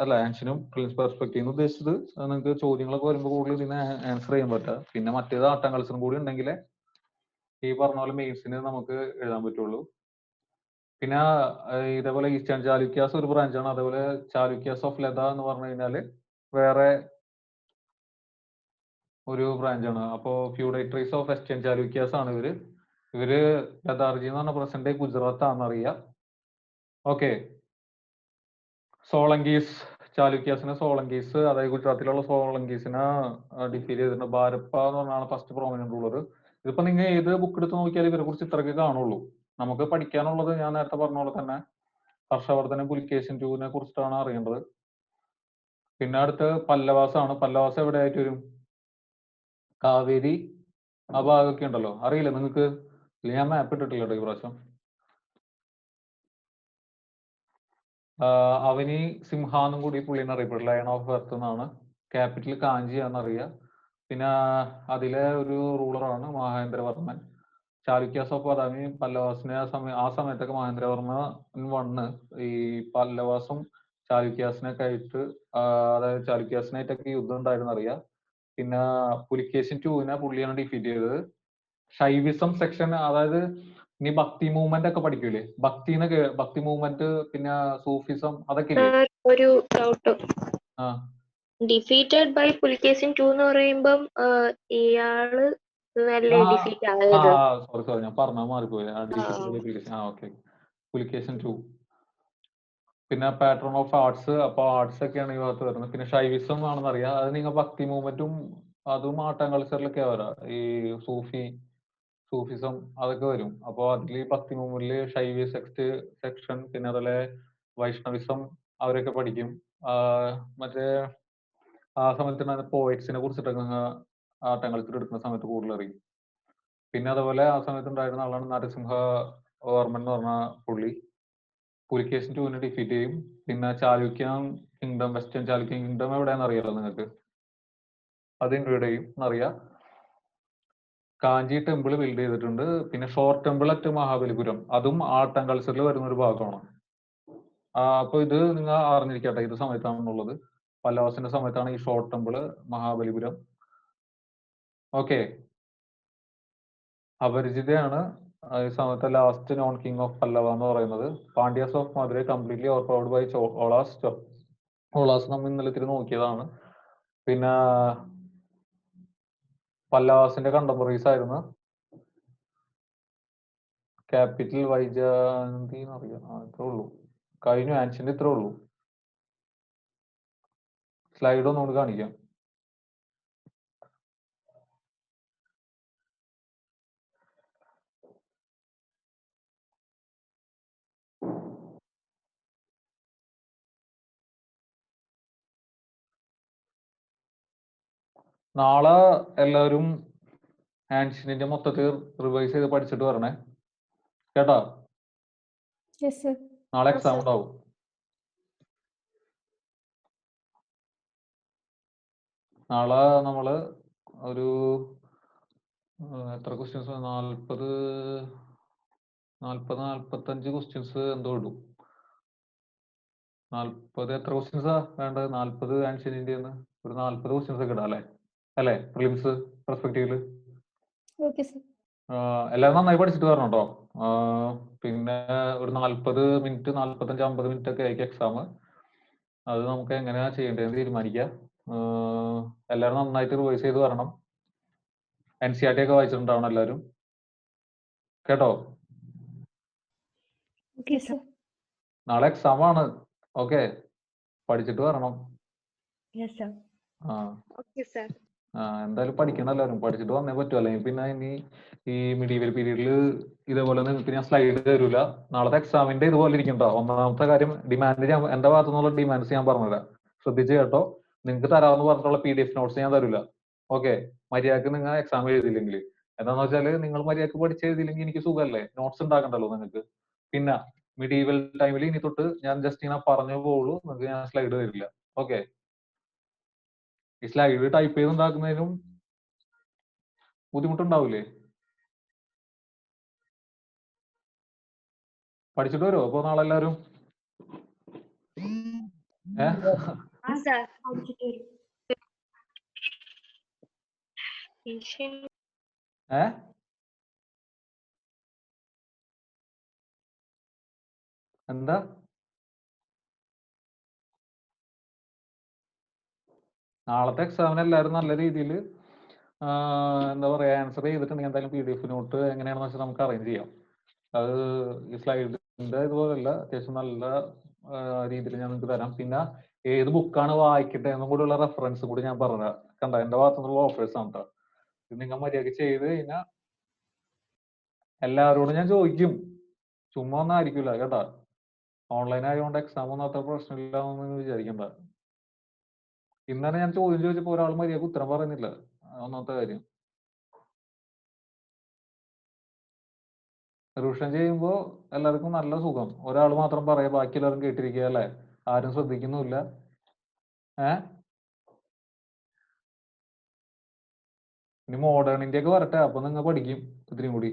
അല്ല ആൻഷ്യനും പ്രിലിംസ് പെർസ്പെക്റ്റീവ് ഉദ്ദേശിച്ചത് നിങ്ങൾക്ക് ചോദ്യങ്ങളൊക്കെ വരുമ്പോൾ കൂടുതൽ ഇതിനെ ആൻസർ ചെയ്യാൻ പറ്റുക. പിന്നെ മറ്റേത് ആർട്ട് ആൻഡ് കൾച്ചറും കൂടി ഉണ്ടെങ്കിൽ ഈ പറഞ്ഞ പോലെ മെയിൻസിന് നമുക്ക് എഴുതാൻ പറ്റുള്ളൂ. പിന്നെ ഇതേപോലെ ഈസ്റ്റേൺ ചാലുക്യാസ് ഒരു ബ്രാഞ്ചാണ്. അതേപോലെ ചാലുക്യാസ് ഓഫ് ലത എന്ന് പറഞ്ഞു കഴിഞ്ഞാല് വേറെ ഒരു ബ്രാഞ്ചാണ്. അപ്പോ ഫ്യൂഡേറ്ററീസ് ഓഫ് വെസ്റ്റേൺ ചാലുക്യാസ് ആണ് ഇവര്. ലതാർജി എന്ന് പറഞ്ഞ പ്രസന്റ് ഗുജറാത്ത് ആണെന്നറിയാം. ഓക്കെ. സോളങ്കീസ് ചാലുക്യാസിനെ സോളങ്കീസ്, അതായത് ഗുജറാത്തിലുള്ള സോളങ്കീസിനെ ഡിഫീറ്റ് ചെയ്തിട്ടുണ്ട്. ബാരപ്പ എന്ന് പറഞ്ഞാണ് ഫസ്റ്റ് പ്രോമിനന്റ് റൂളർ. ഇതിപ്പോ നിങ്ങൾ ഏത് ബുക്ക് എടുത്ത് നോക്കിയാലും ഇവരെ കുറിച്ച് ഇത്രയൊക്കെ കാണുള്ളൂ. നമുക്ക് പഠിക്കാനുള്ളത് ഞാൻ നേരത്തെ പറഞ്ഞ പോലെ തന്നെ ഹർഷവർദ്ധനും പുലിക്കേശൻ ടൂവിനെ കുറിച്ചിട്ടാണ് അറിയേണ്ടത്. പിന്നെ അടുത്ത് പല്ലവാസ് ആണ്. പല്ലവാസ് എവിടെ ആയിട്ട് വരും? കാവേരി ആ ഭാഗമൊക്കെ ഉണ്ടല്ലോ, അറിയില്ല നിങ്ങൾക്ക്? ഞാൻ മാപ്പ് ഇട്ടിട്ടില്ല കേട്ടോ ഈ പ്രാവശ്യം. അവനി സിംഹ എന്നും കൂടി പുള്ളിനെ അറിയപ്പെടും. ലയൺ ഓഫ് എർത്ത് എന്നാണ്. ക്യാപിറ്റൽ കാഞ്ചി ആണെന്നറിയാം. പിന്നെ അതിലെ ഒരു റൂളറാണ് മഹേന്ദ്രവർമ്മൻ. ചാലുക്യാസ് ഓഫ് ബദാമി പല്ലവാസിനെ ആ സമയത്തൊക്കെ മഹേന്ദ്രവർമ്മൻ വന്ന് ഈ പല്ലവാസും ചാലുക്യാസിനൊക്കെ ആയിട്ട്, അതായത് ചാലുക്യാസിനായിട്ടൊക്കെ യുദ്ധം ഉണ്ടായിരുന്നു അറിയാം. പിന്നെ പുലിക്കേശൻ ടൂവിനെ പുള്ളിയാണ് ഡിഫീറ്റ് ചെയ്തത്. ഷൈവിസം സെക്ഷൻ, അതായത് ഇനി ഭക്തി മൂവ്മെന്റ് ഒക്കെ പഠിക്കൂലേ, ഭക്തി മൂവ്മെന്റ്, പിന്നെ സൂഫിസം, അതൊക്കെ ഇല്ലേ? ഒരു ഡൗട്ട്. ഡിഫീറ്റഡ് ബൈ പുലിക്കേശൻ ടു എന്ന് പറയുമ്പം ഇയാള് ഡിഫീറ്റ് ആയത്. സോറി ഞാൻ പറഞ്ഞാൽ മാറിപ്പോയി. ഓക്കെ. പുലിക്കേശൻ ടു. പിന്നെ പാറ്റേൺ ഓഫ് ആർട്സ്, അപ്പൊ ആർട്സ് ഒക്കെയാണ് ഈ ഭാഗത്ത് വരുന്നത്. പിന്നെ ഷൈവിസം ആണെന്ന് അറിയാം. അത് നിങ്ങൾ ഭക്തി മൂവ്മെന്റും അതും ആർട്ട് ആൻഡ് കൾച്ചറിലൊക്കെ വരാം. ഈ സൂഫിസം അതൊക്കെ വരും. അപ്പോൾ അതിൽ ഭക്തി മൂവ്മെന്റില് ഷൈവി സെക്ഷൻ, പിന്നെ അതുപോലെ വൈഷ്ണവിസം അവരൊക്കെ പഠിക്കും. മറ്റേ ആ സമയത്ത് പോയിറ്റ്സിനെ കുറിച്ചിട്ടൊക്കെ ആർട്ട് ആൻഡ് കൾച്ചർ എടുക്കുന്ന സമയത്ത് കൂടുതൽ അറിയും. പിന്നെ അതുപോലെ ആ സമയത്ത് ഉണ്ടായിരുന്ന ആളാണ് നരസിംഹ വർമ്മൻ എന്ന് പറഞ്ഞ പുള്ളി. പുലിക്കേശൻ ടൂവിനെ ഡിഫീറ്റ് ചെയ്യും. പിന്നെ ചാലുക്യൻ കിങ്ഡം, വെസ്റ്റേൺ ചാലുക്യൻ കിങ്ഡം എവിടെയാണെന്ന് അറിയാലോ നിങ്ങൾക്ക്? അത് ഇൻവേഡ് ചെയ്യും എന്നറിയാം. കാഞ്ചി ടെമ്പിൾ ബിൽഡ് ചെയ്തിട്ടുണ്ട്. പിന്നെ ഷോർ ടെമ്പിൾ അറ്റ് മഹാബലിപുരം, അതും ആർട്ട് ആൻഡ് കൾച്ചറിൽ വരുന്ന ഒരു ഭാഗമാണ്. അപ്പൊ ഇത് നിങ്ങൾ അറിഞ്ഞിരിക്കട്ടെ, ഇത് സമയത്താണെന്നുള്ളത്. പല്ലവാസിന്റെ സമയത്താണ് ഈ ഷോർ ടെമ്പിൾ മഹാബലിപുരം. ഓക്കെ. അപരിചിതയാണ് ഈ സമയത്തെ last known king of Pallava എന്ന് പറയുന്നത്. Pandyas of Madurai completely overpowered by ഓളാസ് നമ്മൾ ഇന്നലെ ഇത്തിരി നോക്കിയതാണ്. പിന്നെ പല്ലവാസിന്റെ കണ്ടംപററീസ് ആയിരുന്നു. ക്യാപിറ്റൽ വൈജയന്തി എന്നറിയാം. ഇത്രേ ഉള്ളൂ. കഴിഞ്ഞു. ആൻഷ്യന്റ് ഇത്രേ ഉള്ളൂ. സ്ലൈഡ് ഒന്നുകൂടി കാണിക്കാം. നാളെ എല്ലാവരും ആൻഷ്യന്റിന്റെ മൊത്തത്തിൽ റിവൈസ് ചെയ്ത് പഠിച്ചിട്ട് വരണേ കേട്ടോ. നാളെ എക്സാം ഉണ്ടാവും. നാളെ നമ്മള് ഒരു എത്ര ക്വസ്റ്റ്യൻസ്, 40-45 ക്വസ്റ്റ്യൻസ് എന്തോ ഇടും. 40 എത്ര ക്വസ്റ്റ്യൻസാ വേണ്ടത്? 40 ആൻഷ്യന്റ് ഒരു 40 ക്വസ്റ്റ്യൻസ് ഒക്കെ ഇടാം അല്ലേ പ്രിലിംസ് പെർസ്പെക്റ്റീവില്. Okay sir. എല്ലാവരും നന്നായി പഠിച്ചിട്ട് വരണം കേട്ടോ. പിന്നെ ഒരു 40 മിനിറ്റ് 45-50 മിനിറ്റ് ഒക്കെ ആയിരിക്കും എക്സാം. അത് നമുക്ക് എങ്ങനെയാ ചെയ്യേണ്ടതെന്ന് തീരുമാനിക്കാം. എല്ലാവരും നന്നായിട്ട് റിവൈസ് ചെയ്ത് വരണം. NCERT ഒക്കെ വായിച്ചിട്ടുണ്ടാവണം എല്ലാവരും കേട്ടോ. നാളെ എക്സാം ആണ്. ഓക്കെ, പഠിച്ചിട്ട് വരണം. എന്തായാലും പഠിക്കണം എല്ലാവരും. പഠിച്ചിട്ട് വന്നേ പറ്റൂ. അല്ലെങ്കിൽ പിന്നെ ഈ മിഡീവൽ പീരീഡിൽ ഇതേപോലെ നിങ്ങൾക്ക് ഞാൻ സ്ലൈഡ് തരൂല. നാളത്തെ എക്സാമിന്റെ ഇതുപോലെ ഇരിക്കണ്ടോ. ഒന്നാമത്തെ കാര്യം ഡിമാൻഡ് എന്റെ ഭാഗത്തു നിന്നുള്ള ഡിമാൻഡ്സ് ഞാൻ പറഞ്ഞുതരാം, ശ്രദ്ധിച്ച് കേട്ടോ. നിങ്ങൾക്ക് തരാമെന്ന് പറഞ്ഞിട്ടുള്ള PDF നോട്ട്സ് ഞാൻ തരൂല. ഓക്കെ, മര്യാദക്ക് നിങ്ങൾ എക്സാം എഴുതിയില്ലെങ്കിൽ എന്താണെന്ന് വെച്ചാൽ നിങ്ങൾ മര്യാദക്ക് പഠിച്ച് എഴുതിയില്ലെങ്കിൽ എനിക്ക് സുഖമല്ലേ, നോട്ട്സ് ഉണ്ടാക്കണ്ടല്ലോ നിങ്ങൾക്ക്. പിന്നെ മിഡീവൽ ടൈമിൽ ഇനി തൊട്ട് ഞാൻ ജസ്റ്റ് ഇങ്ങനെ പറഞ്ഞു പോകുള്ളൂ, നിങ്ങൾക്ക് ഞാൻ സ്ലൈഡ് തരില്ല. ഓക്കെ, ഈ സ്ലൈഡ് ടൈപ്പ് ചെയ്ത് ഉണ്ടാക്കുന്നതിനും ബുദ്ധിമുട്ടുണ്ടാവില്ലേ? പഠിച്ചിട്ട് വരുമോ അപ്പൊ നാളെ എല്ലാവരും? എന്താ നാളത്തെ എക്സാമിന് എല്ലാവരും നല്ല രീതിയിൽ എന്താ പറയാ ആൻസർ ചെയ്തിട്ടുണ്ടെങ്കിൽ എന്തായാലും PDF നോട്ട് എങ്ങനെയാണെന്ന് വെച്ചാൽ നമുക്ക് അറേഞ്ച് ചെയ്യാം. അത് ഈ സ്ലൈഡിന്റെ ഇതുപോലല്ല, അത്യാവശ്യം നല്ല രീതിയിൽ ഞാൻ നിങ്ങൾക്ക് തരാം. പിന്നെ ഏത് ബുക്കാണ് വായിക്കട്ടെ എന്നും കൂടിയുള്ള റെഫറൻസ് കൂടി ഞാൻ പറഞ്ഞുതരാം. കണ്ട, എന്റെ ഭാഗത്തുനിന്നുള്ള ഓഫേഴ്സ് ആണ് കേട്ടോ. ഇത് നിങ്ങൾ മര്യാദയ്ക്ക് ചെയ്ത് കഴിഞ്ഞാൽ എല്ലാവരോടും ഞാൻ ചോദിക്കും, ചുമ്മാ ഒന്നും ആയിരിക്കില്ല കേട്ടാ. ഓൺലൈൻ ആയതുകൊണ്ട് എക്സാം ഒന്നും അത്ര പ്രശ്നമില്ല എന്ന് വിചാരിക്കണ്ട. ഇന്നലെ ഞാൻ ചോദ്യം ചോദിച്ചപ്പോൾ ഒരാൾ മര്യാദക്ക് ഉത്തരം പറയുന്നില്ല. ഒന്നാമത്തെ കാര്യം. റിവിഷൻ ചെയ്യുമ്പോൾ എല്ലാവർക്കും നല്ല സുഖം. ഒരാൾ മാത്രം പറയാ, ബാക്കി എല്ലാവരും കേട്ടിരിക്കുക അല്ലേ, ആരും ശ്രദ്ധിക്കുന്നുമില്ല. ഇനി മോഡേൺ ഇന്ത്യ ഒക്കെ വരട്ടെ, അപ്പൊ നിങ്ങൾ പഠിക്കും ഇത്തിരിയും കൂടി.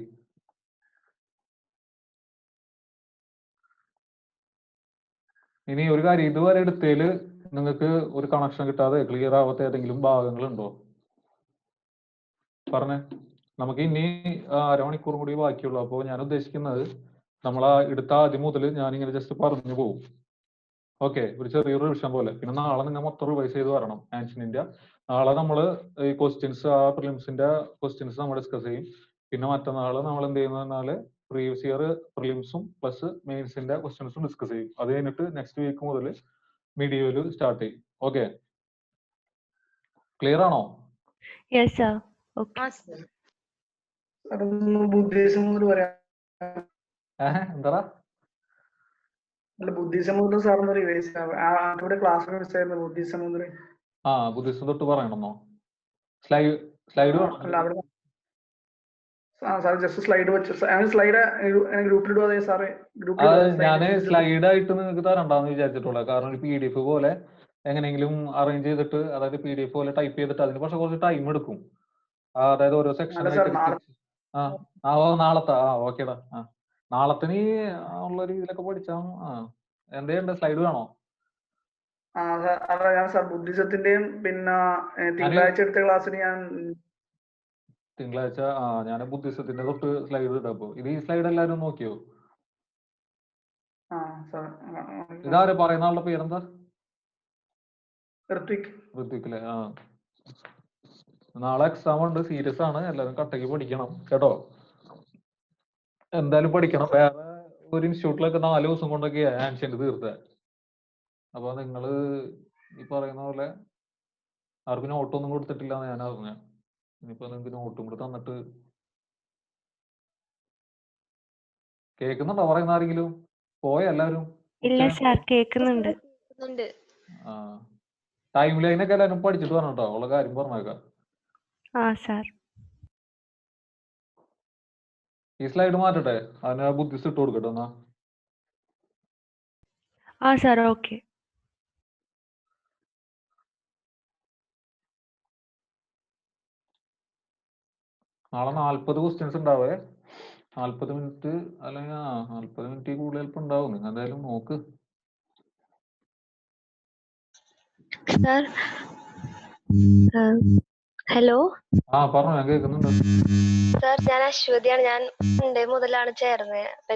ഇനി ഒരു കാര്യം, ഇതുവരെ എടുത്തതില് നിങ്ങൾക്ക് ഒരു കണക്ഷൻ കിട്ടാതെ ക്ലിയർ ആവാത്ത ഏതെങ്കിലും ഭാഗങ്ങളുണ്ടോ? പറഞ്ഞേ. നമുക്ക് ഇനി അരമണിക്കൂർ കൂടി ബാക്കിയുള്ളൂ. അപ്പോൾ ഞാൻ ഉദ്ദേശിക്കുന്നത് നമ്മൾ എടുത്ത ആദ്യം മുതൽ ഞാനിങ്ങനെ ജസ്റ്റ് പറഞ്ഞു പോകും. ഓക്കെ, ഒരു ചെറിയൊരു റിവിഷൻ പോലെ. പിന്നെ നാളെ നിങ്ങൾ മൊത്തം റിവൈസ് ചെയ്ത് വരണം ആൻഷ്യന്റ് ഇന്ത്യ. നാളെ നമ്മൾ ഈ ക്വസ്റ്റ്യൻസ്, ആ പ്രിലിംസിന്റെ ക്വസ്റ്റ്യൻസ് നമ്മൾ ഡിസ്കസ് ചെയ്യും. പിന്നെ മറ്റന്നാൾ നമ്മൾ എന്ത് ചെയ്യുന്നത് പറഞ്ഞാൽ പ്രീവിയസ് ഇയർ പ്രിലിംസും പ്ലസ് മെയിൻസിന്റെ ക്വസ്റ്റ്യൻസും ഡിസ്കസ് ചെയ്യും. അത് കഴിഞ്ഞിട്ട് നെക്സ്റ്റ് വീക്ക് മുതൽ മിഡിയൽ സ്റ്റാർട്ട് ചെയ്യും. ഓക്കെ, ക്ലിയർ ആണോ? ബുദ്ധിസം എന്താ ബുദ്ധിസം സാറിന് റിവൈസ് ക്ലാസ് ബുദ്ധിസം ബുദ്ധിസം തൊട്ട് പറയണമെന്നോ? സ്ലൈഡ് ജസ്റ്റ് സ്ലൈഡ് വെച്ച് സ്ലൈഡ് ഗ്രൂപ്പിൽ ഇടുക സാറേ. ഞാന് സ്ലൈഡ് ആയിട്ട് നിങ്ങൾക്ക് തരണ്ടെന്ന് വിചാരിച്ചിട്ടുള്ള, കാരണം ഒരു PDF പോലെ എങ്ങനെയെങ്കിലും അറേഞ്ച് ചെയ്തിട്ട്, അതായത് PDF പോലെ ടൈപ്പ് ചെയ്തിട്ട് അതിന് പക്ഷെ കുറച്ച് ടൈം എടുക്കും. അതായത് ഓരോ സെക്ഷൻ നാളത്തെ ഓക്കേടാ. നാളത്തിന് ഉള്ള രീതിയിലൊക്കെ പഠിച്ചാൽ എന്തെയുണ്ട്? സ്ലൈഡ് വേണോ? ബുദ്ധിസത്തിന്റെയും പിന്നെ തിങ്കളാഴ്ച എടുത്ത ക്ലാസ്സിന് തിങ്കളാഴ്ച ഞാൻ ബുദ്ധിസത്തിന്റെ തൊട്ട് സ്ലൈഡ് ഇടാം. അപ്പൊ ഇത് ഈ സ്ലൈഡ് എല്ലാവരും നോക്കിയോ? ഇതാരെ പറയുന്ന ആളുടെ പേരെന്താ? ഋത്വിക് അല്ലേ? നാളെ എക്സാം ഉണ്ട്, സീരിയസ് ആണ്. എല്ലാവരും കട്ടയ്ക്ക് പഠിക്കണം കേട്ടോ. എന്തായാലും പഠിക്കണം. വേറെ ഒരു ഇൻസ്റ്റിറ്റ്യൂട്ടിലൊക്കെ 4 ദിവസം കൊണ്ടൊക്കെ ആൻഷ്യന്റ് തീർത്ത. അപ്പൊ നിങ്ങള് ഈ പറയുന്ന പോലെ ആർക്കും നോട്ടൊന്നും കൊടുത്തിട്ടില്ല എന്ന് ഞാൻ അറിഞ്ഞ. ഇനിയിപ്പോ നിങ്ങൾക്ക് നോട്ടും കൂടെ തന്നിട്ട്. കേൾക്കുന്നുണ്ടോ പറയുന്ന ആരെങ്കിലും? പോയ എല്ലാവരും? ടൈം ലൈനൊക്കെ എല്ലാവരും പഠിച്ചിട്ട് പറഞ്ഞു കേട്ടോ. ഉള്ള കാര്യം പറഞ്ഞേക്കാം. ഈ സ്ലൈഡ് മാറ്റട്ടെ, അതിന് ബുദ്ധിസ്റ്റ് ഇട്ട് കൊടുക്കട്ടെ എന്നാ. നാളെ 40 ക്വസ്റ്റ്യൻസ് ഉണ്ടാവേ. 40 മിനിറ്റ് അല്ലെങ്കിൽ 40 മിനിറ്റ് കൂടുതൽ ചിലപ്പോൾ ഉണ്ടാവും. നിങ്ങൾ എന്തായാലും നോക്ക്. സാർ ഹലോ പറഞ്ഞോ, ഞാൻ കേൾക്കുന്നുണ്ട്. സാർ, ഞാൻ അശ്വതിയാണ്. ഞാൻ മൺഡേ മുതലാണ് ചേർന്നത്. അപ്പൊ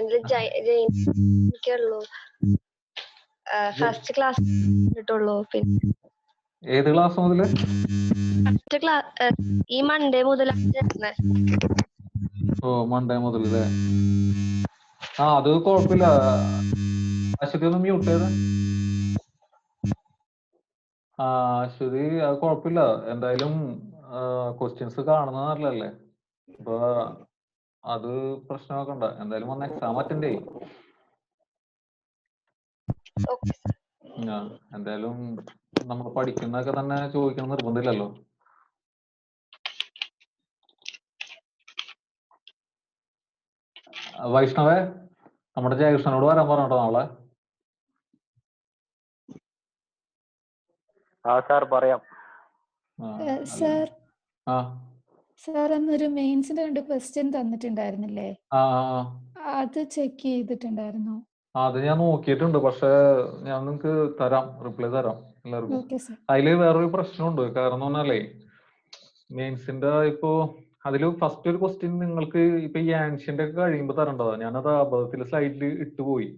എനിക്കുള്ളൂ ഫസ്റ്റ് ക്ലാസ് കിട്ടുള്ളൂ. പിന്നെ ഏത് ക്ലാസ് മുതല്? ഫസ്റ്റ് ക്ലാസ് ഈ മൺഡേ മുതലാണ് ചേർന്നത്. ഓ, മൺഡേ മുതൽ അല്ലേ? അത് കുഴപ്പമില്ല. അശ്വതി ഒന്ന് മ്യൂട്ട് ചെയ്ത. അശ്വതി, അത് കുഴപ്പമില്ല. എന്തായാലും ക്വസ്റ്റ്യൻസ് കാണുന്നത് നല്ലതല്ലേ? അപ്പൊ അത് പ്രശ്നമാക്കണ്ട. എന്തായാലും വന്ന് എക്സാം അറ്റൻഡ് ചെയ്യും. എന്തായാലും നമ്മൾ പഠിക്കുന്നതൊക്കെ തന്നെ ചോദിക്കണം നിർബന്ധമില്ലല്ലോ. വൈഷ്ണവേ, നമ്മുടെ ജയകൃഷ്ണനോട് വരാൻ പറഞ്ഞോ നാളെ. സാർ പറയാം. സാർ സാർ അന്നൊരു മെയിൻസിന്റെ 2 ക്വസ്റ്റ്യൻ തന്നിട്ടുണ്ടായിരുന്നില്ലേ? അത് ചെക്ക് ചെയ്തിട്ടുണ്ടായിരുന്നോ? അത് ഞാൻ നോക്കിയിട്ടുണ്ട്. പക്ഷെ ഞാൻ നിങ്ങൾക്ക് തരാം, റിപ്ലൈ തരാം എല്ലാവർക്കും. Okay sir. അതില് വേറൊരു പ്രശ്നമുണ്ട്. കാരണം എന്ന് പറഞ്ഞാലേ, മെയിൻസിന്റെ ഇപ്പോ അതില് ഫസ്റ്റ് ഒരു ക്വസ്റ്റ്യൻ നിങ്ങൾക്ക് ഇപ്പൊ ഈ ആൻഷ്യന്റ് ഒക്കെ കഴിയുമ്പോൾ തരേണ്ടതാ. ഞാനത് അബദ്ധത്തിൽ സ്ലൈഡിൽ ഇട്ടുപോയി.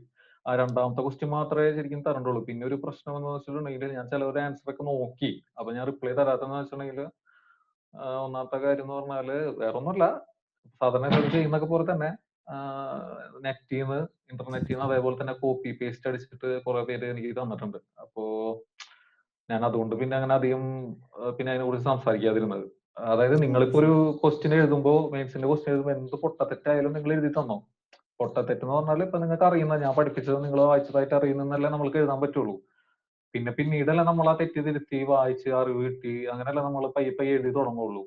ആ രണ്ടാമത്തെ ക്വസ്റ്റ്യൻ മാത്രമേ ശരിക്കും തരണ്ടുള്ളൂ. പിന്നെ ഒരു പ്രശ്നം എന്ന് വെച്ചിട്ടുണ്ടെങ്കിൽ, ഞാൻ ചിലവരുടെ ആൻസർ ഒക്കെ നോക്കി. അപ്പൊ ഞാൻ റിപ്ലൈ തരാത്തെന്ന് വെച്ചിട്ടുണ്ടെങ്കിൽ, ഒന്നാമത്തെ കാര്യം എന്ന് പറഞ്ഞാല് വേറെ ഒന്നുമല്ല, സാധാരണ എല്ലാവരും ചെയ്യുന്നൊക്കെ പോലെ തന്നെ നെറ്റിൽ നിന്ന്, ഇന്റർനെറ്റിൽ നിന്ന് അതേപോലെ തന്നെ കോപ്പി പേസ്റ്റ് അടിച്ചിട്ട് കുറെ പേര് എനിക്ക് തന്നിട്ടുണ്ട്. അപ്പോ ഞാൻ അതുകൊണ്ട് പിന്നെ അങ്ങനെ അധികം പിന്നെ അതിനെ കുറിച്ച് സംസാരിക്കാതിരുന്നത്. അതായത് നിങ്ങളിപ്പോ ഒരു ക്വസ്റ്റ്യൻ എഴുതുമ്പോൾ, മെയിൻസിന്റെ ക്വസ്റ്റ്യൻ എഴുതുമ്പോൾ എന്ത് പൊട്ടത്തെറ്റായാലും നിങ്ങൾ എഴുതി തന്നോ. പൊട്ടത്തെറ്റ് എന്ന് പറഞ്ഞാൽ ഇപ്പൊ നിങ്ങൾക്ക് അറിയുന്ന, ഞാൻ പഠിപ്പിച്ചത് നിങ്ങൾ വായിച്ചതായിട്ട് അറിയുന്നല്ലേ നമ്മൾക്ക് എഴുതാൻ പറ്റുള്ളൂ. പിന്നെ പിന്നീടല്ല നമ്മൾ ആ തെറ്റ് തിരുത്തി വായിച്ച് അറിവ് കിട്ടി അങ്ങനെയല്ല നമ്മൾ പയ്യെ എഴുതി തുടങ്ങുള്ളൂ.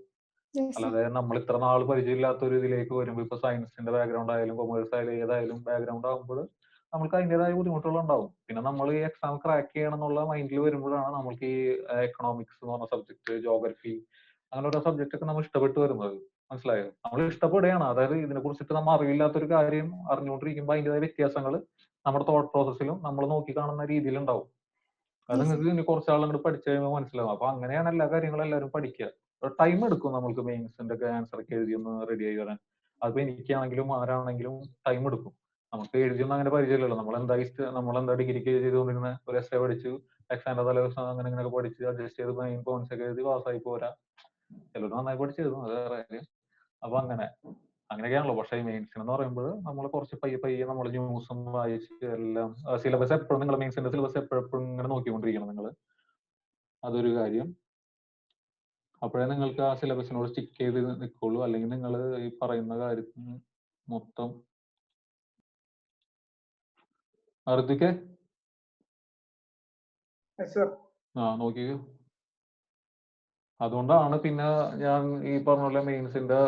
അല്ലാതെ നമ്മൾ ഇത്ര നാൾ പരിചയമില്ലാത്ത ഒരു ഇതിലേക്ക് വരുമ്പോൾ, ഇപ്പൊ സയൻസിന്റെ ബാക്ക്ഗ്രൗണ്ട് ആയാലും കൊമേഴ്സ് ആയാലും ഏതായാലും ബാക്ക്ഗ്രൗണ്ട് ആകുമ്പോൾ നമുക്ക് അതിൻ്റെതായ ബുദ്ധിമുട്ടുകൾ ഉണ്ടാവും. പിന്നെ നമ്മൾ ഈ എക്സാം ക്രാക്ക് ചെയ്യണം എന്നുള്ള മൈൻഡിൽ വരുമ്പോഴാണ് നമ്മൾക്ക് ഈ എക്കണോമിക്സ് എന്ന് പറഞ്ഞ സബ്ജക്ട്, ജോഗ്രഫി അങ്ങനെ ഓരോ സബ്ജക്ട് ഒക്കെ നമ്മൾ ഇഷ്ടപ്പെട്ട് വരുന്നത്. മനസ്സിലായോ? നമ്മൾ ഇഷ്ടപ്പെടുകയാണ്. അതായത് ഇതിനെ കുറിച്ചിട്ട് നമ്മൾ അറിവില്ലാത്തൊരു കാര്യം അറിഞ്ഞുകൊണ്ടിരിക്കുമ്പോൾ അതിൻ്റെതായ വ്യത്യാസങ്ങൾ നമ്മുടെ തോട്ട് പ്രോസസ്സിലും നമ്മൾ നോക്കി കാണുന്ന രീതിയിലുണ്ടാവും. അത് നിങ്ങൾക്ക് ഇനി കുറച്ചാൾ അങ്ങോട്ട് പഠിച്ചു കഴിയുമ്പോൾ മനസ്സിലാവും. അപ്പൊ അങ്ങനെയാണ് എല്ലാ കാര്യങ്ങളും എല്ലാവരും പഠിക്കുക. ടൈം എടുക്കും നമ്മൾക്ക് മെയിൻസിന്റെ ഒക്കെ ആൻസർ ഒക്കെ എഴുതി ഒന്ന് റെഡി ആയി വരാൻ. അതിപ്പോ എനിക്കാണെങ്കിലും ആരാണെങ്കിലും ടൈം എടുക്കും. നമുക്ക് എഴുതിയൊന്നും അങ്ങനെ പരിചയമില്ലല്ലോ. നമ്മളെന്താ ഡിഗ്രിക്ക് ചെയ്തുകൊണ്ടിരുന്ന ഒരു എസ്സേ പഠിച്ചു, എക്സാമിന്റെ തലേ ദിവസം അങ്ങനെ ഇങ്ങനെയൊക്കെ പഠിച്ച് അഡ്ജസ്റ്റ് ചെയ്ത് മെയിൻ പോയിന്റ്സ് ഒക്കെ എഴുതി പാസ്സായി പോരാ. ചിലർ നന്നായി പഠിച്ച് എഴുതും, അത് വേറെ കാര്യം. അപ്പൊ അങ്ങനെയൊക്കെയാണല്ലോ. പക്ഷേ ഈ മെയിൻസിന് എന്ന് പറയുമ്പോൾ നമ്മൾ കുറച്ച് പയ്യെ നമ്മൾ ന്യൂസും വായിച്ച് എല്ലാം സിലബസ് എപ്പോഴും നിങ്ങൾ മെയിൻസിന്റെ സിലബസ് എപ്പോഴും ഇങ്ങനെ നോക്കിക്കൊണ്ടിരിക്കണം നിങ്ങൾ. അതൊരു കാര്യം. അപ്പോഴേ നിങ്ങൾക്ക് ആ സിലബസിനോട് സ്റ്റിക്ക് ചെയ്ത് നിൽക്കുള്ളൂ. അല്ലെങ്കിൽ നിങ്ങൾ ഈ പറയുന്ന കാര്യത്തിന് മൊത്തം ഋതികേ നോക്കിക്കോ. അതുകൊണ്ടാണ് പിന്നെ ഞാൻ ഈ പറഞ്ഞ പോലെ മെയിൻസിന്റെ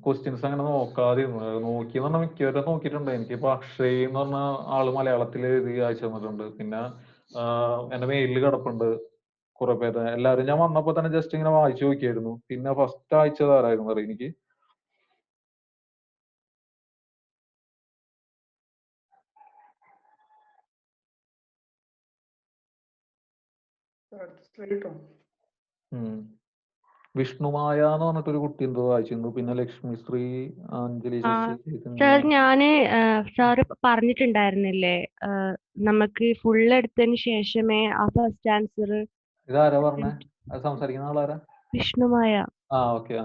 ക്വസ്റ്റ്യൻസ് അങ്ങനെ നോക്കാതിരുന്നത്. നോക്കിയെന്ന് പറഞ്ഞാൽ മിക്കവരും നോക്കിയിട്ടുണ്ട്. എനിക്കിപ്പോ അക്ഷയ് എന്ന് പറഞ്ഞ ആള് മലയാളത്തിൽ എഴുതി അയച്ചു തന്നിട്ടുണ്ട്. പിന്നെ എന്റെ മെയിലിൽ കിടപ്പുണ്ട് കുറെ പേര്. എല്ലാവരും ഞാൻ വന്നപ്പോ തന്നെ ജസ്റ്റ് ഇങ്ങനെ വായിച്ചു നോക്കിയായിരുന്നു. പിന്നെ ഫസ്റ്റ് അയച്ചത് ആരായിരുന്നു അറിയാം എനിക്ക്? വിഷ്ണുമായ എന്ന് പറഞ്ഞിട്ടൊരു കുട്ടി എന്തോ വായിച്ചിരുന്നു. പിന്നെ ലക്ഷ്മി ശ്രീ, അഞ്ജലി ശശി. സാർ, ഞാന് സാറ് പറഞ്ഞിട്ടുണ്ടായിരുന്നില്ലേ, നമുക്ക് ഫുൾ എടുത്തതിന് ശേഷമേ ആ ഫസ്റ്റ് ആൻസർ. ഇതാരാ പറഞ്ഞേ? അത് സംസാരിക്കുന്ന ആളാരാ? വിഷ്ണുമായ. ഓക്കെ.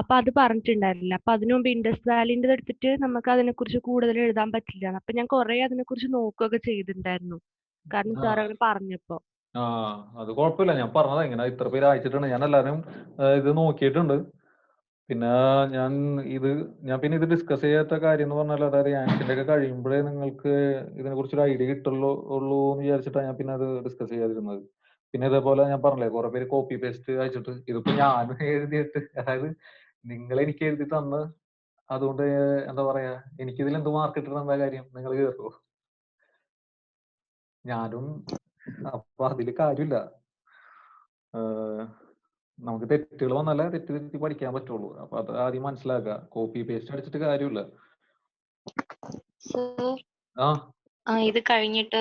അപ്പൊ അത് പറഞ്ഞിട്ടുണ്ടായിരുന്നില്ല. അപ്പൊ അതിനു മുമ്പ് ഇൻഡസ് വാലിന്റെ എടുത്തിട്ട് നമുക്ക് അതിനെ കുറിച്ച് കൂടുതൽ എഴുതാൻ പറ്റില്ല. അപ്പൊ ഞാൻ കുറെ അതിനെ കുറിച്ച് നോക്കുകയൊക്കെ ചെയ്തിട്ടുണ്ടായിരുന്നു. കാരണം സാർ അങ്ങനെ പറഞ്ഞപ്പോ. അത് കുഴപ്പമില്ല. ഞാൻ പറഞ്ഞത് ഇങ്ങനെ ഇത്ര പേര് അയച്ചിട്ടുണ്ട്. ഞാൻ എല്ലാവരും ഇത് നോക്കിയിട്ടുണ്ട്. പിന്നെ ഞാൻ പിന്നെ ഇത് ഡിസ്കസ് ചെയ്യാത്ത കാര്യം എന്ന് പറഞ്ഞാൽ, അതായത് ആൻഷ്യന്റ് ഒക്കെ കഴിയുമ്പോഴേ നിങ്ങൾക്ക് ഇതിനെ കുറിച്ചൊരു ഐഡിയ കിട്ടുള്ളൂ എന്ന് വിചാരിച്ചിട്ടാണ് ഞാൻ പിന്നെ അത് ഡിസ്കസ് ചെയ്യാതിരുന്നത്. പിന്നെ ഇതേപോലെ ഞാൻ പറഞ്ഞില്ലേ, കുറെ പേര് കോപ്പി പേസ്റ്റ് അയച്ചിട്ട്, ഇതിപ്പോ ഞാൻ എഴുതിയിട്ട്, അതായത് നിങ്ങൾ എനിക്ക് എഴുതി തന്ന്, അതുകൊണ്ട് എന്താ പറയാ, എനിക്കിതിൽ എന്ത് മാർക്ക് കിട്ടുന്ന എന്താ കാര്യം? നിങ്ങൾ കേറുമോ? ഞാനും അപ്പൊ അതില് കാര്യമില്ല. നമുക്ക് തെറ്റുകൾ വന്നാലേ തെറ്റ് തിരുത്തി പഠിക്കാൻ പറ്റുള്ളൂ. അപ്പൊ അത് ആദ്യം മനസ്സിലാക്കുക. കോപ്പി പേസ്റ്റ് അടിച്ചിട്ട് കാര്യമില്ല. ഇത് കഴിഞ്ഞിട്ട്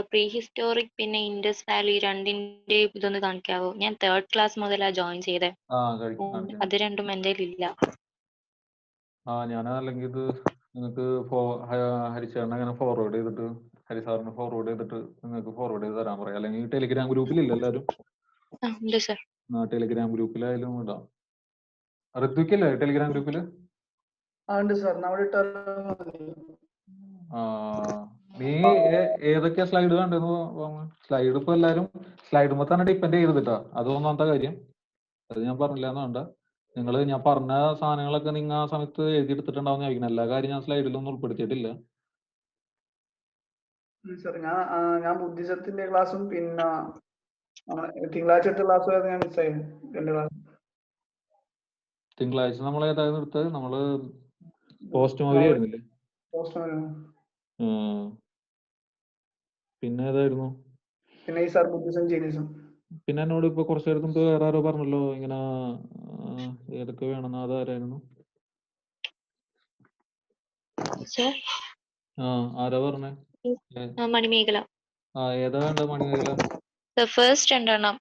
പ്രീ ഹിസ്റ്റോറിക് പിന്നെ ഇൻഡസ് വാലി രണ്ടിന്റെ ഇതൊന്ന് കാണിക്കാവോ? ഞാൻ 3rd ക്ലാസ് മുതലാ ജോയിൻ ചെയ്തേ. അത് രണ്ടും എൻ്റെ ഇല്ല. ഞാൻ അല്ലെങ്കിൽ ഇത് നിങ്ങൾക്ക് ഹരിസാറിന് അങ്ങനെ ഫോർവേഡ് ചെയ്തിട്ട് ഹരിസാറിന് ഫോർവേഡ് ചെയ്തിട്ട് നിങ്ങൾക്ക് ഫോർവേഡ് ചെയ്ത് തരാൻ പറയാം. അല്ലെങ്കിൽ ടെലിഗ്രാം ഗ്രൂപ്പിലില്ല എല്ലാവരും? ഉണ്ട് സർ. ടെലിഗ്രാം ഗ്രൂപ്പിലായാലും ഇടാം. ഋത്വിക്കല്ലേ ടെലിഗ്രാം ഗ്രൂപ്പില്? ഉണ്ട് സർ. നീ ഏതൊക്കെയാ സ്ലൈഡ് കണ്ടെന്ന്? സ്ലൈഡ് ഇപ്പൊ എല്ലാരും സ്ലൈഡുമ്പോ തന്നെ ഡിപ്പെൻഡ് ചെയ്തിട്ടാ. അത് ഒന്നാമത്തെ കാര്യം. അത് ഞാൻ പറഞ്ഞില്ലാന്ന് വേണ്ട. ഞാൻ പറഞ്ഞ സാധനങ്ങളൊക്കെ നിങ്ങൾ ആ സമയത്ത് എഴുതിയെടുത്തിട്ടുണ്ടാവുന്ന ആയിരിക്കണം. എല്ലാ കാര്യം ഞാൻ സ്ലൈഡിലൊന്നും ഉൾപ്പെടുത്തിയിട്ടില്ല. ഞാൻ ബുദ്ധിസത്തിന്റെ ക്ലാസ്സും പിന്നെ തിങ്കളാഴ്ചത്തെ ക്ലാസ്സും ഞാൻ മിസ്സായി. 2 ക്ലാസ്. തിങ്കളാഴ്ച നമ്മൾ ഏതായിരുന്നു എടുത്തത്? നമ്മള് പോസ്റ്റ് മൗരി ആയിരുന്നില്ലേ? പിന്നെ ഏതായിരുന്നു? പിന്നെ ഈ സാർ ബുദ്ധിസം ജൈനിസം. പിന്നെ എന്നോട് ഇപ്പൊ കുറച്ചു നേരത്തും വേറെ ആരോ പറഞ്ഞല്ലോ ഇങ്ങനെ ഏതൊക്കെ വേണമെന്ന്. അതാരായിരുന്നു? ആരാ പറഞ്ഞേ? മണിമേഖല. ഏതാ വേണ്ട മണിമേഖല? ഫസ്റ്റ് രണ്ടെണ്ണം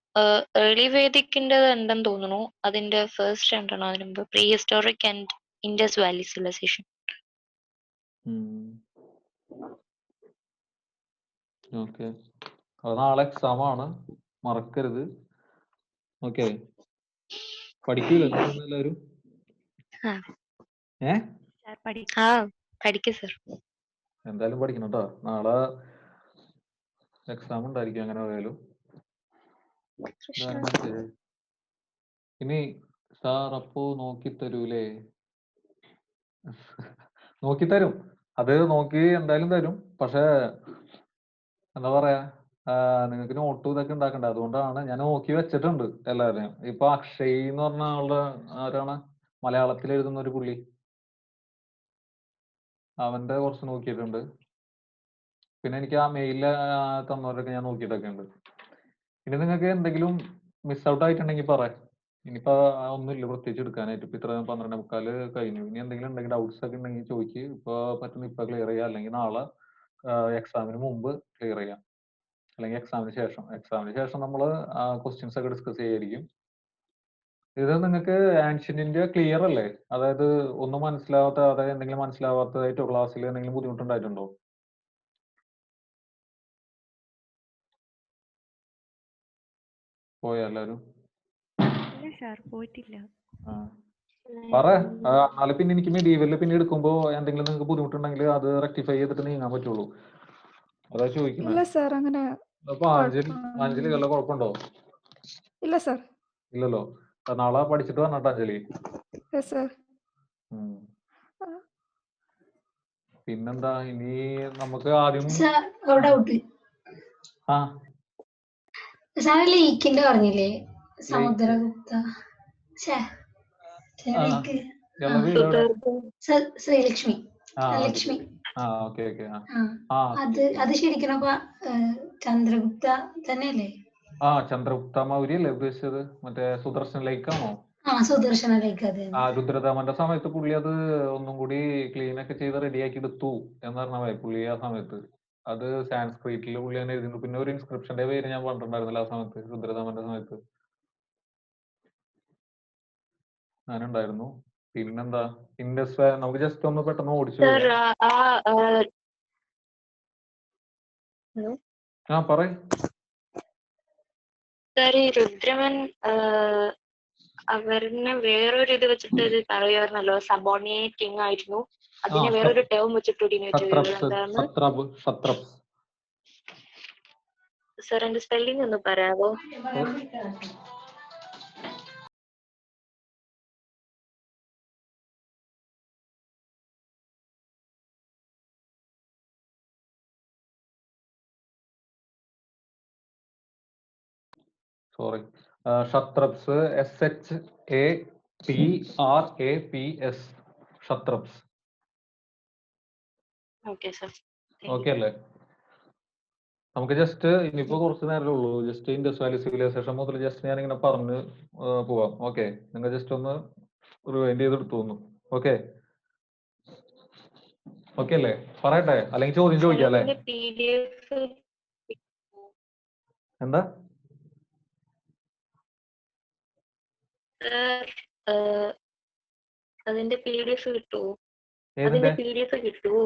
ഏർലി വേദിക്കിന്റെ ഉണ്ടെന്ന് തോന്നുന്നു. അതിന്റെ ഫസ്റ്റ് രണ്ടെണ്ണം. അതിന് മുമ്പ് prehistoric and Indus Valley civilisation. Okay, അത് നാളെ എക്സാം ആണ്, മറക്കരുത്. ഓക്കെ, പഠിക്കൂല എല്ലാവരും? എന്തായാലും പഠിക്കണം കേട്ടോ. നാളെ എക്സാം ഉണ്ടായിരിക്കും അങ്ങനെ പോയാലും. ഇനി സാർ അപ്പോ നോക്കിത്തരൂലേ? നോക്കിത്തരും, അത് നോക്കി എന്തായാലും തരും. പക്ഷെ എന്താ പറയാ, നിങ്ങൾക്ക് നോട്ടും ഇതൊക്കെ ഉണ്ടാക്കണ്ടേ. അതുകൊണ്ടാണ് ഞാൻ നോക്കി വെച്ചിട്ടുണ്ട് എല്ലാവരെയും. ഇപ്പൊ അക്ഷയ് എന്ന് പറഞ്ഞ ആളുടെ ആരാണ് മലയാളത്തിൽ എഴുതുന്ന ഒരു പുള്ളി, അവന്റെ കുറച്ച് നോക്കിയിട്ടുണ്ട്. പിന്നെ എനിക്ക് ആ മെയില് തന്നവരൊക്കെ ഞാൻ നോക്കിയിട്ടൊക്കെ ഉണ്ട്. ഇനി നിങ്ങൾക്ക് എന്തെങ്കിലും മിസ് ഔട്ട് ആയിട്ടുണ്ടെങ്കിൽ പറയാം. ഇനിയിപ്പോ ഒന്നുമില്ല പ്രത്യേകിച്ച് എടുക്കാനായിട്ട്. ഇപ്പൊ ഇത്ര 12:45 കഴിഞ്ഞു. ഇനി എന്തെങ്കിലും ഉണ്ടെങ്കിൽ ഡൗട്ട്സ് ഒക്കെ ഉണ്ടെങ്കിൽ ചോദിക്ക്. ഇപ്പൊ പറ്റുന്ന ഇപ്പൊ ക്ലിയർ ചെയ്യാം, അല്ലെങ്കിൽ നാളെ എക്സാമിന് മുമ്പ് ക്ലിയർ ചെയ്യാം, അല്ലെങ്കിൽ എക്സാമിന് ശേഷം. എക്സാമിന് ശേഷം നമ്മൾ ക്വസ്റ്റ്യൻസ് ഒക്കെ ഡിസ്കസ് ചെയ്യായിരിക്കും. ഇത് നിങ്ങൾക്ക് ആൻഷ്യന്റ് ഇന്ത്യ ക്ലിയർ അല്ലേ? അതായത് ഒന്നും മനസ്സിലാവാത്ത, അതായത് എന്തെങ്കിലും മനസ്സിലാവാത്തതായിട്ടോ ക്ലാസ്സിൽ എന്തെങ്കിലും ബുദ്ധിമുട്ടുണ്ടായിട്ടുണ്ടോ? പോയാ എല്ലാവരും? പോയിട്ടില്ല. പറ, നാളെ പിന്നെ എനിക്ക് മെഡീവലിൽ പിന്നെ എടുക്കുമ്പോ എന്തെങ്കിലും നിങ്ങൾക്ക് ബുദ്ധിമുട്ടുണ്ടെങ്കിൽ അത് റെക്ടിഫൈ ചെയ്തിട്ട് നീങ്ങാൻ പറ്റുള്ളൂ. അതാ ചോദിക്കുന്നത്. ഇല്ല സാർ, അങ്ങനെ അപ്പൊ അഞ്ജലി വല്ല കുഴപ്പമുണ്ടോ? ഇല്ല സാർ. ഇല്ലല്ലോ. നാളെ പഠിച്ചിട്ട് വന്നോട്ടോ അഞ്ജലി. പിന്നെന്താ ഇനി നമുക്ക് ആദ്യം ലീക്കിന്റെ പറഞ്ഞില്ലേ സമുദ്രഗുപ്ത, ശ്രീലക്ഷ്മി ലക്ഷ്മി, അത് ശരിക്കും അപ്പൊ ചന്ദ്രഗുപ്ത തന്നെയല്ലേ? ചന്ദ്രഗുപ്ത മൗര്യ അല്ലേ ഉദ്ദേശിച്ചത്? മറ്റേ സുദർശൻ ലേക്കാണോ? സുദർശന ലേക്ക്. രുദ്രദാമന്റെ സമയത്ത് പുള്ളി അത് ഒന്നും കൂടി ക്ലീൻ ഒക്കെ ചെയ്ത് റെഡിയാക്കി എടുത്തു എന്ന് പറഞ്ഞ പുള്ളി ആ സമയത്ത്. അത് സാൻസ്ക്രിറ്റിൽ പുള്ളി തന്നെ എഴുതുന്നു. പിന്നെ ഒരു ഇൻസ്ക്രിപ്ഷന്റെ പേര് ഞാൻ പറഞ്ഞിട്ടുണ്ടായിരുന്നില്ല ആ സമയത്ത്, രുദ്രദാമന്റെ സമയത്ത് ഞാനുണ്ടായിരുന്നു. പിന്നെന്താ ഇൻഡസ് നമുക്ക് ജസ്റ്റ് ഒന്ന് പെട്ടെന്ന് ഓടിച്ചു പറയ്. രുദ്രമൻ അവരിനെ വേറൊരു ഇത് വെച്ചിട്ട് ഇത് പറയുമായിരുന്നല്ലോ, സബോർഡിനേറ്റിംഗ് ആയിരുന്നു. അതിനെ വേറൊരു ടേം വെച്ചിട്ട് സാർ എന്റെ സ്പെല്ലിംഗ് ഒന്ന് പറയാവോ? Sorry, Kshatraps, SHATRAPS, Kshatraps. Okay അല്ലേ? നമുക്ക് ജസ്റ്റ് ഇനിയിപ്പോ കുറച്ച് നേരമേ ഉള്ളൂ. ജസ്റ്റ് ഇൻഡസ് വാലി സിവിലൈസേഷൻ മുതൽ ജസ്റ്റ് ഞാനിങ്ങനെ പറഞ്ഞ് പോവാം. ഓക്കെ, നിങ്ങൾ ജസ്റ്റ് ഒന്ന് റിവൈൻഡ് ചെയ്തെടുത്തു തോന്നുന്നു. ഓക്കെ, ഓക്കെ അല്ലേ? പറയട്ടെ, അല്ലെങ്കിൽ ചോദ്യം ചോദിക്കാം അല്ലേ? PDF എന്താ? അതിന്റെ PDF കിട്ടുമോ? ഏതിന്റെ? അതിന്റെ PDF കിട്ടുമോ?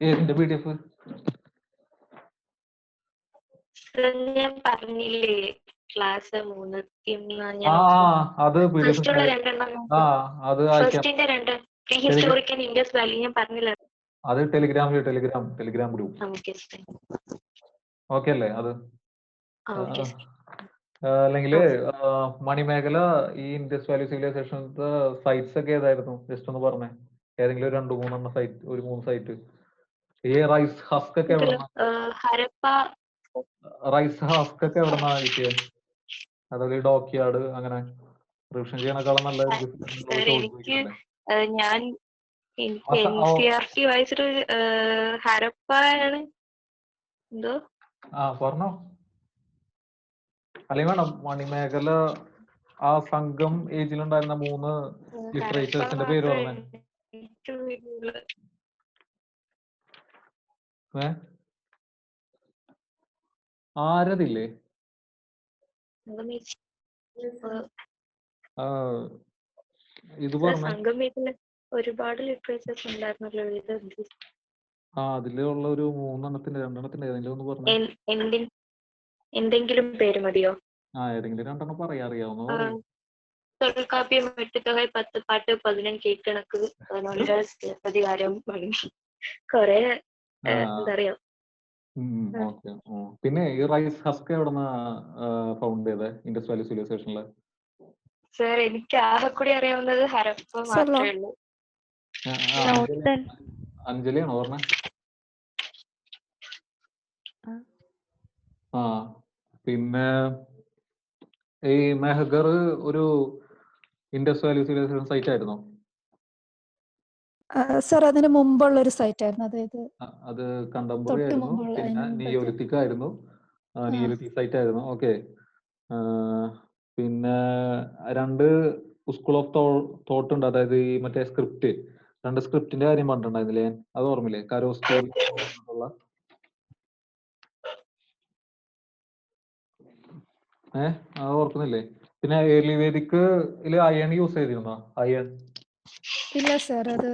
ഏതിന്റെ PDF? ഞാൻ പറഞ്ഞില്ലേ ക്ലാസ് 3 അത് PDF. ഫസ്റ്റുള്ള രണ്ടെണ്ണം. അത് ഫസ്റ്റിന്റെ രണ്ട് prehistoric and Indus valley ഞാൻ പറഞ്ഞില്ല. അത് ടെലിഗ്രാം ഗ്രൂപ്പ്. ഓക്കെ അല്ലേ? അത് അല്ലെങ്കിൽ മണിമേഖല ഈ ഇൻഡസ് വാലി സിവിലൈസേഷൻസ് സൈറ്റ്സ് ഒക്കെ ഏതായിരുന്നു? ജസ്റ്റ് ഒന്ന് പറഞ്ഞേ. ഏതെങ്കിലും ഒരു 2-3 സൈറ്റ്, ഒരു 3 സൈറ്റ്. ഈ റൈസ് ഹസ്ക് ഒക്കെ എവിടെന്നാ? റൈസ് ഹസ്ക് ഒക്കെ എവിടെന്നാ കിട്ടിയത്? അതായത് ഡോക്യാർഡ് അങ്ങനെ റിവിഷൻ ചെയ്യണേക്കാളും നല്ല ഞാൻ NCERT വായിച്ചിട്ട് ഹരപ്പ ആണ്. എന്തോ പറഞ്ഞോ. അല്ലെങ്കിൽ വേണം മണിമേഖല ആ സംഘം ഏജിലുണ്ടായിരുന്ന 3 ലിറ്ററേച്ചേഴ്സിന്റെ പേര് പറഞ്ഞേ. ആരതില്ലേ? ഇത് പറഞ്ഞേ. ഒരുപാട് ലിറ്ററേച്ചേഴ്സ് ഉണ്ടായിരുന്നല്ലോ. അതിലുള്ള ഒരു 2 ഏതെങ്കിലും ഒന്ന് പറഞ്ഞേ. എന്തെങ്കിലും പേര് മതിയോ? ഏതെങ്കിലും 2 പറയാ, അറിയാവുന്ന. തൊൽക്കാപ്യം, എട്ടുതൊകை, 10 പാട്ട്, 15 കീഴ്ക്കണക്ക്, പ്രതികാരം, കൊറേ എന്താ പറയാ. പിന്നെ ഈ റൈസ് ഹസ്ക് എവിടെന്നാ ഫൗണ്ട് ചെയ്തേ ഇൻഡസ് വാലി സിവിലൈസേഷനില്? സർ എനിക്ക് ആകെ കൂടി അറിയാവുന്നത് ഹരപ്പ മാത്രമേ ഉള്ളൂ. അഞ്ജലിയാണോ പറഞ്ഞേ? പിന്നെ ഈ മെഹഗർ ഒരു ഇൻഡസ് വാലി സിവിലൈസേഷൻ സൈറ്റ് ആയിരുന്നോ? സർ അതിന് മുമ്പുള്ള ഒരു സൈറ്റ് ആയിരുന്നു. അതായത് അത് കണ്ടംപററി ആയിരുന്നു, പിന്നെ നിയോലിത്തിക് ആയിരുന്നു. നിയോലിത്തിക് സൈറ്റ് ആയിരുന്നു. ഓക്കെ. പിന്നെ 2 സ്കൂൾ ഓഫ് തോട്ട് ഉണ്ട്. അതായത് ഈ മറ്റേ 2 സ്ക്രിപ്റ്റിന്റെ കാര്യം പറഞ്ഞിട്ടുണ്ടായിരുന്നില്ലേ? അത് ഓർമ്മയില്ലേ? കരോസ്കി ഉള്ള അത് ഓർക്കുന്നില്ലേ? പിന്നെ ഏർലി വേദിക് അയൺ യൂസ് ചെയ്തിരുന്നോ? അയൺ ഇല്ല സർ, അത്